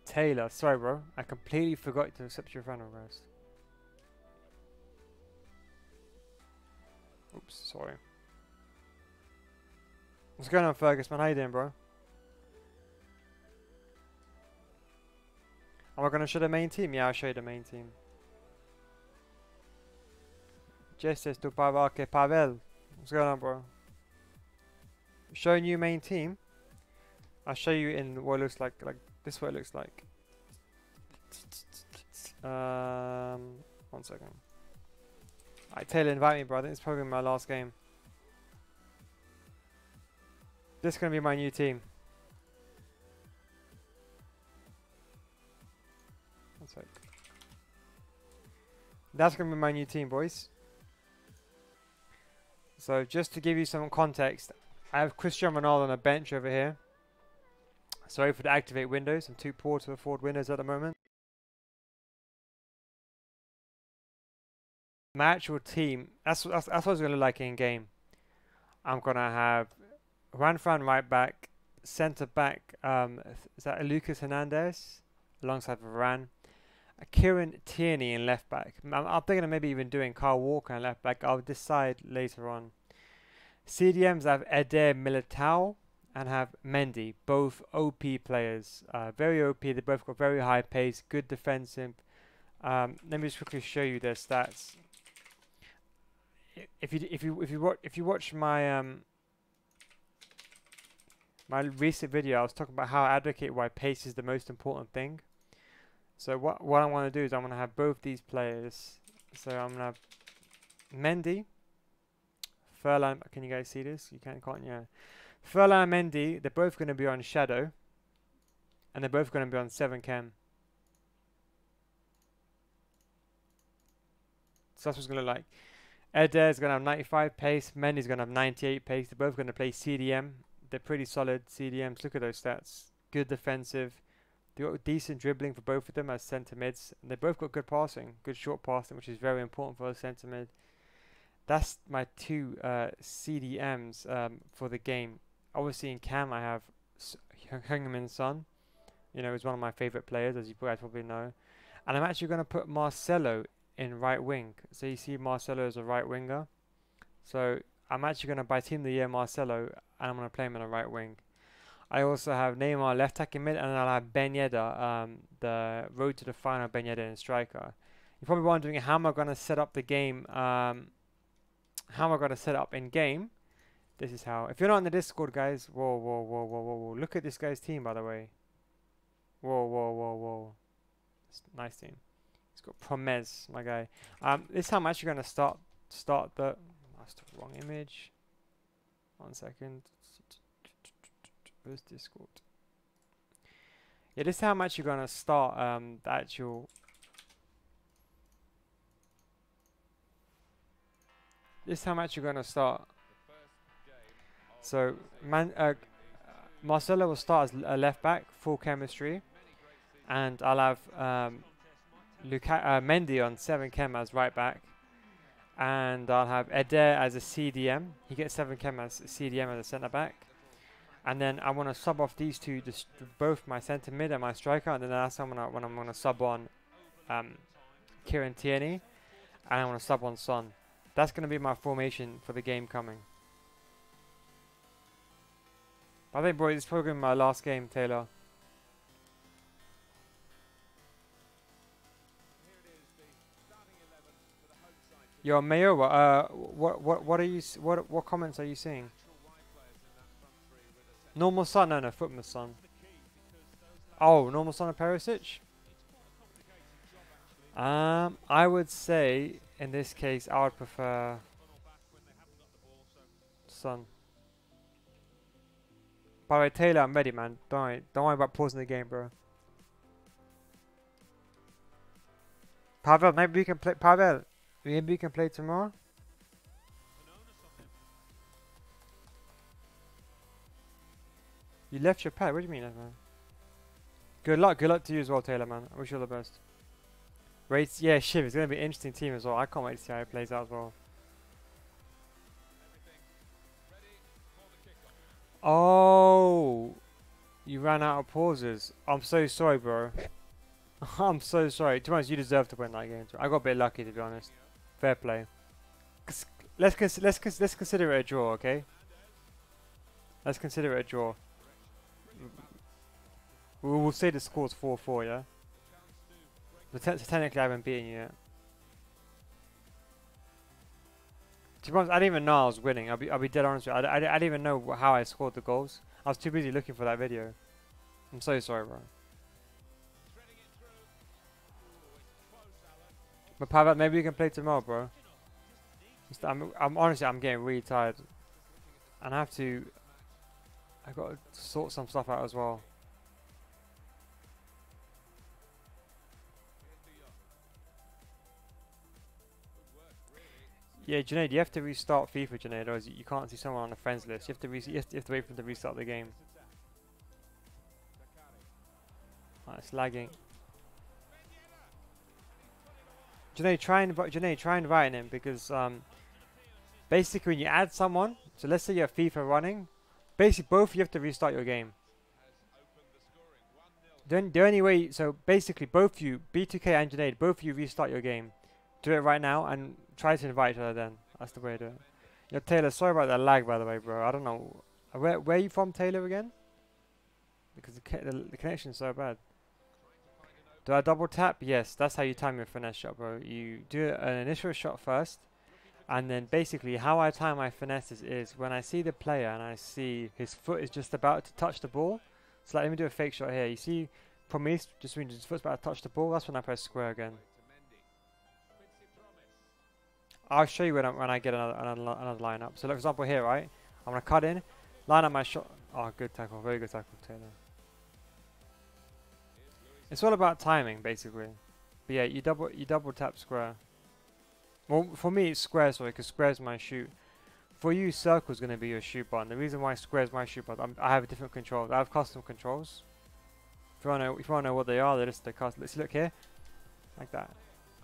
[SPEAKER 1] Taylor, sorry, bro. I completely forgot to accept your friend request. Oops, sorry. What's going on, Fergus, man? How you doing, bro? Am I going to show the main team? Yeah, I'll show you the main team. Jesse to Pavel. Okay, Pavel. What's going on, bro? Showing you main team. I'll show you in what it looks like. Like this is what it looks like. 1 second. Alright, Taylor, invite me, bro. I think it's probably my last game. This is gonna be my new team. 1 sec. That's gonna be my new team, boys. So just to give you some context, I have Cristiano Ronaldo on a bench over here. Sorry for the activate windows. I'm too poor to afford windows at the moment. My actual team, that's what it's going to look like in game. I'm going to have Juan Fran right back, centre back, is that Lucas Hernandez alongside Varane. Kieran Tierney in left back. I'm thinking of maybe even doing Kyle Walker in left back. I'll decide later on. CDMs I have Eder Militao and have Mendy, both OP players. Very OP. They both got very high pace, good defensive. Let me just quickly show you their stats. If you watch my my recent video, I was talking about how I advocate why pace is the most important thing. So what I want to do is I'm going to have both these players. So I'm going to have Mendy, Furlan. Can you guys see this? You can't, yeah. Furlan and Mendy, they're both going to be on Shadow, and they're both going to be on 7 chem. So that's what it's going to look like. Eder is going to have 95 pace. Mendy's going to have 98 pace. They're both going to play CDM. They're pretty solid CDMs. Look at those stats. Good defensive. They got decent dribbling for both of them as centre mids. And they both got good passing, good short passing, which is very important for a centre mid. That's my two CDMs for the game. Obviously in cam I have Heung-min Son. You know, he's one of my favourite players, as you guys probably know. And I'm actually going to put Marcelo in right wing. So you see Marcelo as a right winger. So I'm actually going to buy Team of the Year Marcelo, and I'm going to play him in a right wing. I also have Neymar left attacking mid, and I'll have Ben Yedder, the road to the final Ben Yedder in striker. You're probably wondering how am I going to set up the game, how am I going to set up in game. This is how. If you're not in the Discord, guys, whoa, whoa, whoa, whoa, whoa, whoa. Look at this guy's team, by the way. Whoa, whoa, whoa, whoa. It's a nice team. He's got Promes, my guy. This is how I'm actually going to start the... That's the wrong image. 1 second. Where's Discord? Yeah, this is how I'm actually going to start the actual... This is how I'm actually going to start. So, Marcelo will start as a left back, full chemistry. And I'll have Mendy on 7 chem as right back. And I'll have Eder as a CDM. He gets 7 chem as a CDM as a centre back. And then I want to sub off these two, just both my centre mid and my striker. And then that's when I'm going to sub on Kieran Tierney. And I want to sub on Son. That's going to be my formation for the game coming. I think, boys, it's probably going to be my last game, Taylor. Yo, Mayowa, what are you? What comments are you seeing? Normal Son, no, Footman's Son. Oh, Normal Son of Perisic. I would say in this case I would prefer Son. By the way, Taylor, I'm ready, man. Don't worry about pausing the game, bro. Pavel, maybe we can play. Pavel, maybe we can play tomorrow. You left your pad. What do you mean, man? Good luck to you as well, Taylor, man. I wish you all the best. Rates, yeah, Shiv. It's gonna be an interesting team as well. I can't wait to see how it plays out as well. Oh, you ran out of pauses. I'm so sorry, bro. I'm so sorry. To be honest, you deserve to win that game. I got a bit lucky, to be honest. Fair play. Let's consider it a draw, okay? Let's consider it a draw. We'll say the score's 4-4, yeah? But technically I haven't beaten you yet. To be honest, I didn't even know I was winning. I'll be dead honest with you. I didn't even know how I scored the goals. I was too busy looking for that video. I'm so sorry, bro. But Pavel, maybe we can play tomorrow, bro. I'm honestly, I'm getting really tired. And I got to sort some stuff out as well. Yeah, Junaid, you have to restart FIFA, Junaid, or you can't see someone on the friends list. You have to you have to wait for them to restart the game. Oh, it's lagging. Junaid, try inviting him because basically when you add someone, so let's say you have FIFA running, basically both you have to restart your game. The only way, so basically both you, B2K and Junaid, both you restart your game. Do it right now and try to invite each other then. That's the way to do it. Yo, Taylor, sorry about that lag by the way, bro. I don't know. Where are you from, Taylor, again? Because the connection's so bad. Do I double tap? Yes, that's how you time your finesse shot, bro. You do an initial shot first. And then basically how I time my finesses is when I see the player and I see his foot is just about to touch the ball. So like, let me do a fake shot here. You see Promise, just when his foot's about to touch the ball, that's when I press square again. I'll show you when I get another line up. So for example here, right? I'm going to cut in, line up my shot. Oh, good tackle. Very good tackle, Taylor. It's all about timing, basically. But yeah, you double tap square. Well, for me it's square, sorry, because square is my shoot. For you, circle is going to be your shoot button. The reason why square is my shoot button, I have different controls. I have custom controls. If you want to know what they are, they're just the custom. Let's look here, like that.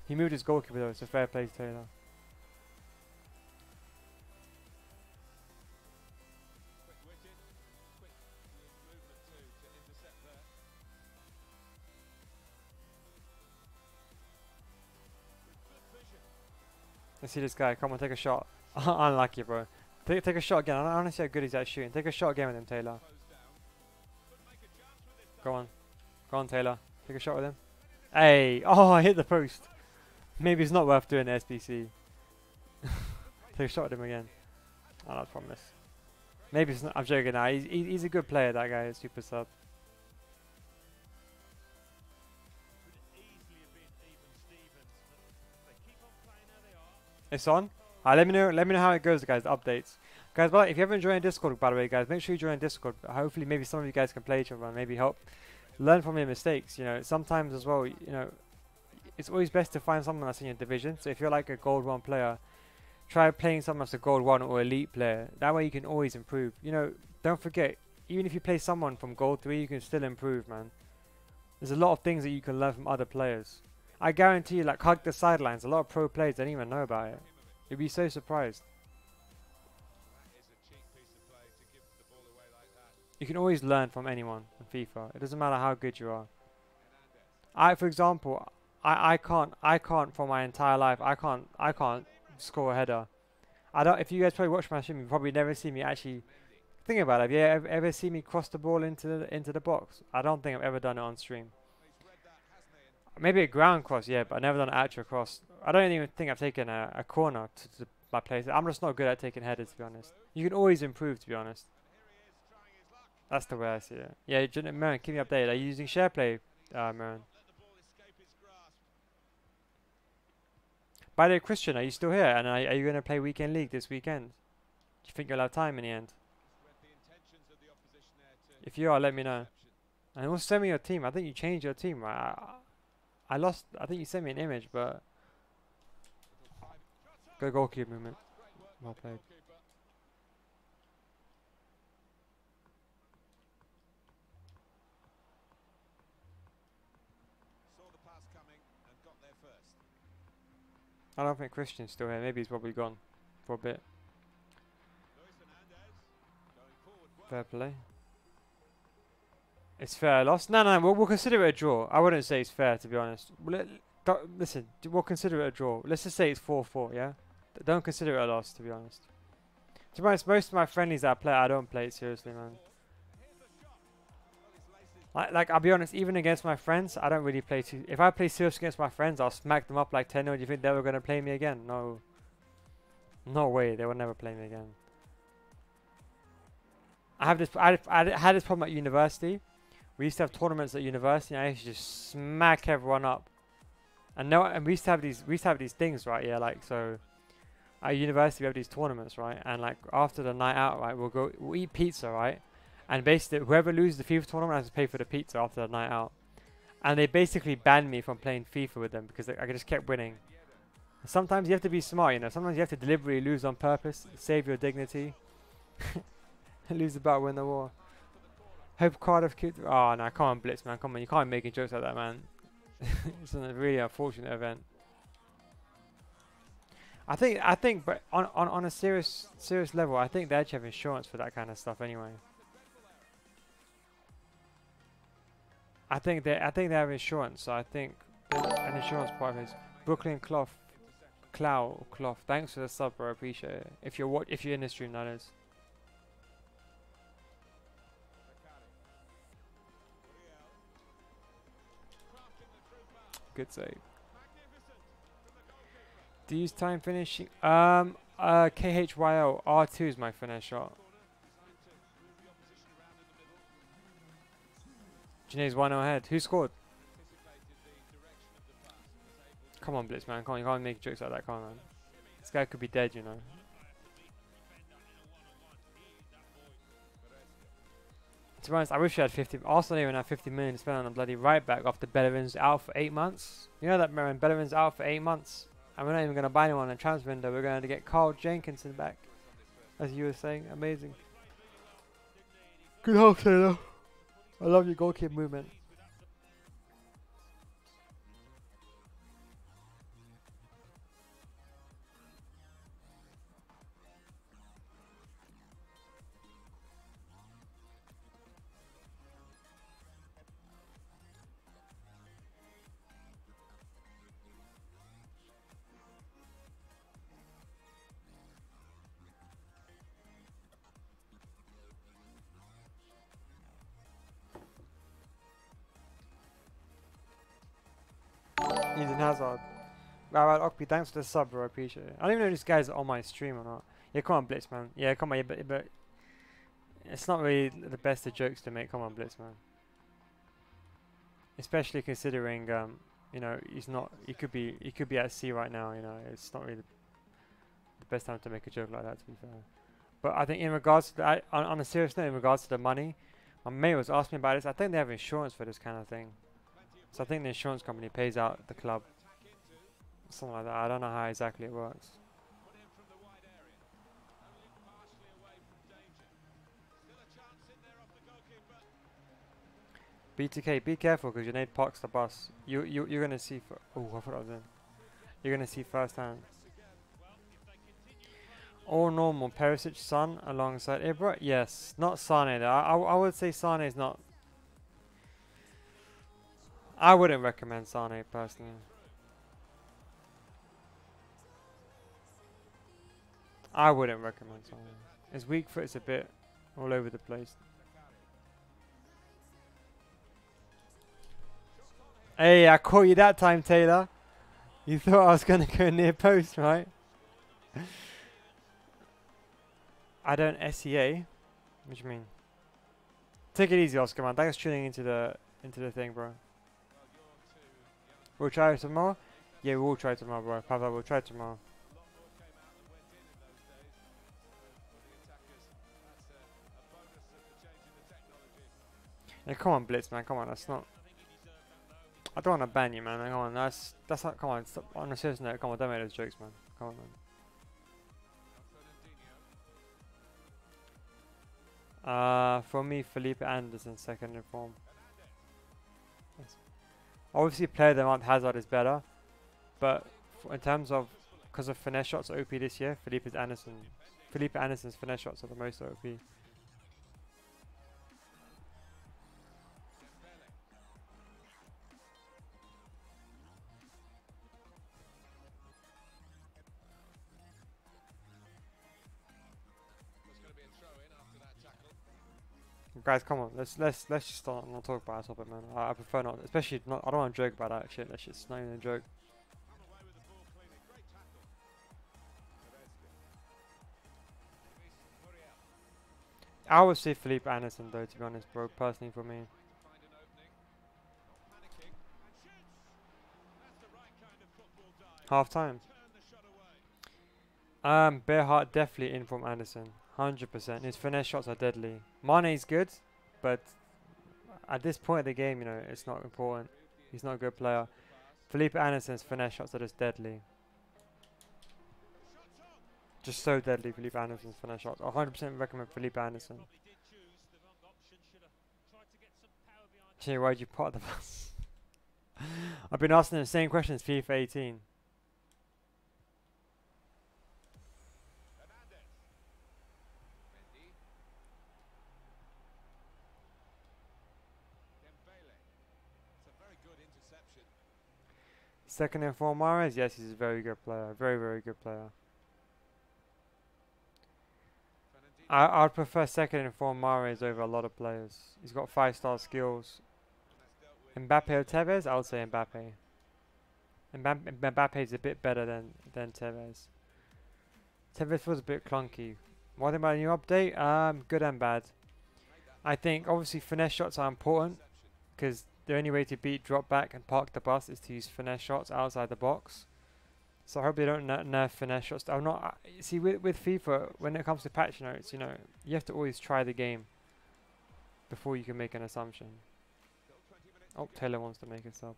[SPEAKER 1] He moved his goalkeeper though. It's a fair play, Taylor. Let's see this guy. Come on, take a shot. Unlucky, bro. Take a shot again. I want to see how good he's at shooting. Take a shot again with him, Taylor. Go on. Go on, Taylor. Take a shot with him. Hey! Oh, I hit the post. Maybe it's not worth doing the SBC. Take a shot at him again. Oh, that's promise. Maybe it's not. I'm joking now. He's a good player, that guy. Super sub. It's on. Let me know how it goes, guys. The updates, guys. Well, if you haven't joined Discord, by the way, guys, make sure you join Discord. Hopefully, maybe some of you guys can play each other and maybe help learn from your mistakes. You know, sometimes as well. You know, it's always best to find someone that's in your division. So if you're like a Gold 1 player, try playing someone that's a Gold 1 or Elite player. That way you can always improve. You know, don't forget, even if you play someone from Gold 3, you can still improve, man. There's a lot of things that you can learn from other players. I guarantee you, like Hug the Sidelines, a lot of pro players don't even know about it. You'd be so surprised. You can always learn from anyone in FIFA. It doesn't matter how good you are. For example, I can't for my entire life. I can't score a header. If you guys probably watch my stream, you probably never see me actually. Think about it. Have you ever seen me cross the ball into the box? I don't think I've ever done it on stream. Maybe a ground cross, yeah, but I've never done an actual cross. I don't even think I've taken a corner to my place. I'm just not good at taking headers, to be honest. You can always improve, to be honest. That's the way I see it. Yeah, Marin, keep me updated. Are you using SharePlay, Marin? By the way, Christian, are you still here? And are you going to play Weekend League this weekend? Do you think you'll have time in the end? If you are, let me know. And also send me your team. I think you changed your team, right? I lost. I think you sent me an image, but good goalkeeper movement. Well played. I don't think Christian's still here. Maybe he's probably gone for a bit. Fair play. It's fair loss. No, we'll consider it a draw. I wouldn't say it's fair, to be honest. Listen, we'll consider it a draw. Let's just say it's 4-4, yeah? Don't consider it a loss, to be honest. To be honest, most of my friendlies that I play, I don't play it seriously, man. Like I'll be honest, even against my friends, I don't really play too. If I play serious against my friends, I'll smack them up like 10-0. Do you think they were gonna play me again? No. No way, they would never play me again. I have this. I had this problem at university. We used to have tournaments at university, and I used to just smack everyone up. And no, and we used to have these things, right? Yeah, like so. At university, we have these tournaments, right? And like after the night out, right, we'll eat pizza, right? And basically, whoever loses the FIFA tournament has to pay for the pizza after the night out. And they basically banned me from playing FIFA with them because I just kept winning. Sometimes you have to be smart, you know. Sometimes you have to deliberately lose on purpose, save your dignity, lose the battle, win the war. Hope Cardiff keep. Oh no, come on, Blitz, man, come on. You can't be making jokes like that, man. It's a really unfortunate event. I think, but on a serious level, I think they actually have insurance for that kind of stuff anyway. I think they have insurance, so I think an insurance part is Brooklyn Cloth. Thanks for the sub, bro. I appreciate it. If you're in the stream, that is. Good save. Do you use time finishing? KHYL R2 is my finish shot. Janae's 1-0 ahead. Who scored? Come on, Blitz, man. Come on, you can't make jokes like that, come on, man. This guy could be dead, you know. To be honest, I wish we had 50. Arsenal even had 50 million to spend on a bloody right back after Bellerin's out for 8 months. You know that, man. Bellerin's out for 8 months. And we're not even going to buy anyone in the transfer window. We're going to get Carl Jenkinson back. As you were saying. Amazing. Good help, Taylor. I love your goalkeeper movement. Eden Hazard. Alright, Okpi, thanks for the sub, bro. I appreciate it. I don't even know if this guy's on my stream or not. Yeah, come on, Blitz, man. Yeah, come on, yeah, but it's not really the best of jokes to make. Come on, Blitz, man. Especially considering, you know, he's not. He could be at sea right now. You know, it's not really the best time to make a joke like that, to be fair. But I think in regards to that, on a serious note, in regards to the money, my mate was asking me about this. I think they have insurance for this kind of thing. So I think the insurance company pays out the club. Something like that. I don't know how exactly it works. BTK, be careful because your nade parks the bus. You're gonna see. Oh, I thought I was in. You're gonna see firsthand. All normal. Perisic, Son alongside Ibra. Yes, not Sane though. I would say Sane is not. I wouldn't recommend Sane personally. I wouldn't recommend Sane. His weak foot is a bit all over the place. Hey, I caught you that time, Taylor. You thought I was going to go near post, right? I don't SEA. What do you mean? Take it easy, Oscar, man. Thanks for tuning into the thing, bro. We'll try tomorrow? Yeah, we'll try tomorrow, bro. Papa, we'll try tomorrow. Yeah, come on, Blitz, man. Come on, that's not. I don't want to ban you, man. Come on, that's not. Come on, stop. On a serious note, come on, don't make those jokes, man. Come on, man. For me, Felipe Anderson, second in form. Yes. Obviously, player of the month Hazard is better, but in terms of because of finesse shots OP this year, Felipe Anderson's finesse shots are the most OP. Guys, come on. Let's just not talk about that topic, man. I prefer not, especially not. I don't want to joke about that shit. That shit's not even a joke. I would say Felipe Anderson though, to be honest, bro. Personally, for me. Half time. Bearheart definitely in from Anderson. 100%. His finesse shots are deadly. Mane's good, but at this point of the game, you know, it's not important. He's not a good player. Felipe Anderson's finesse shots are just deadly. Just so deadly, Felipe Anderson's finesse shots. 100% recommend Felipe Anderson. Gee, why'd you pot the bus? I've been asking the same questions FIFA 18. Second in form Mahrez? Yes, he's a very good player. Very, very good player. I'd prefer second in form Mahrez over a lot of players. He's got 5-star skills. Mbappe or Tevez? I would say Mbappe. Mbappe is a bit better than Tevez. Tevez was a bit clunky. What about a new update? Good and bad. I think obviously finesse shots are important because the only way to beat drop back and park the bus is to use finesse shots outside the box. So I hope they don't nerf finesse shots. I'm not. See, with FIFA, when it comes to patch notes, you know, you have to always try the game before you can make an assumption. Oh, Taylor wants to make a sub.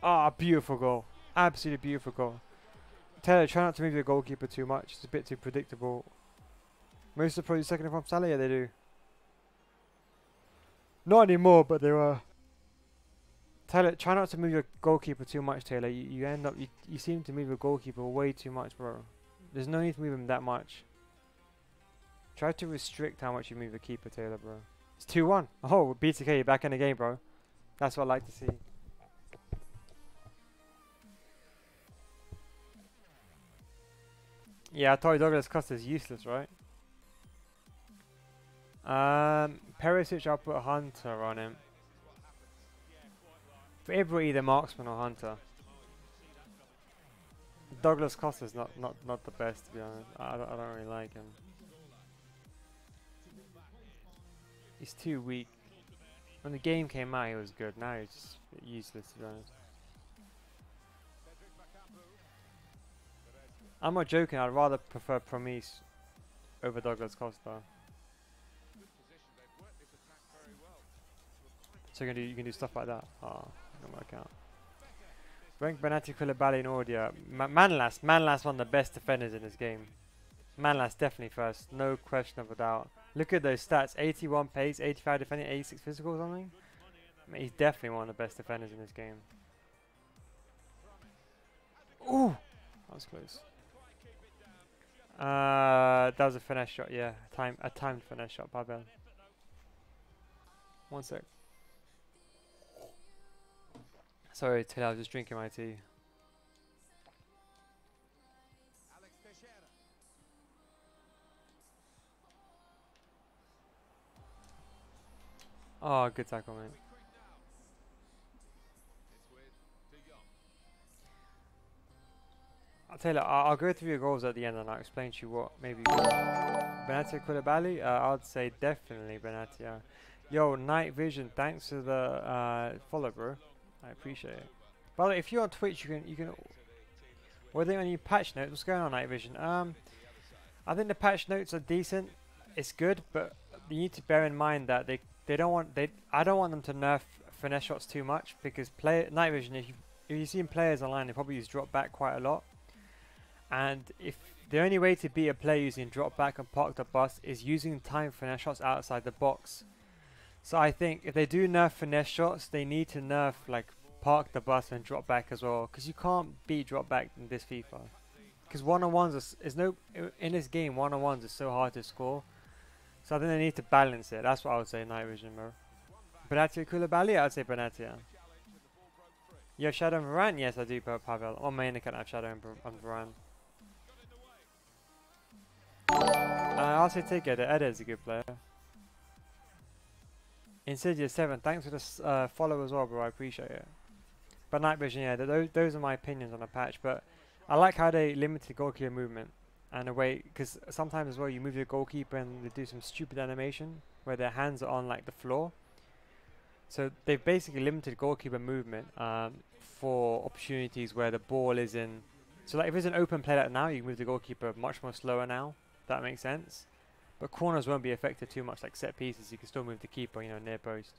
[SPEAKER 1] Ah, beautiful goal. Absolutely beautiful goal. Taylor, try not to move your goalkeeper too much. It's a bit too predictable. Most of the pros second from Salah, yeah, they do. Not anymore, but they were. Taylor, try not to move your goalkeeper too much, Taylor. You end up, you seem to move your goalkeeper way too much, bro. There's no need to move him that much. Try to restrict how much you move the keeper, Taylor, bro. It's 2-1. Oh, BTK, you're back in the game, bro. That's what I like to see. Yeah, I told you Douglas Costa's useless, right? Perisic, I'll put Hunter on him. For Ibra, either marksman or Hunter. Douglas Costa's not the best, to be honest. I don't really like him. He's too weak. When the game came out, he was good. Now he's just useless, to be honest. I'm not joking. I'd rather prefer Promise over Douglas Costa. So you can do stuff like that. Oh, not my account. Rank Benati, Koulibaly and Audia. Manlas one of the best defenders in this game. Manlas definitely first, no question of a doubt. Look at those stats: 81 pace, 85 defending, 86 physical or something. I mean, he's definitely one of the best defenders in this game. Ooh, that was close. That was a finesse shot, yeah. A timed finesse shot, Pavel. 1 sec. Sorry, Taylor, I was just drinking my tea. Oh, good tackle, mate. Taylor, I'll go through your goals at the end and I'll explain to you what maybe. Benatia Koulibaly? I'd say definitely Benatia. Yo, Night Vision, thanks for the follow, bro. I appreciate it. By the way, if you're on Twitch, you can. What are they on your patch notes? What's going on, Night Vision? I think the patch notes are decent. It's good, but you need to bear in mind that I don't want them to nerf finesse shots too much because Night Vision. If you've seen players online, they probably use drop back quite a lot. And if the only way to beat a player using drop back and park the bus is using time finesse shots outside the box. So I think if they do nerf finesse shots, they need to nerf like park the bus and drop back as well, because you can't beat drop back in this FIFA. because one-on-ones is no in this game. One-on-ones is so hard to score. So I think they need to balance it. That's what I would say. Night vision, bro. Benatia Koulibaly? I'd say Benatia. You have Shadow and Varane? Yes, I do, Pavel. On main account, I have Shadow and Varane. I'll say take Eder. Eder is a good player. Insidious 7, thanks for the follow as well, bro. I appreciate it. But night vision, yeah, those are my opinions on the patch. But I like how they limited goalkeeper movement and a way, because sometimes as well you move your goalkeeper and they do some stupid animation where their hands are on like the floor. So they've basically limited goalkeeper movement for opportunities where the ball is in. So like if it's an open play like now, you can move the goalkeeper much more slower now. That makes sense. But corners won't be affected too much, like set pieces. You can still move the keeper, you know, near post.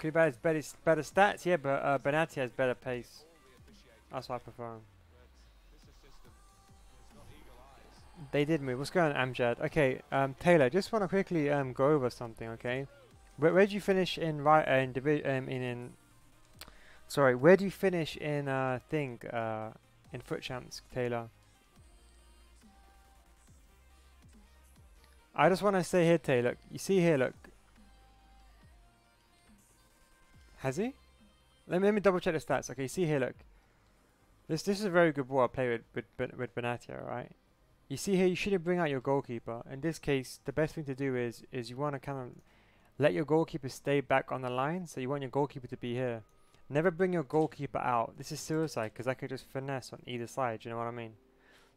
[SPEAKER 1] Koulibaly has better stats, yeah, but Benatia has better pace. That's why I prefer him. They did move. What's going on, Amjad? Okay, Taylor, just want to quickly go over something, okay? Where did you finish in sorry, where do you finish in in FUTCHAMPS, Taylor? I just want to say here, Taylor. You see here, look. Has he? Let me double check the stats. Okay, you see here, look. This is a very good ball I play with Benatia, right? You see here, you shouldn't bring out your goalkeeper. In this case, the best thing to do is you want to kind of let your goalkeeper stay back on the line. So you want your goalkeeper to be here. Never bring your goalkeeper out. This is suicide because I could just finesse on either side. You know what I mean?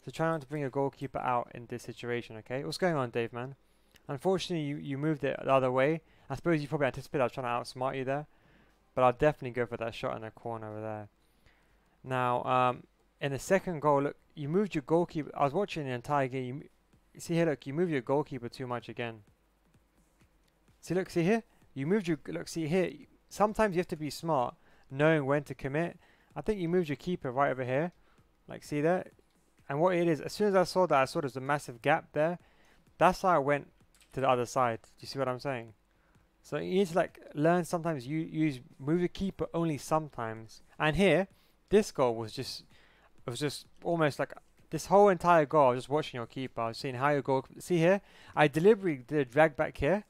[SPEAKER 1] So try not to bring your goalkeeper out in this situation, okay? What's going on, Dave, man? Unfortunately, you moved it the other way. I suppose you probably anticipated I was trying to outsmart you there. But I'll definitely go for that shot in the corner over there. Now, in the second goal, look, you moved your goalkeeper. I was watching the entire game. You see here, look, you move your goalkeeper too much again. See, look, see here? You moved your, look, see here. Sometimes you have to be smart, knowing when to commit. I think you moved your keeper right over here. Like, see there? And what it is, as soon as I saw that, I saw there's a massive gap there. That's how I went to the other side. Do you see what I'm saying? So you need to like learn sometimes move the keeper only sometimes. And here, this goal was just almost like this whole entire goal. I was just watching your keeper. I was seeing how your goal. See here, I deliberately did a drag back here,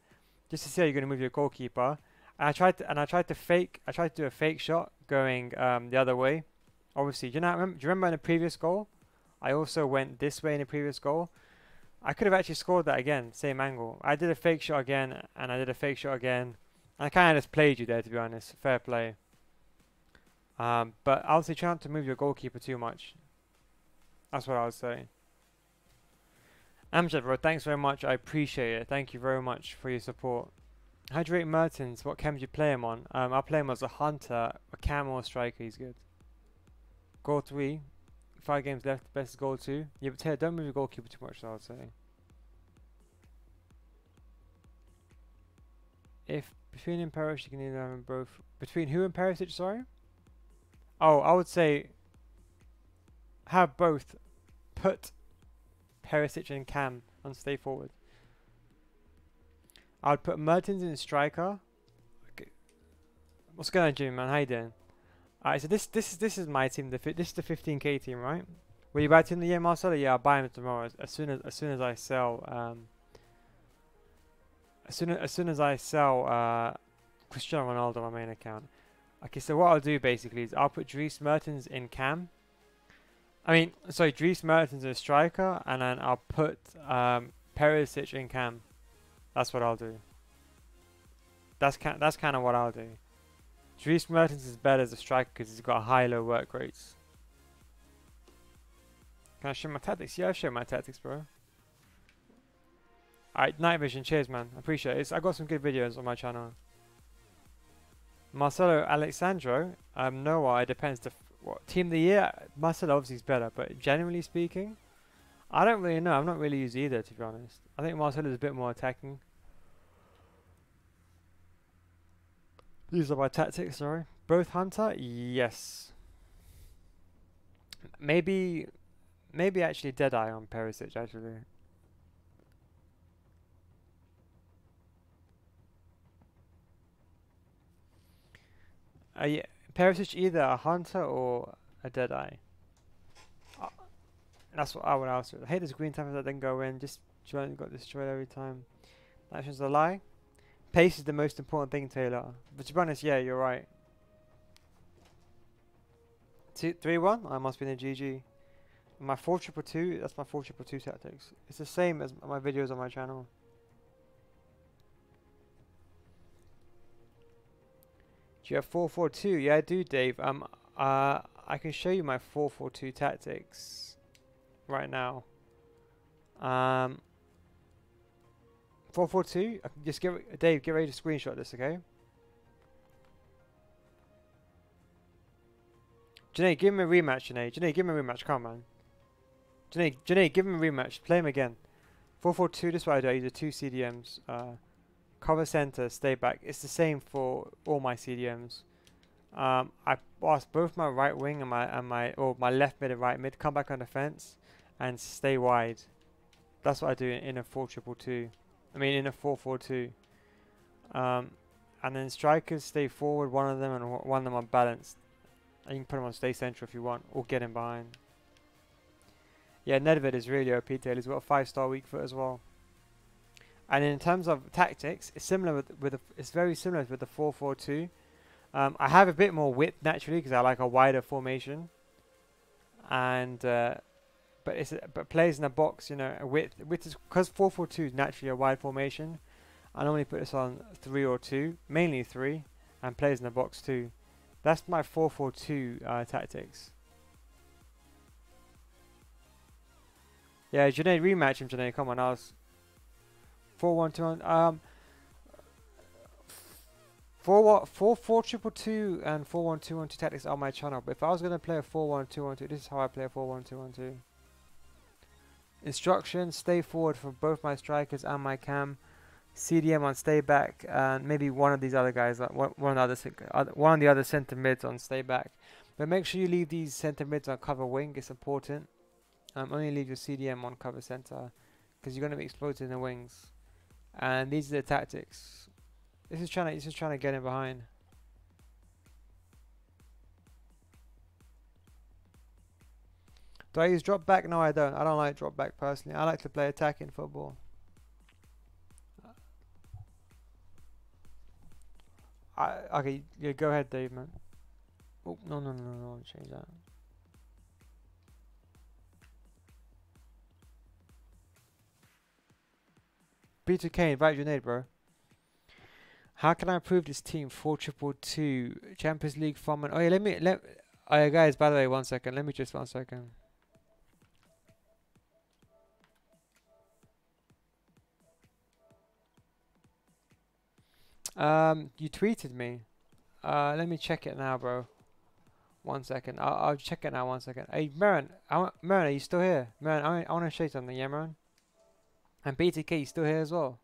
[SPEAKER 1] just to see how you're going to move your goalkeeper. And I tried to do a fake shot going the other way. Obviously, do you remember in the previous goal? I also went this way in the previous goal. I could have actually scored that again, same angle. I did a fake shot again, and I did a fake shot again. I kind of just played you there, to be honest. Fair play. But obviously try not to move your goalkeeper too much. That's what I would say. Amjad, bro, thanks very much. I appreciate it. Thank you very much for your support. How do you rate Mertens? What cam do you play him on? I play him as a hunter, a cam or a striker. He's good. Goal 3. 5 games left. Best goal 2. Yeah, but Taylor, don't move your goalkeeper too much, I would say. If between him and Perisic, you can either have them both. Between who and Perisic, sorry? Oh, I would say have both. Put Perisic and Cam on stay forward. I would put Mertens in striker. Okay. What's going on, Jimmy, man? How you doing? Alright, so this is my team. This is the 15k team, right? Will you buy team of the year, Marcelo? Yeah, I'll buy him tomorrow. As soon as I sell as soon as I sell Cristiano Ronaldo on my main account. Okay, so what I'll do basically is I'll put Dries Mertens in cam. Dries Mertens in striker, and then I'll put Perisic in cam. That's what I'll do. That's kind of what I'll do. Dries Mertens is better as a striker because he's got high low work rates. Can I show my tactics? Yeah, I'll show my tactics, bro. Alright, night vision. Cheers, man. I appreciate it. I got some good videos on my channel. Marcelo Alexandro. Noah, it depends. What team of the year? Marcelo obviously is better, but generally speaking, I don't really know. I've not really used either, to be honest. I think Marcelo is a bit more attacking. These are my tactics, sorry. Both Hunter? Yes. Maybe actually Deadeye on Perisic, actually. Yeah, Perisic either a hunter or a deadeye. That's what I would ask. I hate this green time that didn't go in. Just got destroyed every time. That's just a lie. Pace is the most important thing, Taylor. But to be honest, yeah, you're right. 3-1. I must be in a GG. My 4-2-2. That's my 4-2-2 tactics. It's the same as my videos on my channel. Do you have 4-4-2? Yeah, I do, Dave. I can show you my 4-4-2 tactics right now. 4-4-2. I can just Dave, get ready to screenshot this, okay? Janae, give him a rematch, Janae. Janae, give him a rematch. Come on, man. Janae, give him a rematch. Play him again. 4-4-2. This is what I do. I use the 2 CDMs. Cover center, stay back. It's the same for all my CDMs. I ask both my right wing and my left mid and right mid come back on the fence and stay wide. That's what I do in a 4-2-2. I mean in a 4-4-2. And then strikers stay forward, one of them, and one of them on balanced. And you can put him on stay central if you want, or get him behind. Yeah, Nedved is really OP tail. He's got a 5-star weak foot as well. And in terms of tactics, it's similar it's very similar with the 4-4-2. I have a bit more width naturally because I like a wider formation. And but plays in a box, you know, width is because 4-4-2 is naturally a wide formation. I normally put this on 3 or 2, mainly 3, and plays in the box 2. That's my 4-4-2 tactics. Yeah, Janae, rematch him, Janae. Come on, I was 4-1-2. 4-4-2-2 and 4-1-2-1-2 tactics are on my channel. But if I was gonna play a 4-1-2-1-2, this is how I play a 4-1-2-1-2. Instructions: stay forward for both my strikers and my cam. CDM on stay back, and maybe one of these other guys, like one of the other centre mids on stay back. But make sure you leave these centre mids on cover wing. It's important. Only leave your CDM on cover centre because you're going to be exploited in the wings. And these are the tactics. This is trying to get in behind. Do I use drop back? No, I don't. I don't like drop back personally. I like to play attacking football. Okay, yeah, go ahead, Dave, man. Oh, no, change that. B2K, invite Junaid, bro. How can I improve this team? 4-2-2 Champions League format. Oh yeah, oh yeah, guys. By the way, 1 second. Let me just 1 second. You tweeted me. Let me check it now, bro. 1 second. I'll check it now. 1 second. Hey, Marin. Marin, are you still here? Marin, I want to show you something. Yeah, Marin. And BTK, you still here as well?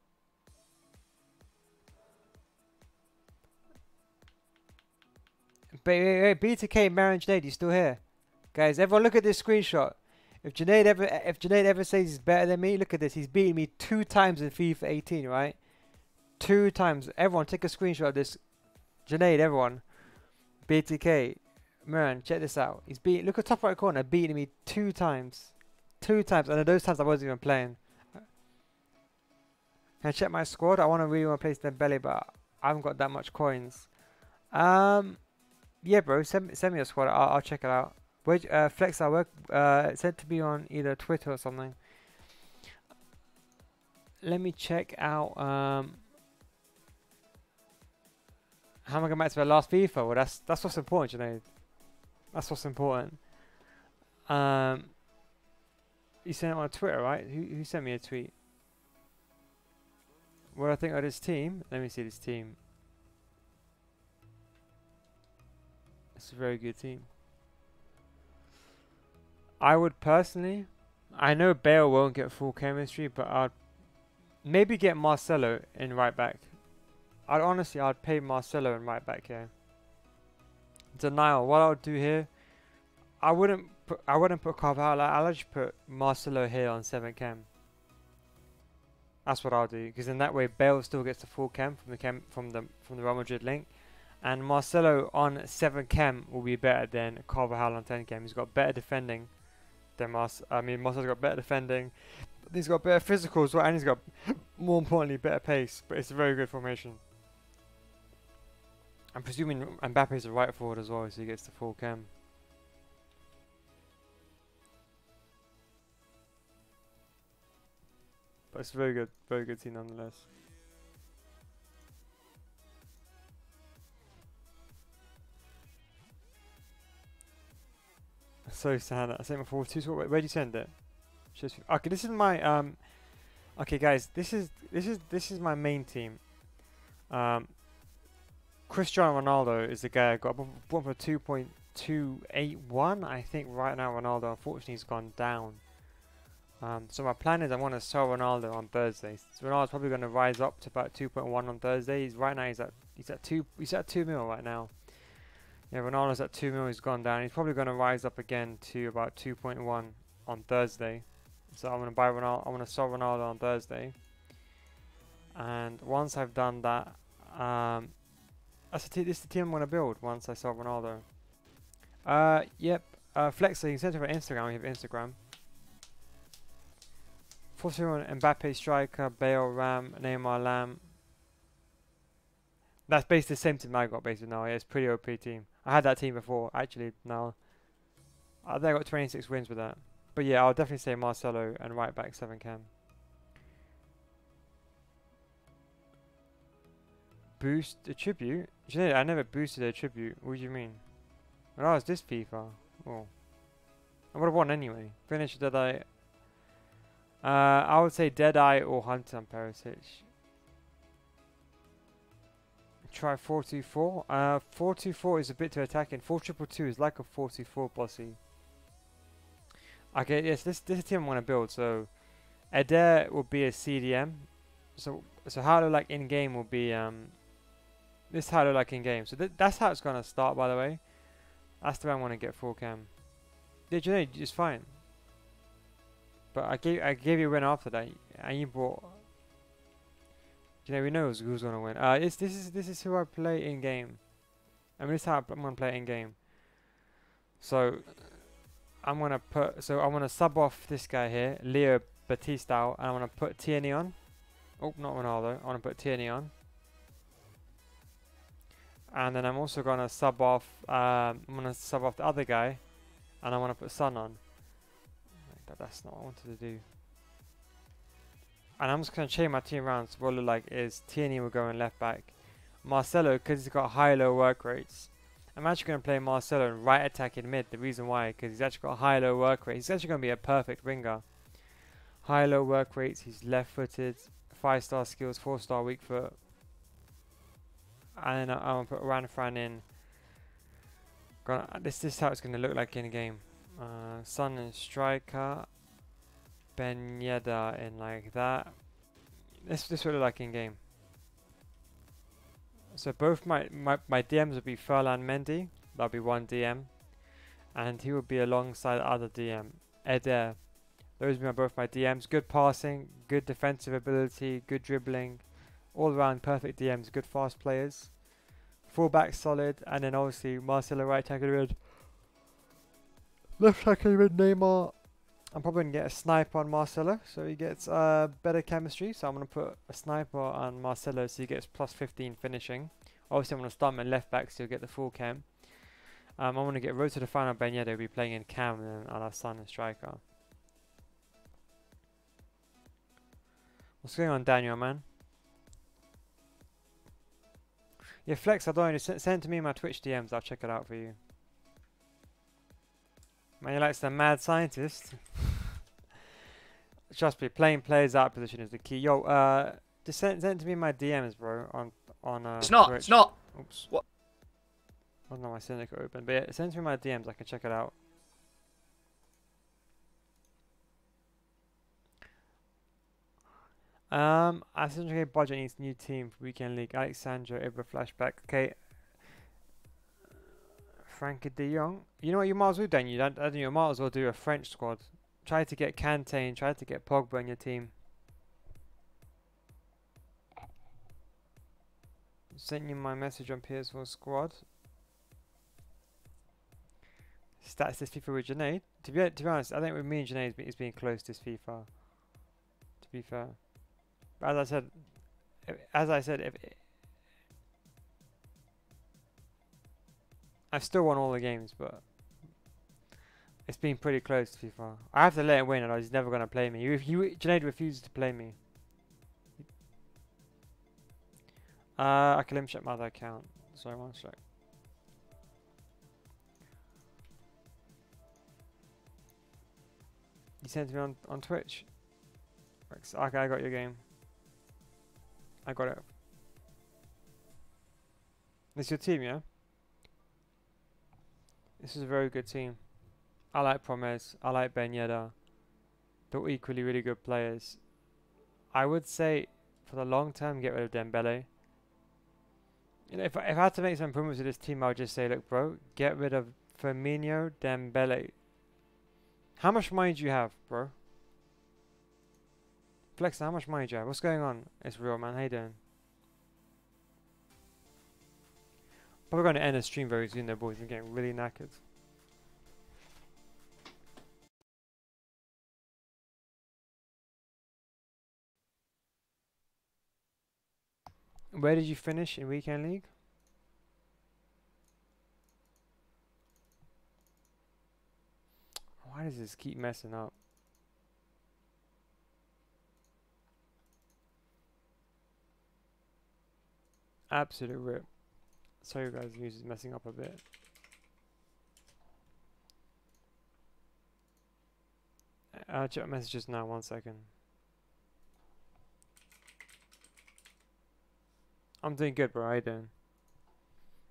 [SPEAKER 1] BTK, Marin, Junaid, you still here? Guys, everyone look at this screenshot. If Junaid ever says he's better than me, look at this. He's beaten me 2 times in FIFA 18, right? 2 times. Everyone, take a screenshot of this. Junaid, everyone. BTK, Marin, check this out. He's beating. Look at top right corner, beating me 2 times. 2 times, and those times I wasn't even playing. Can I check my squad? I really want to play Dembele, but I haven't got that much coins. Yeah, bro, send me a squad. I'll check it out. Flex our work. Sent to be on either Twitter or something. Let me check out. How am I going back to the last FIFA? Well, that's what's important, you know. That's what's important. You sent it on Twitter, right? Who sent me a tweet? What I think of this team? Let me see this team. It's a very good team. I would personally, I know Bale won't get full chemistry, but I'd maybe get Marcelo in right back. I'd pay Marcelo in right back here. Denial. What I would do here, I wouldn't put Carvalho. I'll just put Marcelo here on 7 chem. That's what I'll do, because in that way Bale still gets the full chem from the Real Madrid link, And Marcelo on 7 chem will be better than Carvajal on 10 chem. He's got better defending than Marcelo's got better defending. He's got better physical as well, and he's got, more importantly, better pace. But it's a very good formation. I'm presuming Mbappe's a right forward as well, so he gets the full chem. But it's a very good team nonetheless. So sad. I sent my 4-2. Where do you send it? Okay, this is my Okay, guys, this is my main team. Cristiano Ronaldo is the guy I got. Bought for 2.281. I think right now Ronaldo, unfortunately, has gone down. So my plan is I want to sell Ronaldo on Thursday. So Ronaldo's probably going to rise up to about 2.1 on Thursday. Right now he's at 2 mil right now. Yeah, Ronaldo's at 2 mil. He's gone down. He's probably going to rise up again to about 2.1 on Thursday. So I'm going to buy Ronaldo. I want to sell Ronaldo on Thursday. And once I've done that, this is the team I'm going to build once I sell Ronaldo. Yep. Flex, so you can send it over Instagram. We have Instagram. 4-2 Mbappe striker, Bale, Ram, Neymar, Lam. That's basically the same team I got basically now. Yeah, it's a pretty OP team. I had that team before, actually. Now I think I got 26 wins with that. But yeah, I'll definitely say Marcelo and right back 7 cam. Boost attribute? You know, I never boosted a tribute. What do you mean? Oh, it's this FIFA. Oh, I would have won anyway. Finish Deadeye. I would say Deadeye or Hunter on Perisic. Try 4-2-4. 4-2-4 is a bit too attacking. 4-2-2 is like a 4-2-4 bossy. Okay, yes, this is a team I want to build. So Adair will be a CDM. So how I look like in game will be this is how I look like in game. So that's how it's gonna start, by the way. That's the way I want to get full cam. Did you know it's fine? But I gave you a win after that, and you brought. You know, we know who's gonna win. This is who I play in game. I mean, this is how I'm gonna play in game. So I'm gonna sub off this guy here, Leo Batista, and I'm gonna put Tierney on. Oh, not Ronaldo. I wanna put Tierney on. And then I'm also gonna sub off. I'm gonna sub off the other guy, and I wanna put Son on. That's not what I wanted to do. And I'm just going to change my team around. So what it look like is Tierney will go in left back. Marcelo, because he's got high-low work rates. I'm actually going to play Marcelo in right attack in mid. The reason why, because he's actually got high-low work rates. He's actually going to be a perfect winger. High-low work rates. He's left-footed. 5-star skills. 4-star weak foot. And then I'm going to put Ranfran in. This is how it's going to look like in a game. Son and striker. Ben Yedder in like that. This will look like in game. So both my DMs will be Furlan Mendy. That'll be one DM, and he will be alongside the other DM, Eder. Those will be both my DMs. Good passing, good defensive ability, good dribbling, all around perfect DMs. Good fast players. Fullback solid, and then obviously Marcelo right tackle mid. Left tackle mid Neymar. I'm probably going to get a sniper on Marcelo, so he gets better chemistry. So I'm going to put a sniper on Marcelo, so he gets plus 15 finishing. Obviously, I'm going to start him at left back, so he'll get the full cam. I'm going to get Road to the Final Ben Yedder, will be playing in cam, and then I'll have Son and striker. What's going on, Daniel, man? Yeah, Flex, I don't know. Send it to me in my Twitch DMs. I'll check it out for you. Man, you're like some mad scientist. Trust me, playing players out position is the key. Yo, just send it to me in my DMs, bro. On
[SPEAKER 4] it's not.
[SPEAKER 1] Twitch.
[SPEAKER 4] It's not.
[SPEAKER 1] Oops.
[SPEAKER 4] What?
[SPEAKER 1] I don't know my Syndicate open, but yeah, send it to me in my DMs. I can check it out. I think budget needs new team for weekend league. Alexandra, Ibra, Flashback. Okay. Frankie de Jong. You know what you might as well do, you might as well do a French squad. Try to get Kante and try to get Pogba in your team. Sent you my message on PS4 squad. Stats this FIFA with Junaid. To be honest, I think with me and Junaid it's been close this FIFA. To be fair, but as I said, if I've still won all the games, but it's been pretty close to FIFA. I have to let him win, or he's never gonna play me. Junaid refuses to play me. I can let him check my other account. Sorry, one sec. You sent me on Twitch. Okay, I got your game. I got it. This is your team, yeah? This is a very good team. I like Promes. I like Ben Yedder. They're equally really good players. I would say for the long term, get rid of Dembele. You know, if I had to make some improvements to this team, I would just say, look, bro, get rid of Firmino, Dembele. How much money do you have, bro? Flex, how much money do you have? What's going on? It's real, man. How you doing? Probably going to end the stream very soon, though, boys. I'm getting really knackered. Where did you finish in Weekend League? Why does this keep messing up? Absolute rip. Sorry guys, the music's messing up a bit. I'll check messages now, 1 second. I'm doing good, bro. How you doing?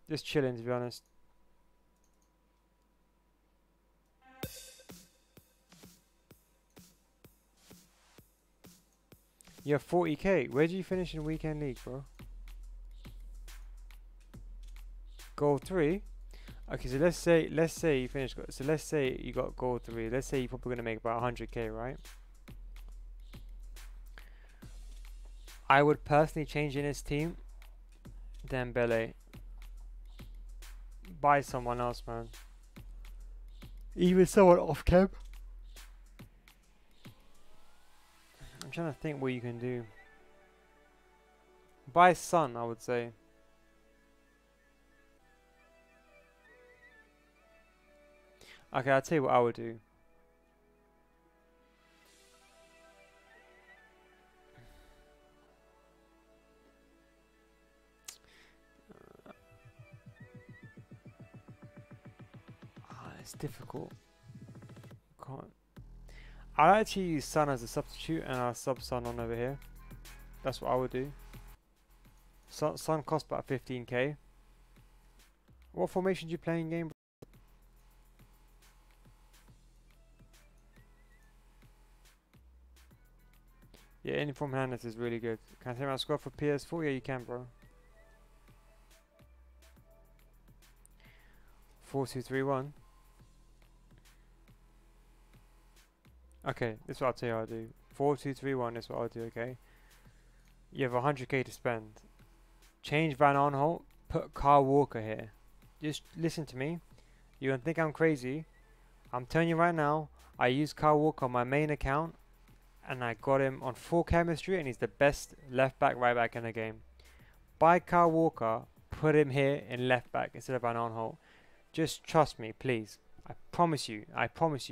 [SPEAKER 1] Just chilling, to be honest. You have 40k. Where did you finish in Weekend League, bro? Goal 3? Okay, so let's say you finished. So let's say you got goal 3. Let's say you're probably gonna make about 100k, right? I would personally change in his team Dembele. Buy someone else, man. Even someone off cam. I'm trying to think what you can do. Buy Son, I would say. Okay, I'll tell you what I would do. It's difficult. Can't. I'd actually use Son as a substitute and I'll sub Son on over here. That's what I would do. Son costs about 15k. What formation do you play in game? Yeah, any form Hernandez is really good. Can I say my squad for PS4? Yeah, you can, bro. 4-2-3-1. Okay, this is what I'll tell you I'll do. 4-2-3-1 is what I'll do, okay? You have 100k to spend. Change Van Aanholt, put Kyle Walker here. Just listen to me. You're gonna think I'm crazy. I'm telling you right now, I use Kyle Walker on my main account and I got him on full chemistry and he's the best left back, right back in the game. Buy Kyle Walker, put him here in left back instead of Van Aanholt. Just trust me, please. I promise you,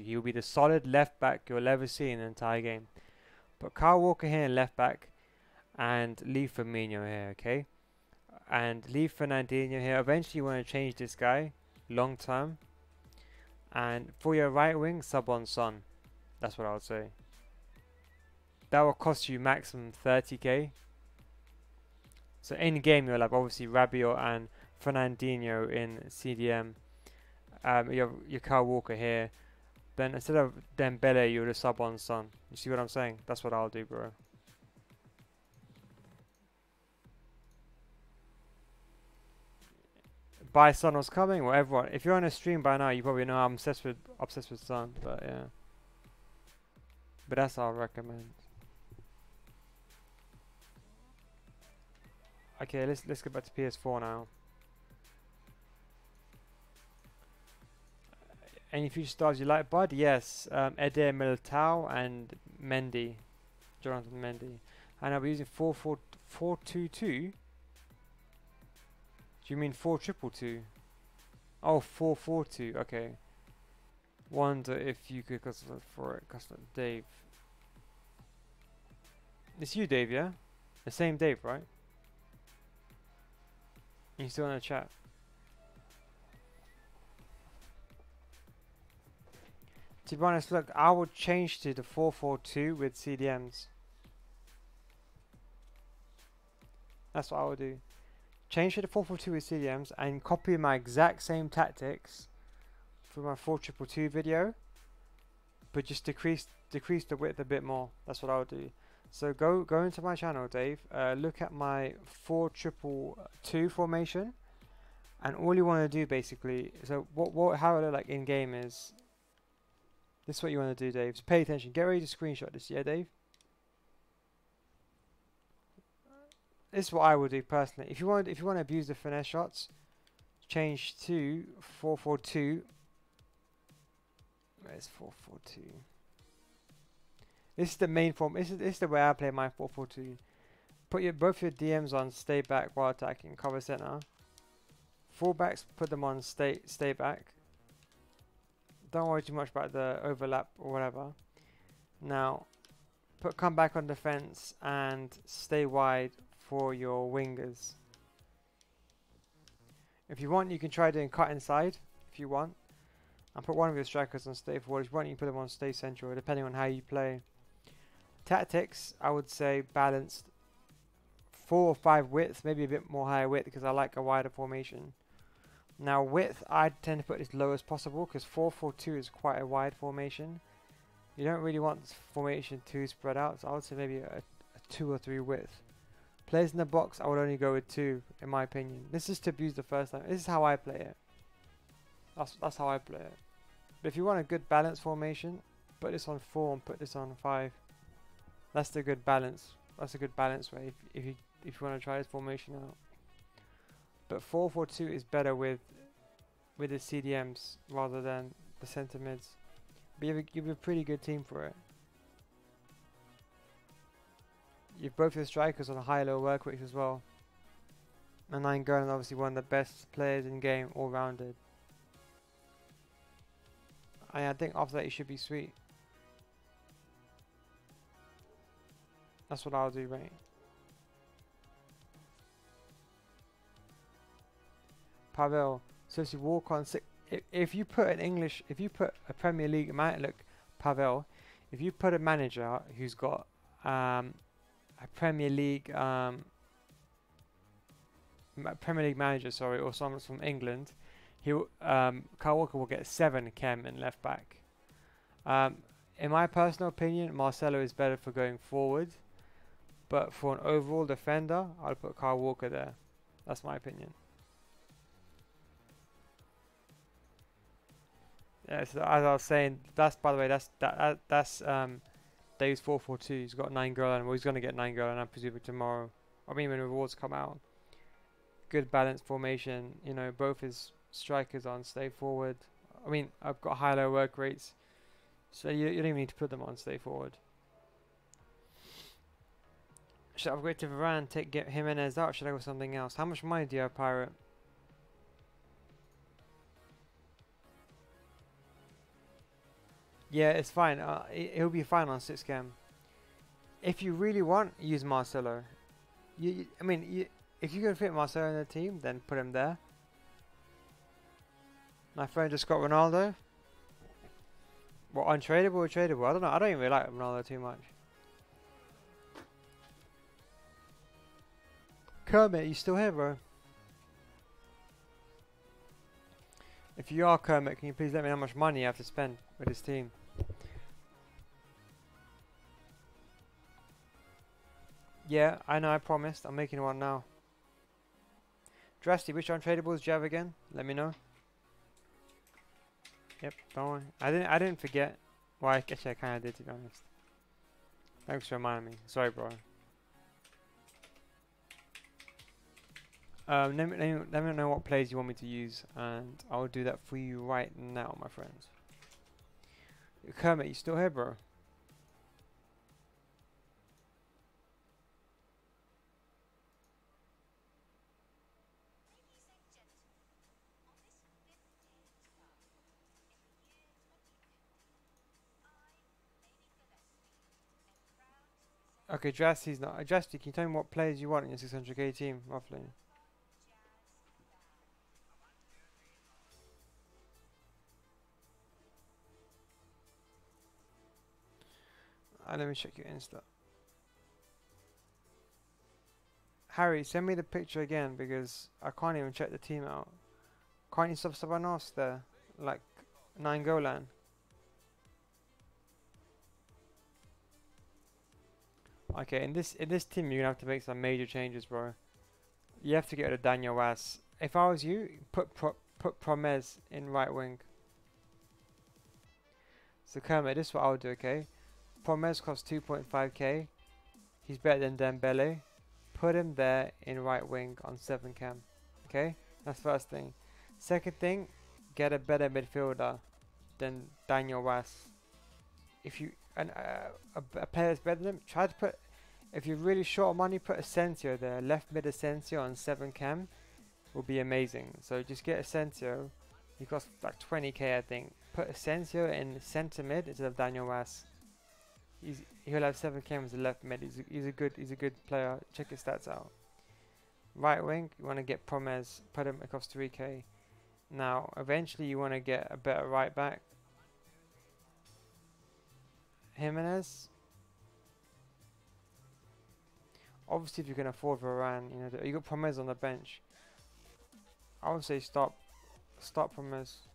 [SPEAKER 1] he will be the solid left back you'll ever see in the entire game. Put Kyle Walker here in left back and leave Firmino here, okay? And leave Fernandinho here. Eventually you want to change this guy long term. And for your right wing, sub on Son. That's what I would say. That will cost you maximum 30k. So in game you'll have obviously Rabiot and Fernandinho in CDM. You have your Kyle Walker here. Then instead of Dembele, you would have sub on Son. You see what I'm saying? That's what I'll do, bro. By Son was coming, or everyone. If you're on a stream by now, you probably know I'm obsessed with Son. But yeah. But that's what I'll recommend. Okay, let's go back to PS4 now. Any future stars you like, bud? Yes, Eder Militao and Mendy, Jonathan Mendy. And I'll be using 422. Do you mean 4222? Oh, 442. Okay. Wonder if you could custom for it. Custom Dave. It's you, Dave, yeah? The same Dave, right? You still in the chat? To be honest, look, I would change to the 442 with CDMs. That's what I would do. Change to the 442 with CDMs and copy my exact same tactics for my 4222 video, but just decrease the width a bit more. That's what I would do. So go into my channel, Dave. Look at my 4-2-2 formation, and all you want to do basically. So how it look like in game is. This is what you want to do, Dave. So pay attention. Get ready to screenshot this, yeah, Dave. This is what I would do personally. If you want to abuse the finesse shots, change to 442. Where's 442? This is the main form. This is the way I play my 442. Put both your DMs on stay back while attacking, cover center. Fullbacks, put them on stay back. Don't worry too much about the overlap or whatever. Now, come back on defense and stay wide for your wingers. If you want, you can try doing cut inside. If you want, and put one of your strikers on stay forward. If you want, you can put them on stay central, depending on how you play. Tactics, I would say balanced. 4 or 5 width, maybe a bit more higher width because I like a wider formation. Now width, I tend to put as low as possible because 4-4-2 is quite a wide formation. You don't really want this formation too spread out, so I would say maybe a 2 or 3 width. Players in the box, I would only go with 2, in my opinion. This is to abuse the first time. This is how I play it. That's how I play it. But if you want a good balance formation, put this on 4 and put this on 5. That's the good balance. That's a good balance way if you want to try this formation out. But 4-4-2 is better with the CDMs rather than the centre mids. But you have a pretty good team for it. You've both your strikers on a high-low work rate as well. And 9 Gurley obviously one of the best players in game, all-rounded. And I think after that you should be sweet. That's what I'll do, mate. Pavel, so if you walk on if you put a Premier League look, Pavel, if you put a manager who's got a Premier League manager, sorry, or someone from England, Kyle Walker will get 7 chem and left back. In my personal opinion, Marcelo is better for going forward, but for an overall defender, I'll put Kyle Walker there. That's my opinion. Yeah, so as I was saying, that's by the way, that's Dave's 4-4-2. He's got 9 goal, and he's going to get 9 goal, and I presume tomorrow. I mean, when rewards come out. Good balanced formation. You know, both his strikers on stay forward. I mean, I've got high-low work rates, so you don't even need to put them on stay forward. Should I upgrade to Varane, get Jimenez out? Or should I go with something else? How much money do you have, Pirate? Yeah, it's fine. It'll be fine on 6 cam. If you really want, use Marcelo. I mean, if you can fit Marcelo in the team, then put him there. My friend just got Ronaldo. What, untradeable or tradable? I don't know. I don't even really like Ronaldo too much. Kermit, you still here, bro? If you are Kermit, can you please let me know how much money you have to spend with this team? Yeah, I know, I promised. I'm making one now. Drasty, which untradables do you have again? Let me know. Yep, don't worry. I didn't forget. Well, actually I kinda did, to be honest. Thanks for reminding me. Sorry, bro. Let me know what plays you want me to use, and I'll do that for you right now, my friends. Kermit, you still here, bro? Okay, Jasty's not. Jasty, can you tell me what players you want in your 600k team, roughly? Let me check your Insta. Harry, send me the picture again because I can't even check the team out. Can't you sub someone else there? Like 9 Golan. Okay, in this team you're gonna have to make some major changes, bro. You have to get rid of Daniel Wass. If I was you, put Promes in right wing. So Kermit, this is what I would do, okay? Promes costs 2.5k. He's better than Dembele. Put him there in right wing on 7 cam. Okay? That's first thing. Second thing, get a better midfielder than Daniel Wass. If you a player that's better than him, try to put, if you're really short of money, put Asensio there. Left mid Asensio on 7 cam will be amazing. So just get Asensio. He costs like 20k, I think. Put Asensio in centre mid instead of Daniel Wass. He'll have 7 cam as a left mid. He's a good player. Check his stats out. Right wing, you want to get Promes. Put him across 3k. Now, eventually, you want to get a better right back. Jimenez. Obviously, if you can afford Varane, you know you got Promes on the bench. I would say stop Promes.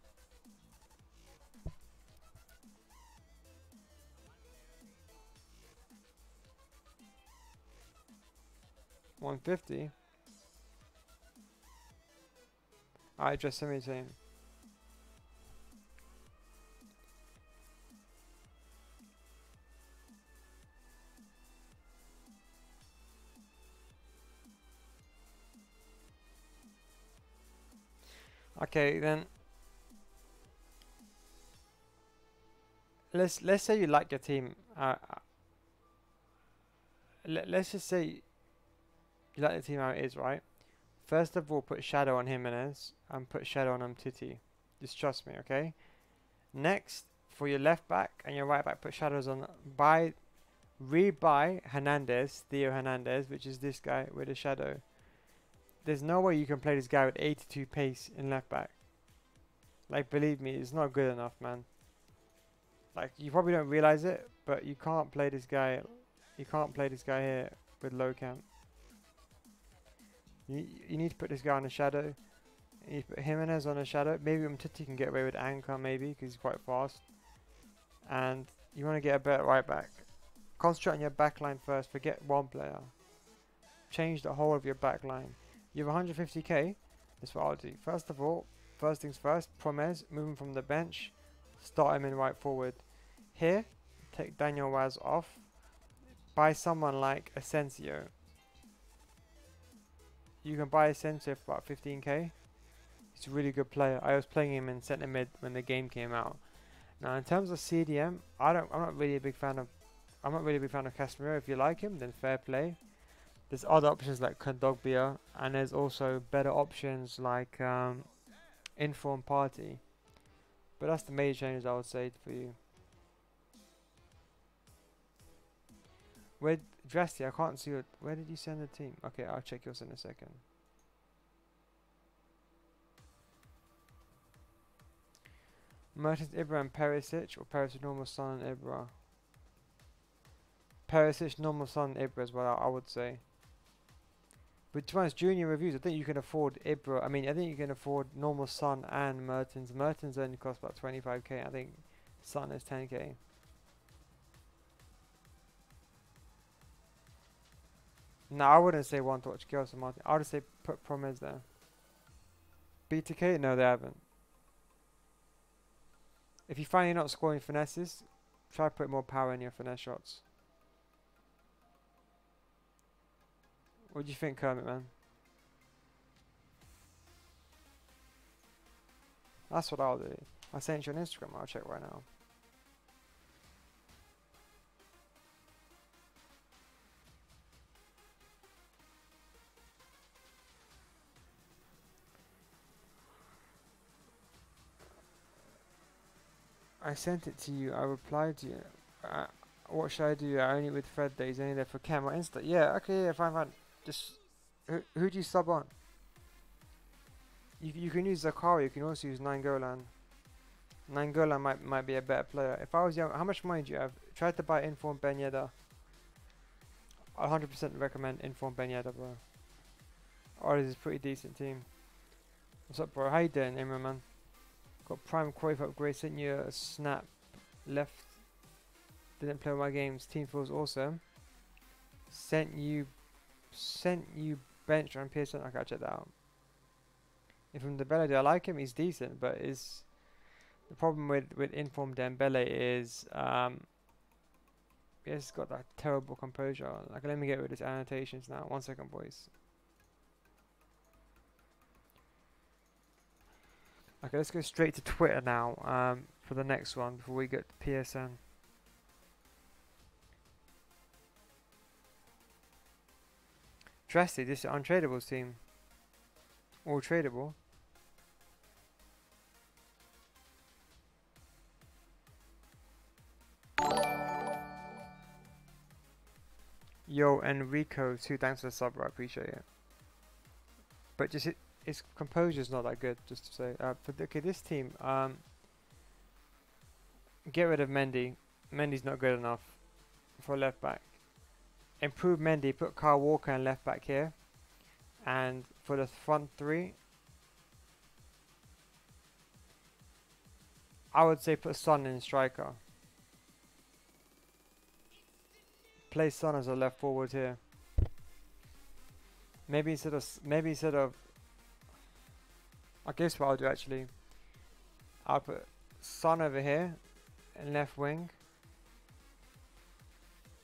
[SPEAKER 1] $150. I just send me team. Okay, then let's say you like your team. Let's just say you like the team how it is, right? First of all, put shadow on Jimenez and put shadow on Umtiti. Just trust me, okay? Next, for your left back and your right back, put shadows on. Rebuy Hernandez, Theo Hernandez, which is this guy with a shadow. There's no way you can play this guy with 82 pace in left back. Like, believe me, it's not good enough, man. Like, you probably don't realize it, but you can't play this guy. You can't play this guy here with low camp. You need to put this guy on a shadow. You need to put Jimenez on a shadow. Maybe Umtiti can get away with anchor, maybe, because he's quite fast. And you want to get a better right back. Concentrate on your back line first. Forget one player. Change the whole of your back line. You have 150k. That's what I'll do. First of all, first things first, Promes, move him from the bench. Start him in right forward. Here, take Daniel Waz off. Buy someone like Asensio. You can buy Asensio for about 15k. He's a really good player. I was playing him in centre mid when the game came out. Now, in terms of CDM, I'm not really a big fan of Casemiro. If you like him, then fair play. There's other options like Kondogbia, and there's also better options like Inform Party. But that's the major changes I would say for you. Where Drasty, I can't see it. Where did you send the team? Okay, I'll check yours in a second. Mertens, Ibra and Perisic, or Perisic, normal Son and Ibra? Perisic, normal Son and Ibra as well, I would say. But to be honest, junior reviews, I think you can afford Ibra. I mean, I think you can afford normal Son and Mertens. Mertens only cost about 25k. I think Son is 10k. No, I wouldn't say one to watch Girls and Martin. I would say put Promes there. BTK? No, they haven't. If you find you're not scoring finesses, try to put more power in your finesse shots. What do you think, Kermit, man? That's what I'll do. I sent you on Instagram. I'll check right now. I sent it to you. I replied to you. What should I do? I only with Fred that he's only there for camera insta. Yeah, okay, yeah, fine, fine. Just who do you sub on? You can use Zakari. You can also use Nainggolan. Nainggolan might be a better player. If I was young, how much money do you have? Try to buy Inform Ben Yedder. I 100% recommend Inform Ben Yedder, bro. Ours is a pretty decent team. What's up, bro? How you doing, Imran, man? Got Prime Quave upgrade. Sent you a snap. Left. Didn't play my games. Team feels awesome. Sent you bench on PSN. Okay, I'll check that out. And from Dembele, I like him. He's decent, but is the problem with Inform Dembele is he's got that terrible composure. Like, let me get rid of his annotations now. 1 second, boys. Okay, let's go straight to Twitter now for the next one before we get to PSN. Drastic, this is untradables team. All tradable. Yo, Enrico, 2 thanks for the sub, bro. I appreciate it. But just his composure's not that good, just to say. Okay, this team, get rid of Mendy. Mendy's not good enough for left back. Improve Mendy, put Kyle Walker and left back here. And for the front 3, I would say put Son in striker. Play Son as a left forward here. Maybe instead of I guess what I'll do actually, I'll put Son over here in left wing.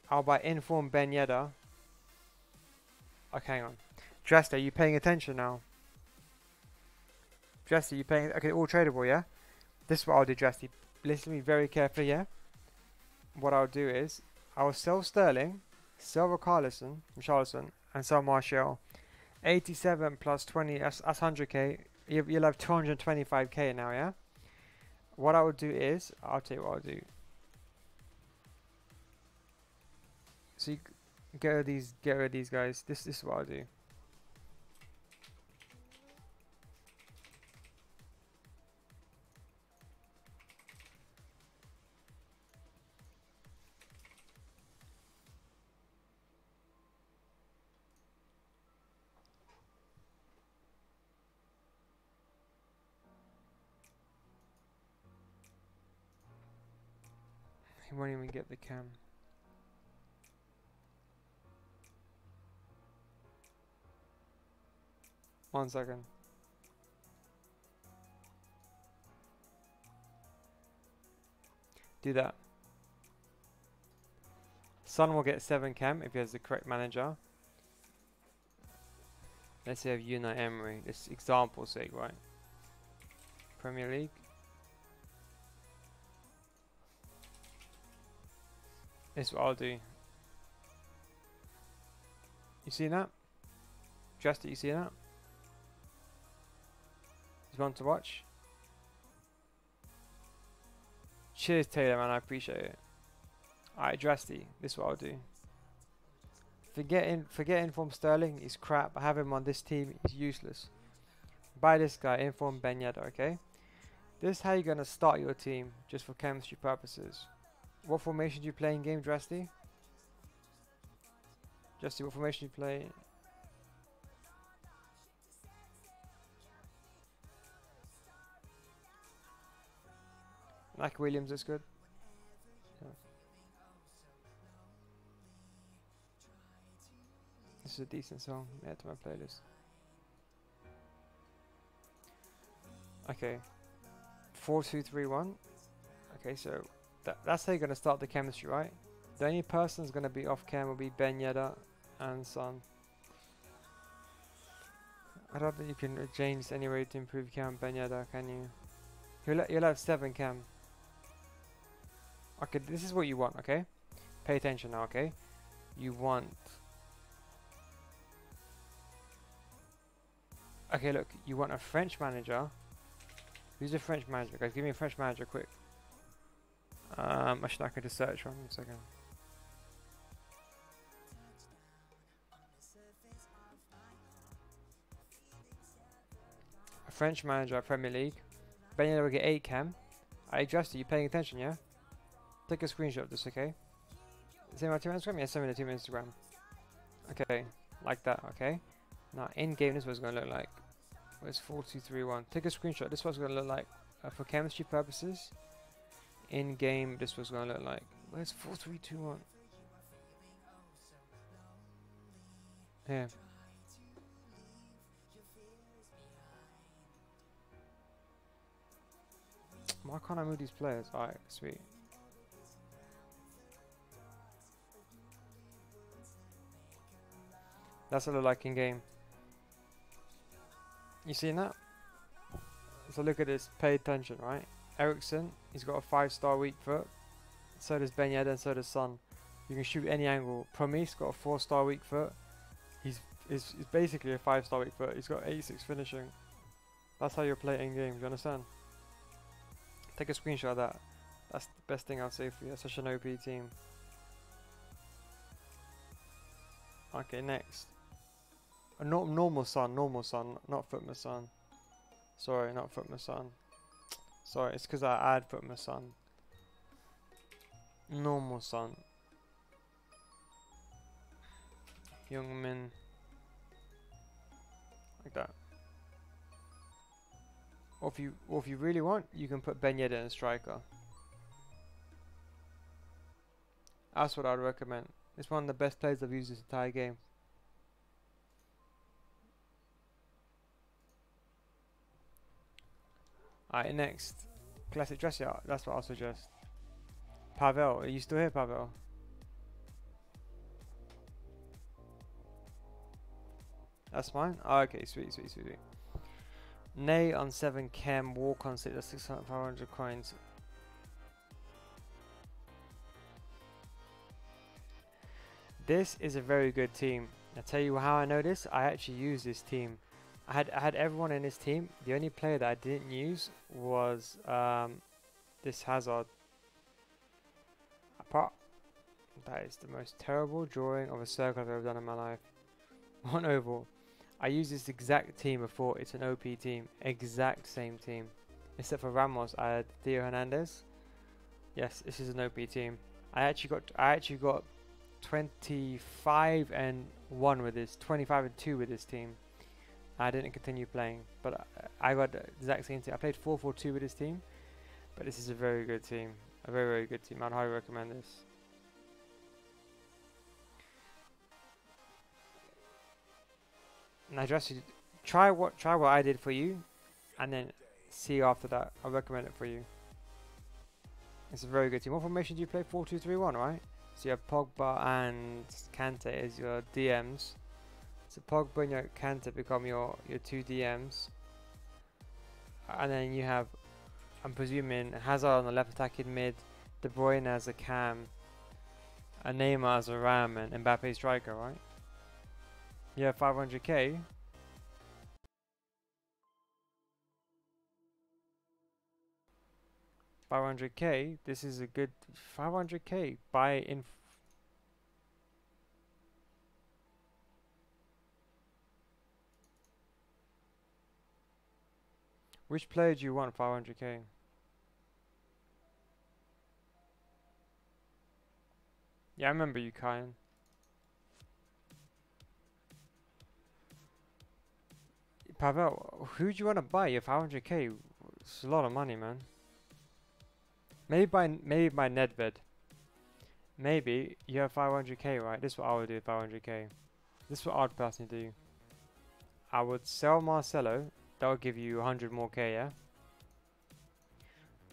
[SPEAKER 1] I'll buy Inform Ben Yedder. Okay, hang on. Dresta, are you paying attention now? Dresta, you paying? Okay, all tradable, yeah? This is what I'll do, Dresta. Listen to me very carefully, yeah? What I'll do is, I will sell Sterling, sell Richarlison, and sell Martial. 87 plus 20, that's 100k. You'll have 225k now, yeah? What I would do is, I'll tell you what I'll do. So you get rid of these guys. This is what I'll do. He won't even get the cam. One second. Do that. Son will get 7 cam if he has the correct manager. Let's say have Unai Emery. This example's sake, right? Premier League. This is what I'll do. You see that? Just you see that? Is one to watch? Cheers, Taylor, man. I appreciate it. Alright, Drasty. This is what I'll do. Forget Inform Sterling. He's crap. I have him on this team. He's useless. Buy this guy, Inform Ben Yedder, okay? This is how you're going to start your team, just for chemistry purposes. What formation do you play in game, Drasty? Drasty, what formation do you play? Mike Williams is good. Yeah. This is a decent song. Add to my playlist. Okay. 4-2-3-1. Okay, so that's how you're gonna start the chemistry, right? The only person who's gonna be off cam will be Ben Yedder and Son. I don't think you can change any way to improve cam Ben Yedder, can you? You'll have 7 cam. Okay, this is what you want, okay? Pay attention now, okay? You want... Okay, look, you want a French manager. Who's a French manager? Guys, give me a French manager quick. Actually, I could just search one second. A French manager at Premier League. Ben Yedder will get 8 cam. I adjusted, you paying attention, yeah? Take a screenshot of this, okay? Send my team on Instagram? Yeah, send me the team on Instagram. Okay, like that, okay? Now, in game, this is what it's going to look like. Where's 4231? Take a screenshot. This is what it's going to look like for chemistry purposes. In game, this was going to look like. Where's 4321? Here. Why can't I move these players? Alright, sweet. That's what it look like in game. You seen that? So look at this, pay attention, right? Ericsson, he's got a 5-star weak foot. So does Ben Yedder and so does Son. You can shoot any angle. Promise got a 4-star weak foot. He's basically a 5-star weak foot. He's got 86 finishing. That's how you play in game, do you understand? Take a screenshot of that. That's the best thing I'll say for you. That's such an OP team. Okay, next. A normal Son, not Footma Son. Sorry, not Footma Son. Sorry, it's because I add Footma Son. Normal Son. Young Min. Like that. Or if you really want, you can put Ben Yedder in striker. That's what I'd recommend. It's one of the best players I've used this entire game. Alright, next. Classic dress, yeah, that's what I'll suggest. Pavel, are you still here, Pavel? That's fine? Oh, okay, sweet. Nay on 7 chem, walk on 6, that's 600, 500 coins. This is a very good team. I'll tell you how I know this. I actually use this team. I had everyone in this team. The only player that I didn't use was this Hazard. That is the most terrible drawing of a circle I've ever done in my life. One oval. I use this exact team before. It's an OP team. Exact same team. Except for Ramos, I had Theo Hernandez. Yes, this is an OP team. I actually got 25 and 1 with this. 25 and 2 with this team. I didn't continue playing, but I got the exact same team. I played 4-4-2 with this team, but this is a very good team. A very, very good team. I'd highly recommend this. Now just try what I did for you, and then see after that. I recommend it for you. It's a very good team. What formation do you play? 4-2-3-1, right? So you have Pogba and Kante as your DMs. So Pogba and your Kante become your 2 DMs. And then you have, I'm presuming, Hazard on the left attacking mid, De Bruyne as a cam, and Neymar as a ram, and Mbappe striker, right? You have 500k. $500k. This is a good 500k. Buy in. Which player do you want 500k? Yeah, I remember you, Kyan. Pavel, who do you want to buy? Your 500k. It's a lot of money, man. Maybe by Nedved. Maybe you have 500k, right? This is what I would do with 500k. This is what I'd personally do. I would sell Marcelo. That will give you 100 more k, yeah?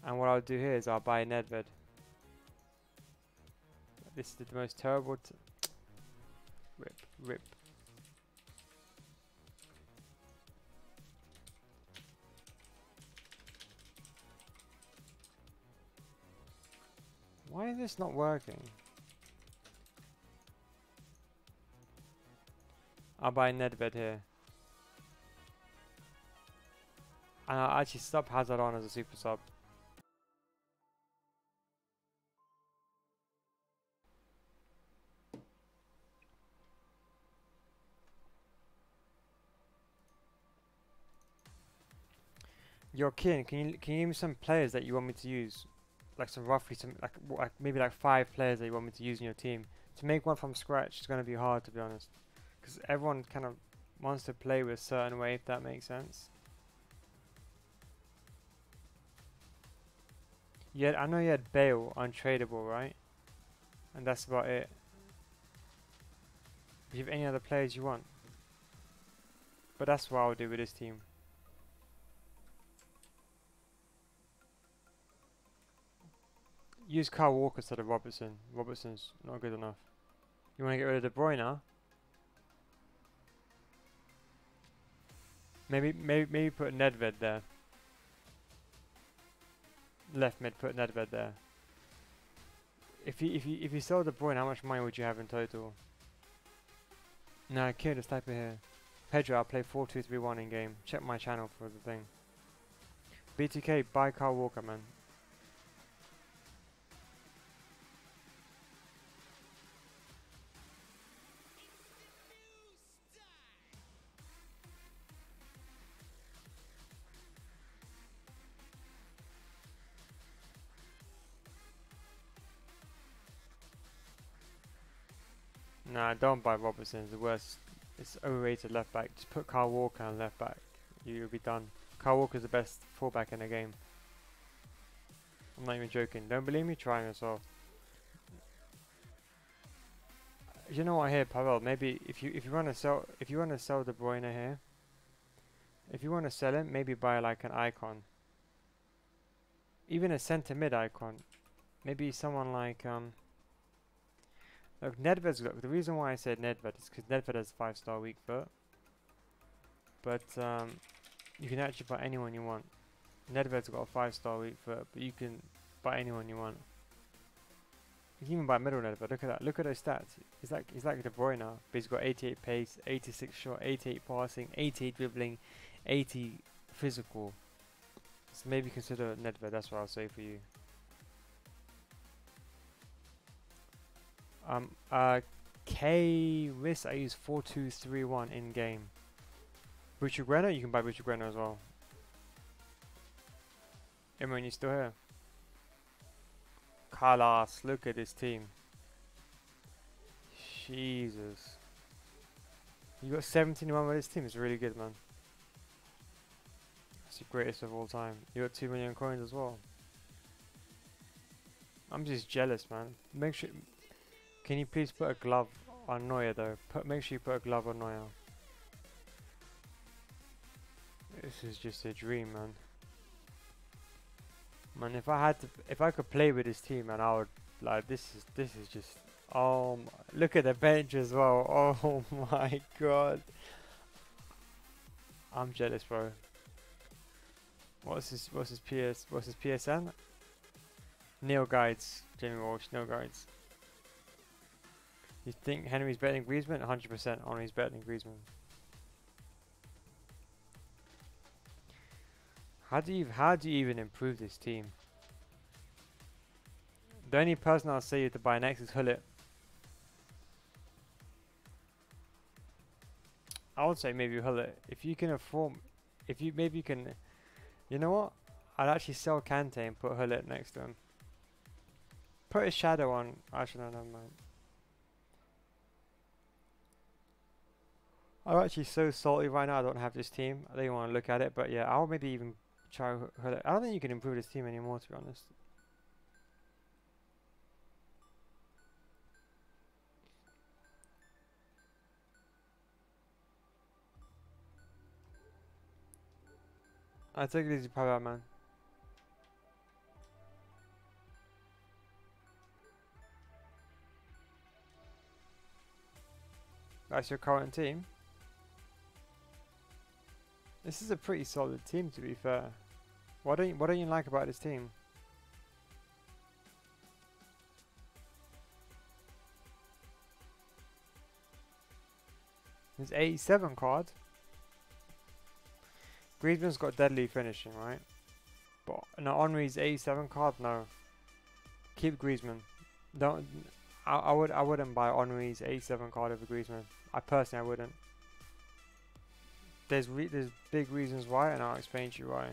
[SPEAKER 1] And what I'll do here is I'll buy Nedved. This is the most terrible. Rip. Why is this not working? I'll buy Nedved here. And I'll actually sub Hazard on as a super sub. Yo, Kian, can you give me some players that you want me to use? Like some roughly some like maybe like 5 players that you want me to use in your team. To make one from scratch is gonna be hard, to be honest, because everyone kind of wants to play with a certain way, if that makes sense. Yeah, I know you had Bale untradeable, right? And that's about it. Do you have any other players you want? But that's what I'll do with this team. Use Kyle Walker instead of Robertson. Robertson's not good enough. You want to get rid of De Bruyne? Maybe put Nedved there. Left mid, put Nedved there. If you sell De Bruyne, how much money would you have in total? No, Kieran, just type it here. Pedro, I'll play 4-2-3-1 in game. Check my channel for the thing. BTK, buy Kyle Walker, man. Nah, don't buy Robertson. It's the worst. It's overrated left back. Just put Kyle Walker on left back. You'll be done. Kyle Walker's the best fullback in the game. I'm not even joking. Don't believe me? Try yourself. You know what here, Pavel? Maybe if you want to sell De Bruyne here, if you want to sell him, maybe buy like an icon. Even a centre mid icon. Maybe someone like look, Nedved's got, the reason why I said Nedved is because Nedved has 5-star weak foot. But you can actually buy anyone you want. Nedved's got a 5-star weak foot, but you can buy anyone you want. You can even buy middle Nedved. Look at that. Look at those stats. He's like De Bruyne, but he's got 88 pace, 86 shot, 88 passing, 88 dribbling, 80 physical. So maybe consider Nedved. That's what I'll say for you. K-Risk, I use 4-2-3-1 in game. Buchugrena, you can buy Buchugrena as well. Imran, you still here? Carlos, look at this team. Jesus. You got 17-1 with this team, it's really good, man. It's the greatest of all time. You got 2 million coins as well. I'm just jealous, man. Make sure. Can you please put a glove on Neuer though? Make sure you put a glove on Neuer. This is just a dream, man. Man, if I could play with this team, man, I would. Like, this is just. Oh, look at the bench as well. Oh my god. I'm jealous, bro. What's his PSN? Neal guides, Jamie Walsh. Neal guides. You think Henry's better than Griezmann? 100% Henry's better than Griezmann. How do you even improve this team? The only person I'll say to buy next is Hullet. I would say maybe Hullet. If you can afford, maybe you can, you know what? I'd actually sell Kante and put Hullet next to him. Put a shadow on. Actually, no, never mind. I'm actually so salty right now. I don't have this team. I don't even want to look at it. But yeah, I'll maybe even try Hullet. I don't think you can improve this team anymore, to be honest. I take it easy, power, man. That's your current team. This is a pretty solid team, to be fair. What don't you like about this team? His 87 card. Griezmann's got deadly finishing, right? But no, Henry's 87 card, no. Keep Griezmann. Don't. I wouldn't buy Henry's 87 card over Griezmann. I personally wouldn't. There's big reasons why, and I'll explain to you why.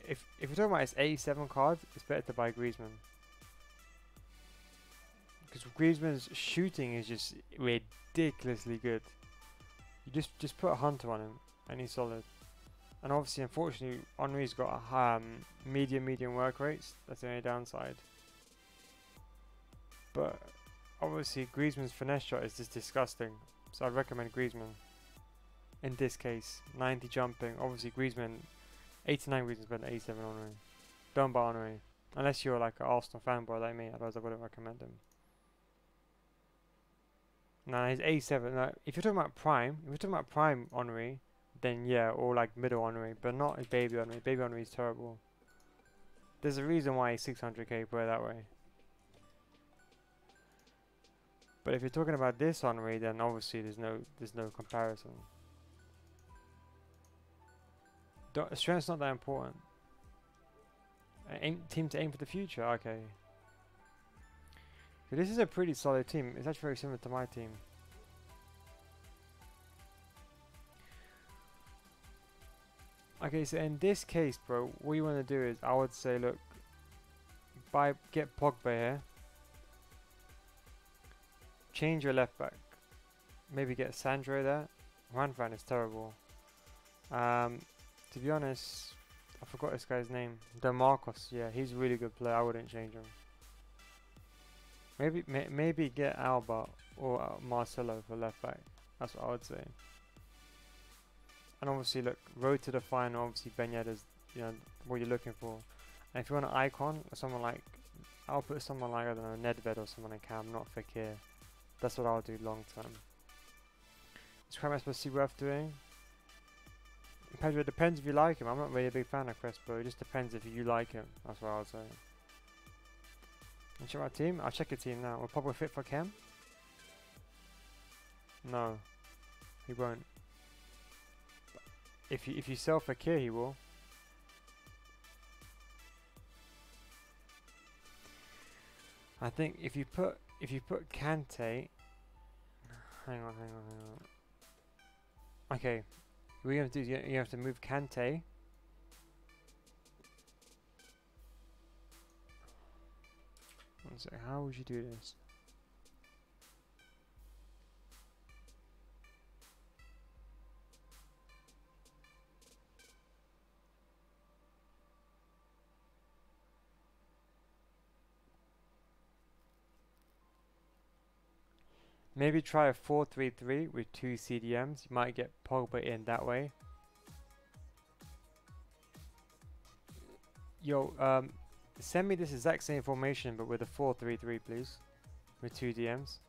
[SPEAKER 1] If you're talking about his 87 card, it's better to buy Griezmann. Because Griezmann's shooting is just ridiculously good. You just put a Hunter on him, and he's solid. And obviously, unfortunately, Henry's got a medium work rates. That's the only downside. But obviously, Griezmann's finesse shot is just disgusting. So I'd recommend Griezmann. In this case, 90 jumping. Obviously, Griezmann, 89 Griezmann's better than 87 Henry. Don't buy Henry. Unless you're like an Arsenal fanboy like me. Otherwise, I wouldn't recommend him. Nah, he's 87. No, if you're talking about prime Henry, then yeah, or like middle Henry, but not his baby Henry. Baby Henry is terrible. There's a reason why he's 600k, put it that way. But if you're talking about this Henry, then obviously there's no comparison. Strength's not that important. Team to aim for the future, okay. So this is a pretty solid team. It's actually very similar to my team. Okay, so in this case, bro, what you want to do is, I would say, look, get Pogba here. Change your left back. Maybe get Sandro there. Ranfan is terrible. To be honest, I forgot this guy's name. DeMarcos, yeah, he's a really good player. I wouldn't change him. Maybe get Alba or Marcelo for left back. That's what I would say. And obviously, look, road to the final. Obviously, Ben Yedder's, you know, what you're looking for. And if you want an icon, or someone like, I'll put someone like, I don't know, Nedved or someone in Cam, not Fekir. That's what I'll do long term. Is Crespo worth doing? Pedro, it depends if you like him. I'm not really a big fan of Crespo. It just depends if you like him. That's what I'll say. And check my team. I'll check your team now. Will Pogba fit for Cam? No, he won't. If you sell Fekir, he will. I think if you put Kante, hang on. Okay, what you have to do is you have to move Kante. One sec, how would you do this? Maybe try a 4-3-3 with 2 CDMs. You might get Pogba in that way. Yo, send me this exact same formation but with a 4-3-3 please. With 2 DMs.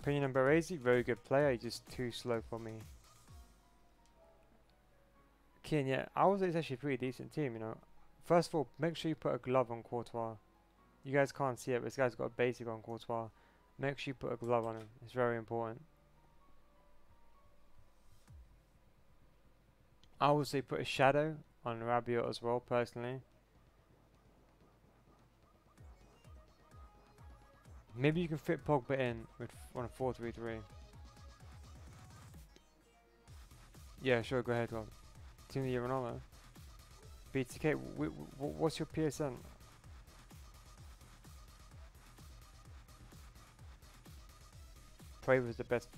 [SPEAKER 1] Opinion on Baresi, very good player, he's just too slow for me. Kian, yeah, I would say it's actually a pretty decent team, you know. First of all, make sure you put a glove on Courtois. You guys can't see it, but this guy's got a basic on Courtois. Make sure you put a glove on him. It's very important. I would say put a shadow on Rabiot as well, personally. Maybe you can fit Pogba in with on a 4-3-3. Yeah, sure, go ahead, Rob. Team of the year Ronaldo. BTK, what's your PSN? Pray was the best.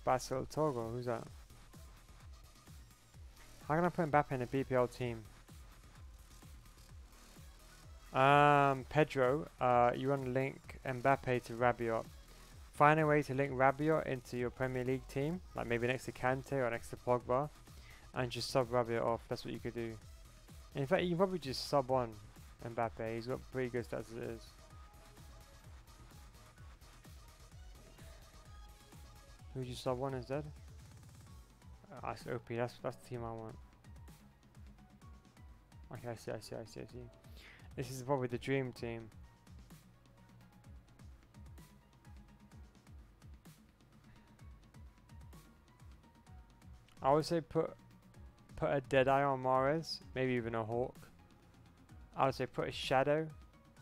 [SPEAKER 1] Basil Togo, who's that? How can I put Mbappe in a BPL team? Pedro, you want to link Mbappe to Rabiot. Find a way to link Rabiot into your Premier League team, like maybe next to Kante or next to Pogba, and just sub Rabiot off. That's what you could do. In fact, you can probably just sub on Mbappe. He's got pretty good stats as it is. Who'd you sub one instead? That's OP. That's the team I want. Okay, I see. This is probably the dream team. I would say put a Deadeye on Mahrez, maybe even a Hawk. I would say put a Shadow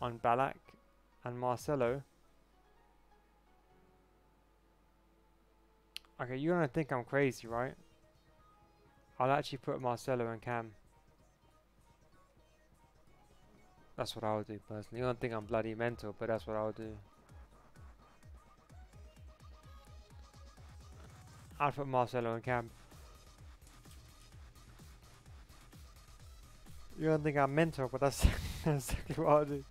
[SPEAKER 1] on Ballack and Marcelo. Okay, you're gonna think I'm crazy, right? I'll actually put Marcelo and Cam. That's what I would do personally. You don't think I'm bloody mental, but that's what I would do. I'd put Marcelo and Cam. You don't think I'm mental, but that's that's exactly what I'll do.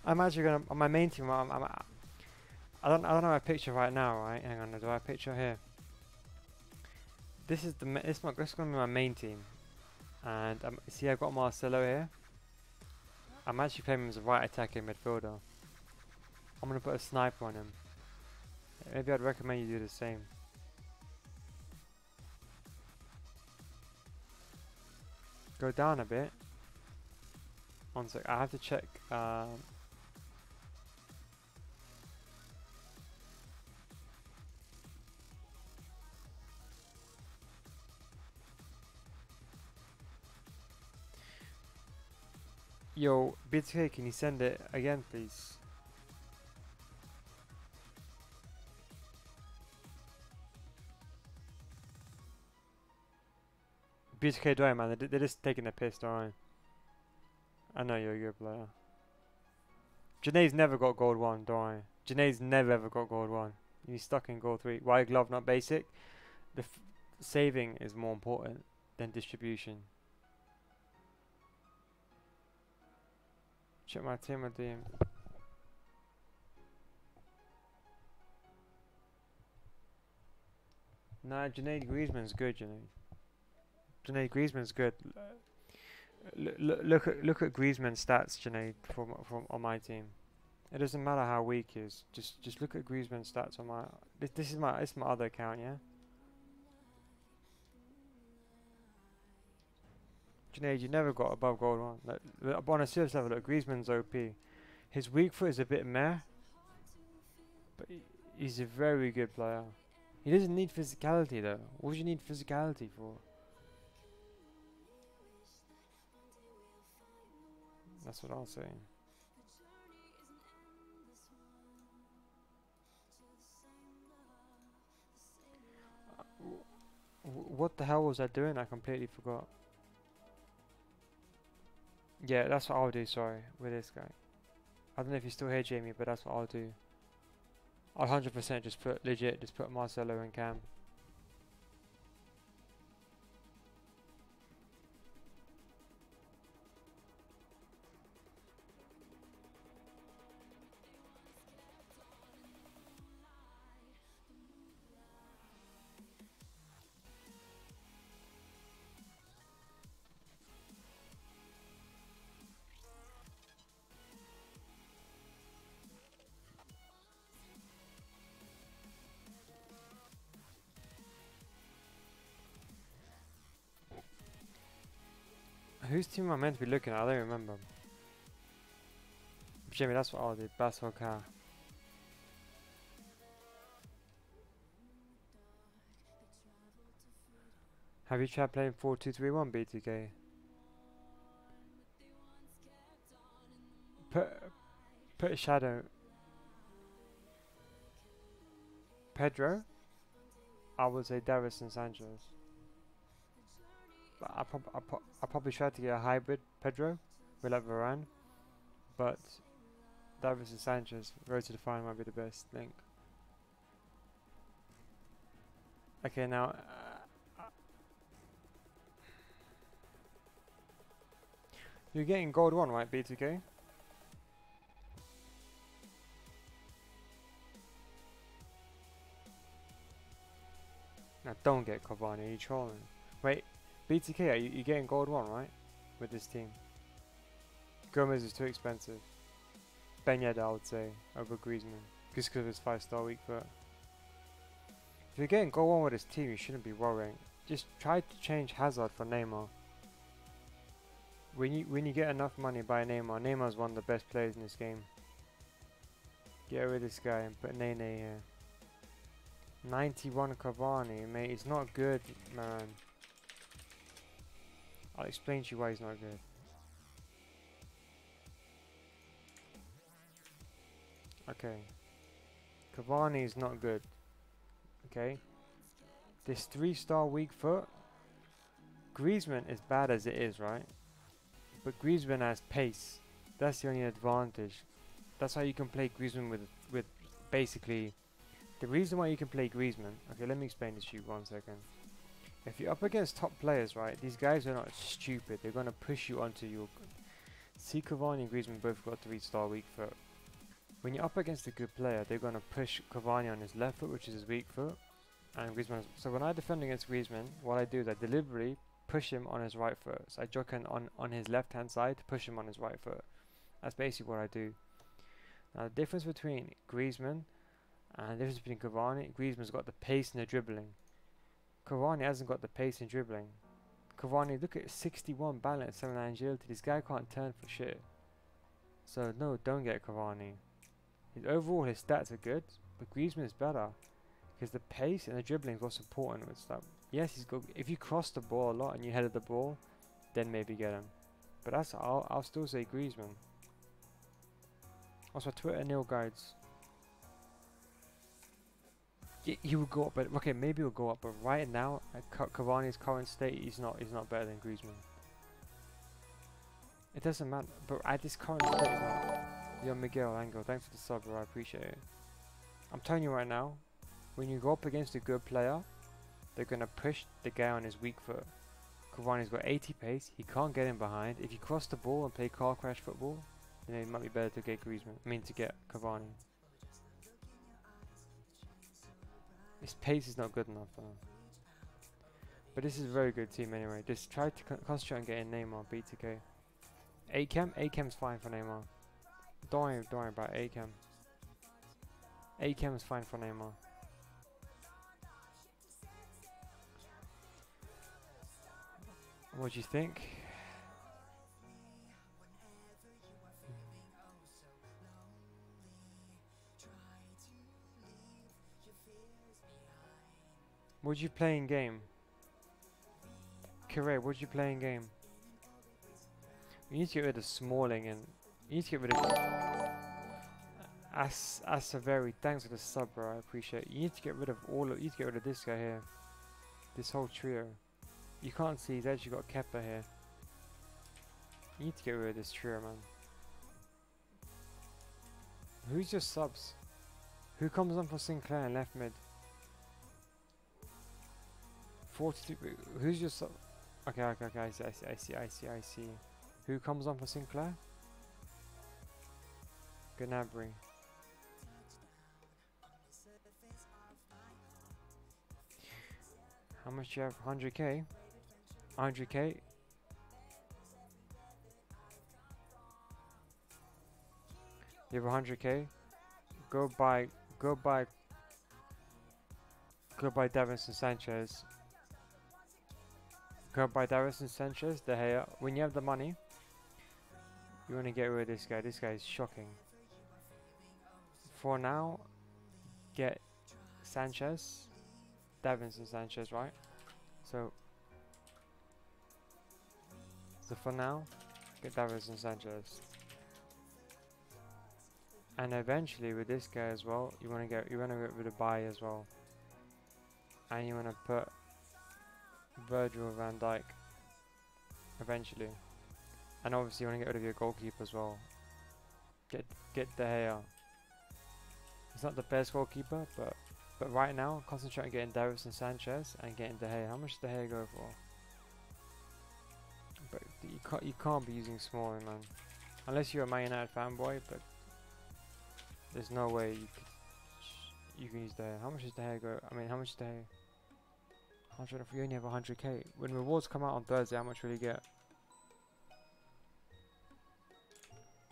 [SPEAKER 1] I'm actually gonna on my main team. I don't have a picture right now, right? Hang on, do I have a picture here? This is this is gonna be my main team, and see I've got Marcelo here. I'm actually playing him as a right attacking midfielder. I'm gonna put a sniper on him. Maybe I'd recommend you do the same. Go down a bit. One sec, I have to check. Yo, BTK, can you send it again, please? BTK, don't worry, man. They're just taking a piss, don't worry. I know you're a good player. Janae's never got gold 1, don't worry. Janae's never ever got gold 1. He's stuck in gold 3. White glove, not basic. The saving is more important than distribution. Check my team with him. Nah, Junaid Griezmann's good, Junaid Griezmann's good. Look at Griezmann's stats, Junaid, from on my team. It doesn't matter how weak he is. Just look at Griezmann's stats on my. This is my other account, yeah. Junaid, you never got above gold 1. Like, on a serious level, look, Griezmann's OP. His weak foot is a bit meh, but he's a very good player. He doesn't need physicality though. What do you need physicality for? That's what I'll say. What the hell was I doing? I completely forgot. Yeah, that's what I'll do, sorry, with this guy. I don't know if you're still here, Jamie, but that's what I'll do. I'll 100% just put Marcelo and Cam. Whose team am I meant to be looking at? I don't remember. Jamie, that's what I'll do. Basso car. Have you tried playing 4-2-3-1 BTK? Put a shadow. Pedro? I would say Davis and Sanchez. But I probably tried to get a hybrid Pedro with like Varane, but Davis and Sanchez, road to the final might be the best link. Okay, now you're getting gold 1, right, B2K? Now don't get Cavani, you trolling. Wait, BTK, are you getting gold 1, right? With this team. Gomez is too expensive. Ben Yedder, I would say, over Griezmann. Just because of his 5-star weak foot. If you're getting goal 1 with this team, you shouldn't be worrying. Just try to change Hazard for Neymar. When you get enough money, buy Neymar. Neymar's one of the best players in this game. Get rid of this guy and put Nene here. 91 Cavani, mate. It's not good, man. I'll explain to you why he's not good. Okay. Cavani is not good. Okay. This 3-star weak foot. Griezmann is bad as it is, right? But Griezmann has pace. That's the only advantage. That's how you can play Griezmann with basically the reason why you can play Griezmann. Okay, let me explain this to you 1 second. If you're up against top players, right, these guys are not stupid. They're gonna push you onto your. See, Cavani and Griezmann both got 3-star weak foot. When you're up against a good player, they're gonna push Cavani on his left foot, which is his weak foot, and Griezmann. So when I defend against Griezmann, what I do is I deliberately push him on his right foot. So I jock in on his left hand side to push him on his right foot. That's basically what I do. Now the difference between Griezmann and the difference between Cavani, Griezmann's got the pace and the dribbling. Cavani hasn't got the pace and dribbling. Cavani, look at 61 balance, 79 agility. This guy can't turn for shit. So no, don't get Cavani. Overall his stats are good, but Griezmann is better. Because the pace and the dribbling is what's important with stuff. Yes, he's good. If you cross the ball a lot and you headed the ball, then maybe get him. But that's I'll still say Griezmann. Also, Twitter Neal guides. He will go up, but okay, maybe he'll go up. But right now, at Cavani's current state, he's not better than Griezmann. It doesn't matter. But at this current state, he's not. Yo, Miguel Angel, thanks for the sub, bro. I appreciate it. I'm telling you right now, when you go up against a good player, they're gonna push the guy on his weak foot. Cavani's got 80 pace. He can't get in behind. If you cross the ball and play car crash football, then it might be better to get Griezmann. I mean, to get Cavani. His pace is not good enough though. But this is a very good team anyway. Just try to concentrate on getting Neymar, BTK. A-Cam's fine for Neymar. Don't worry about A-Cam. A-Cam is fine for Neymar. What do you think? What'd you play in game? Kire, what'd you play in game? You need to get rid of Smalling and you need to get rid of Asaveri. Thanks for the sub, bro. I appreciate it. You need to get rid of you need to get rid of this guy here. This whole trio. You can't see he's actually got Kepa here. You need to get rid of this trio, man. Who's your subs? Who comes on for Sinclair and left mid? 42. Who's your sub? Okay, I see. Who comes on for Sinclair? Gnabry. How much do you have? 100k? 100k? You have 100k? Go buy Davinson Sanchez. Go buy Davinson Sanchez, De Gea. When you have the money, you want to get rid of this guy. This guy is shocking. For now, get Sanchez. Davinson Sanchez, right? So for now, get Davinson Sanchez. And eventually with this guy as well, you wanna get rid of Bay as well. And you wanna put Virgil van Dijk eventually. And obviously you wanna get rid of your goalkeeper as well. Get De Gea. He's not the best goalkeeper, but right now concentrate on getting Davinson Sanchez and getting De Gea. How much does De Gea go for? But you can't be using Smalling, man. Unless you're a Man United fanboy, but there's no way you can use De Gea. How much does De Gea go? I mean, how much is De Gea? 100. If you only have 100k. When rewards come out on Thursday, how much will you get?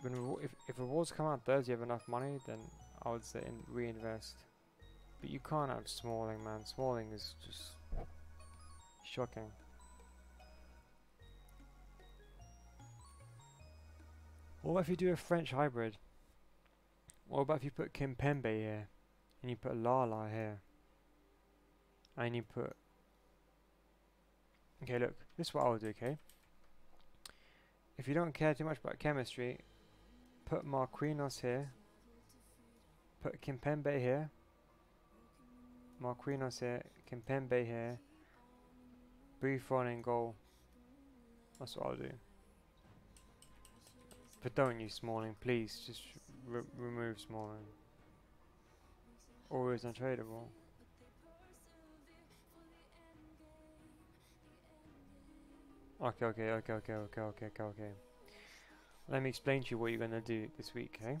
[SPEAKER 1] If rewards come out on Thursday, you have enough money, then I would say reinvest. But you can't have Smalling, man. Smalling is just shocking. What if you do a French hybrid? What about if you put Kimpembe here, and you put Lala here, and you put... Okay, look, this is what I'll do, okay? If you don't care too much about chemistry, put Marquinhos here, put Kimpembe here, Marquinhos here, Kimpembe here, Buffon in goal. That's what I'll do. But don't use Smalling, please. Just remove Smalling. Always untradeable. Okay. Let me explain to you what you're gonna do this week, okay?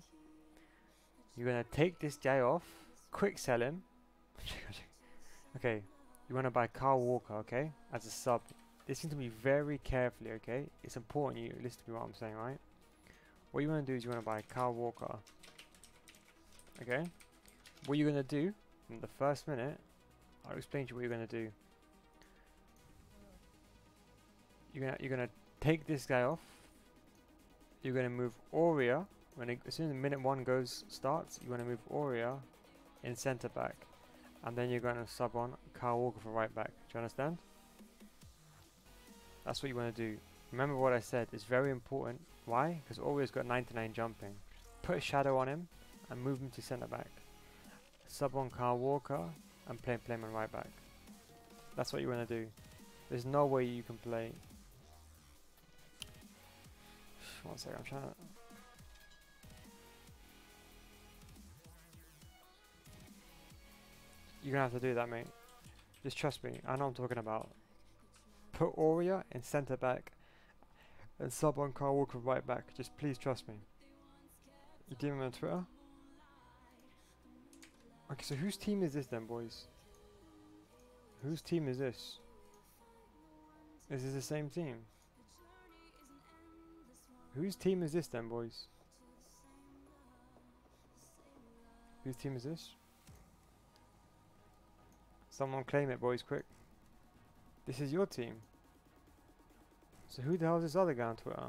[SPEAKER 1] You're gonna take this guy off, quick sell him. Okay, you wanna buy Kyle Walker, okay? As a sub. Listen to me very carefully, okay? It's important you listen to me what I'm saying, right? What you want to do is you want to buy Kyle Walker. Okay? What you're going to do in the first minute, I'll explain to you what you're going to do. You're gonna take this guy off. You're going to move Aurea. As soon as minute 1 starts, you want to move Aurea in centre back. And then you're going to sub on Kyle Walker for right back. Do you understand? That's what you want to do. Remember what I said, it's very important. Why? Because Aurea's got 99 jumping. Put a shadow on him and move him to centre back. Sub on Kyle Walker and play him on right back. That's what you want to do. There's no way you can play. One second, I'm trying to... You're gonna have to do that, mate. Just trust me, I know what I'm talking about. Put Aurea in centre back and sub on Kyle Walker right back. Just please trust me. You DM him on Twitter? Okay, so whose team is this then, boys? Whose team is this? Is this the same team? Whose team is this then, boys? Whose team is this? Someone claim it, boys, quick. This is your team. So who the hell is this other guy on Twitter?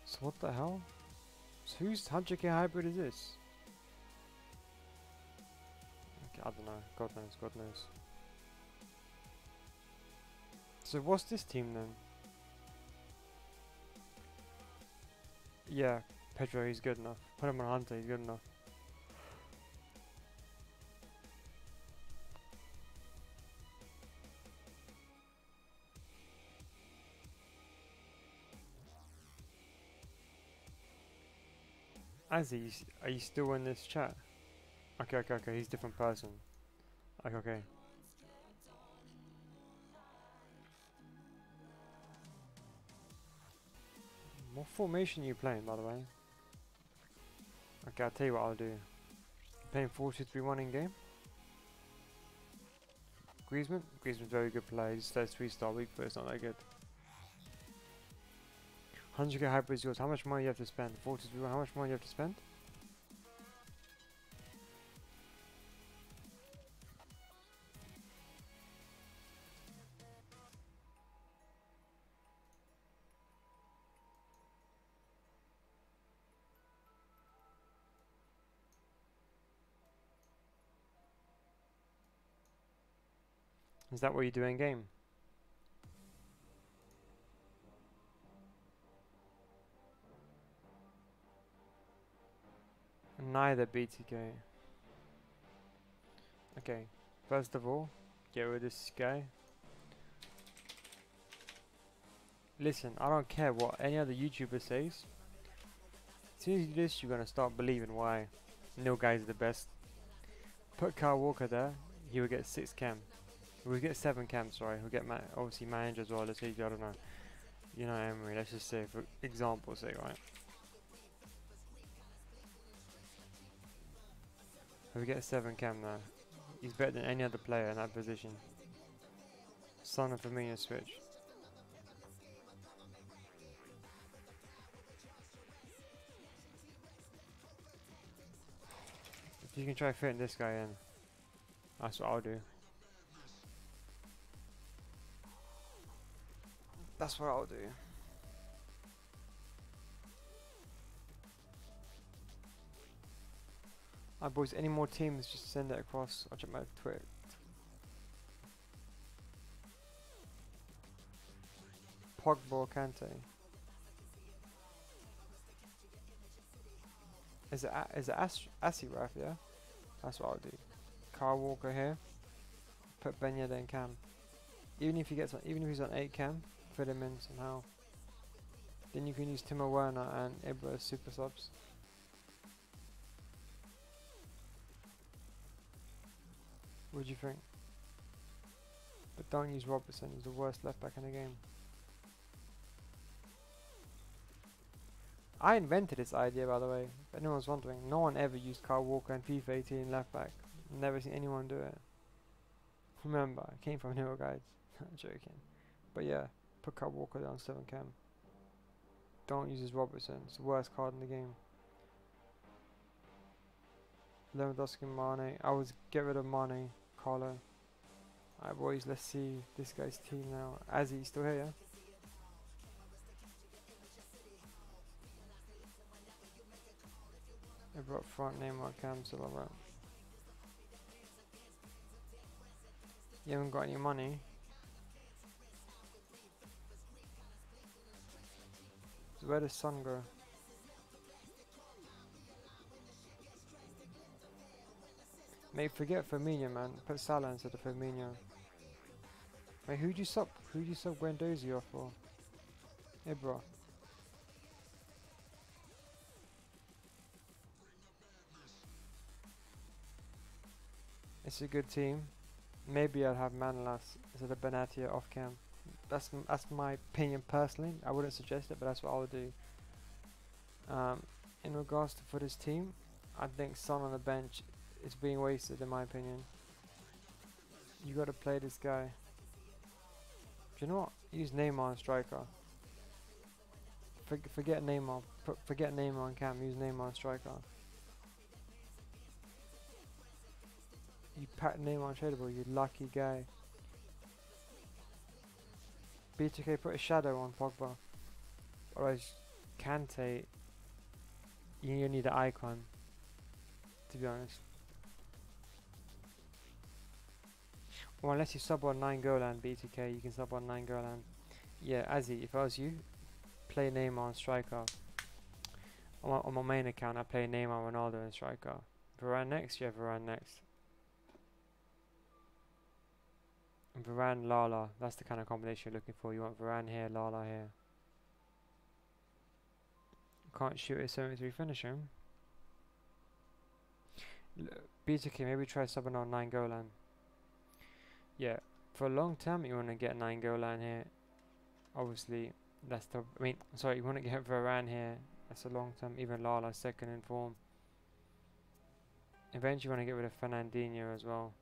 [SPEAKER 1] So what the hell? So whose 100k hybrid is this? Okay, I don't know. God knows. So what's this team then? Yeah, Pedro, he's good enough. Put him on Hunter, he's good enough. Azzy, are you still in this chat? Okay, he's a different person. Okay. What formation are you playing, by the way? Okay, I'll tell you what I'll do. Playing 4-2-3-1 in game. Griezmann's a very good player. He's just 3-star weak, but it's not that good. 100k hybrid is yours. How much money you have to spend? 4-2-3-1. How much money you have to spend? Is that what you do in game? Neither BTK. Okay, first of all, get rid of this guy. Listen, I don't care what any other YouTuber says. As soon as you do this, you're gonna start believing why Neal guys are the best. Put Kyle Walker there, he will get 6 cam. We'll get 7 cams, sorry. We'll get obviously manager as well. Let's say, I don't know. You know, Emery. Let's just say, for example's sake, right? If we get 7 cam now, he's better than any other player in that position. Son of Firmino switch. If you can try fitting this guy in, that's what I'll do. That's what I'll do. Alright boys, any more teams, just send it across. I'll check my Twitter. Pogba or Kante. Is it Asiraf, yeah? That's what I'll do. Kyle Walker here. Put Ben Yedder in cam. Even if he's on 8 cam, fit him in somehow. Then you can use Timo Werner and Ibra as super subs. What do you think? But don't use Robertson, he's the worst left back in the game. I invented this idea, by the way, if anyone's wondering. No one ever used Kyle Walker and FIFA 18 left back. Never seen anyone do it. Remember, I came from Neal, guys. Joking. But yeah, put Kyle Walker down 7 cam. Don't use his Robertson, it's the worst card in the game. Lewandowski, Mane. I would get rid of Mane, Carlo. Alright boys, let's see this guy's team now. Azzy, still here, yeah? I brought front name on cam, so alright. You haven't got any money. So where does Son go? Mate, forget Firmino, man. Put Salah instead of Firmino. Mate, who'd you sub Guendouzi off for? Ibra. It's a good team. Maybe I'll have Manolas instead of Benatia off cam. That's my opinion personally. I wouldn't suggest it, but that's what I would do. In regards to for this team, I think Son on the bench is being wasted in my opinion. You got to play this guy. Do you know what? Use Neymar on striker. Forget Neymar. Forget Neymar on cam. Use Neymar on striker. You packed Neymar on tradable. You lucky guy. BTK put a shadow on Pogba. Otherwise, Kante. You need an icon. To be honest. Well, unless you sub on 9 Golan BTK, you can sub on 9 Golan. Yeah, Azzy, if I was you, play Neymar on striker. On my main account, I play Neymar, Ronaldo and striker. Varane next? Yeah, Varane next. And Varane, Lala, that's the kind of combination you're looking for. You want Varane here, Lala here. Can't shoot a 73 finisher. BTK, maybe try subbing on 9 Golan. Yeah, for a long term, you want to get 9 Golan here. Obviously, that's the. You want to get Varane here. That's a long term. Even Lala, second in form. Eventually, you want to get rid of Fernandinho as well.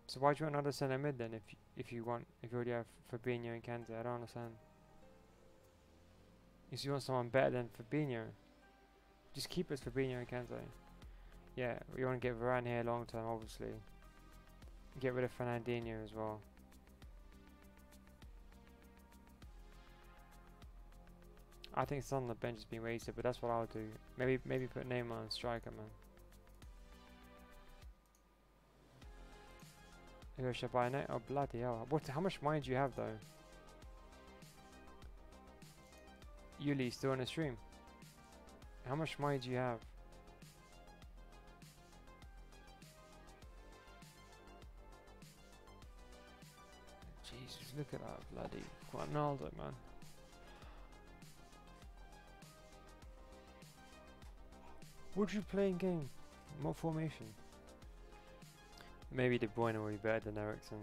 [SPEAKER 1] So why do you want another centre mid then? If you already have Fabinho and Kante, I don't understand. If you want someone better than Fabinho, just keep it as Fabinho and Kante. Yeah, you want to get Varane here long term, obviously. Get rid of Fernandinho as well. I think Son on the bench has been wasted, but that's what I'll do. Maybe put Neymar on striker, man. Who should I buy net? Oh bloody hell! How much money do you have though? Yuli still on the stream. How much money do you have? Jesus, look at that bloody Ronaldo, man. What do you play in game? What formation? Maybe De Bruyne will be better than Eriksen.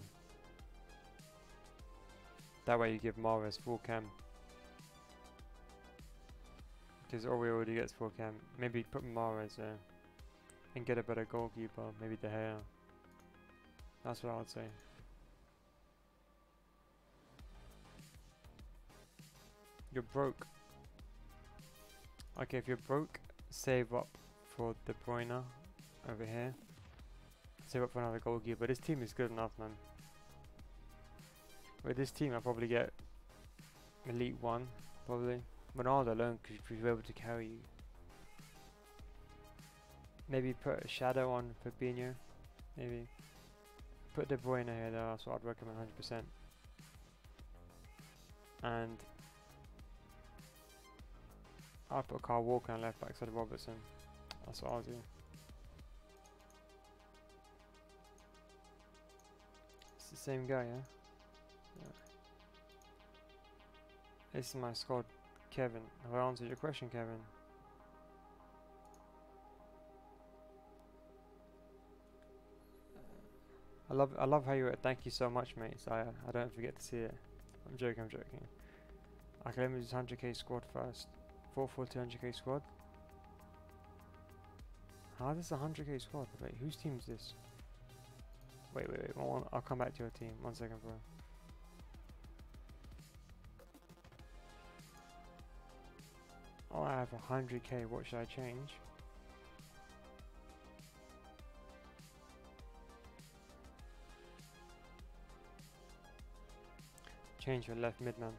[SPEAKER 1] That way you give Mahrez full cam. Because Ori already gets 4 cam. Maybe put Mahrez there and get a better goalkeeper. Maybe De Gea. That's what I would say. You're broke. Okay, if you're broke, save up for De Bruyne over here. Save up for another goalkeeper. This team is good enough, man. With this team, I'll probably get Elite 1, probably. Ronaldo alone could be able to carry you. Maybe put a shadow on Fabinho. Maybe. Put De Bruyne here though, that's what I'd recommend 100%. And I'll put Kyle Walker on left back instead of Robertson. That's what I'll do. It's the same guy, yeah? Yeah. This is my squad. Kevin, have I answered your question, Kevin? I love how you. Thank you so much, mate. So I don't forget to see it. I'm joking. I'm joking. Okay, let me do 100k squad first. 442 100k squad. How is this a 100k squad? Wait, whose team is this? Wait. I'll come back to your team. 1 second, bro. Oh, I have 100k. What should I change? Change your left mid, man.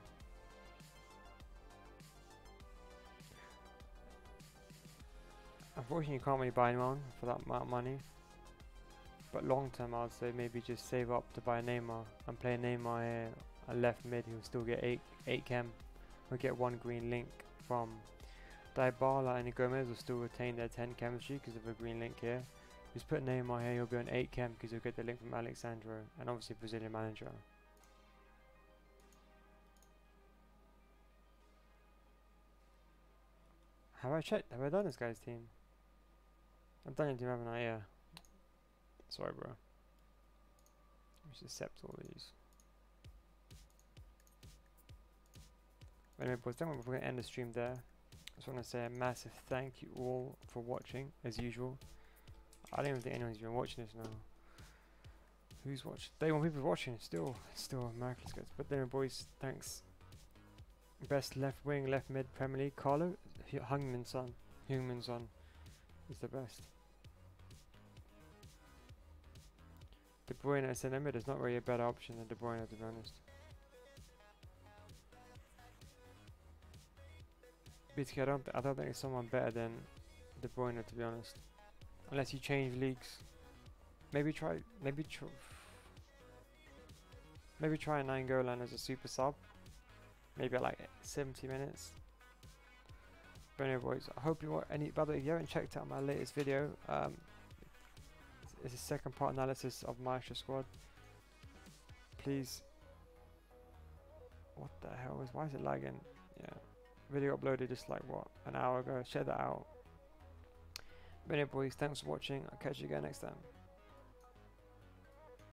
[SPEAKER 1] Unfortunately, you can't really buy anyone for that amount of money. But long term, I would say maybe just save up to buy Neymar and play Neymar here, a left mid. He'll still get 8 chem. He'll get 1 green link from Dybala, and Gomez will still retain their 10 chemistry because of a green link here. Just put Neymar here, he'll be on 8 chem because he'll get the link from Alexandro and obviously Brazilian manager. Have I checked? Have I done this guy's team? I've done your team, haven't I? Yeah. Sorry, bro. Let's accept all these. Anyway, boys, don't worry, we're going to end the stream there. I just want to say a massive thank you all for watching, as usual. I don't even think anyone's even watching this now. Who's watching? 31 people watching. Still miraculous, guys. But anyway, boys, thanks. Best left wing, left mid, Premier League. Carlo, Heung-min Son is the best. De Bruyne as centre mid is not really a better option than De Bruyne, to be honest. BTK, I don't think there's someone better than De Bruyne, to be honest. Unless you change leagues. Maybe try a 9-goal as a super sub. Maybe at like 70 minutes. But anyway, boys, I hope you want any. By the way, if you haven't checked out my latest video, it's a second part analysis of my extra squad. Please. What the hell is? Why is it lagging? Yeah, video uploaded just like what, an hour ago. Check that out. But anyway, boys, thanks for watching. I'll catch you again next time.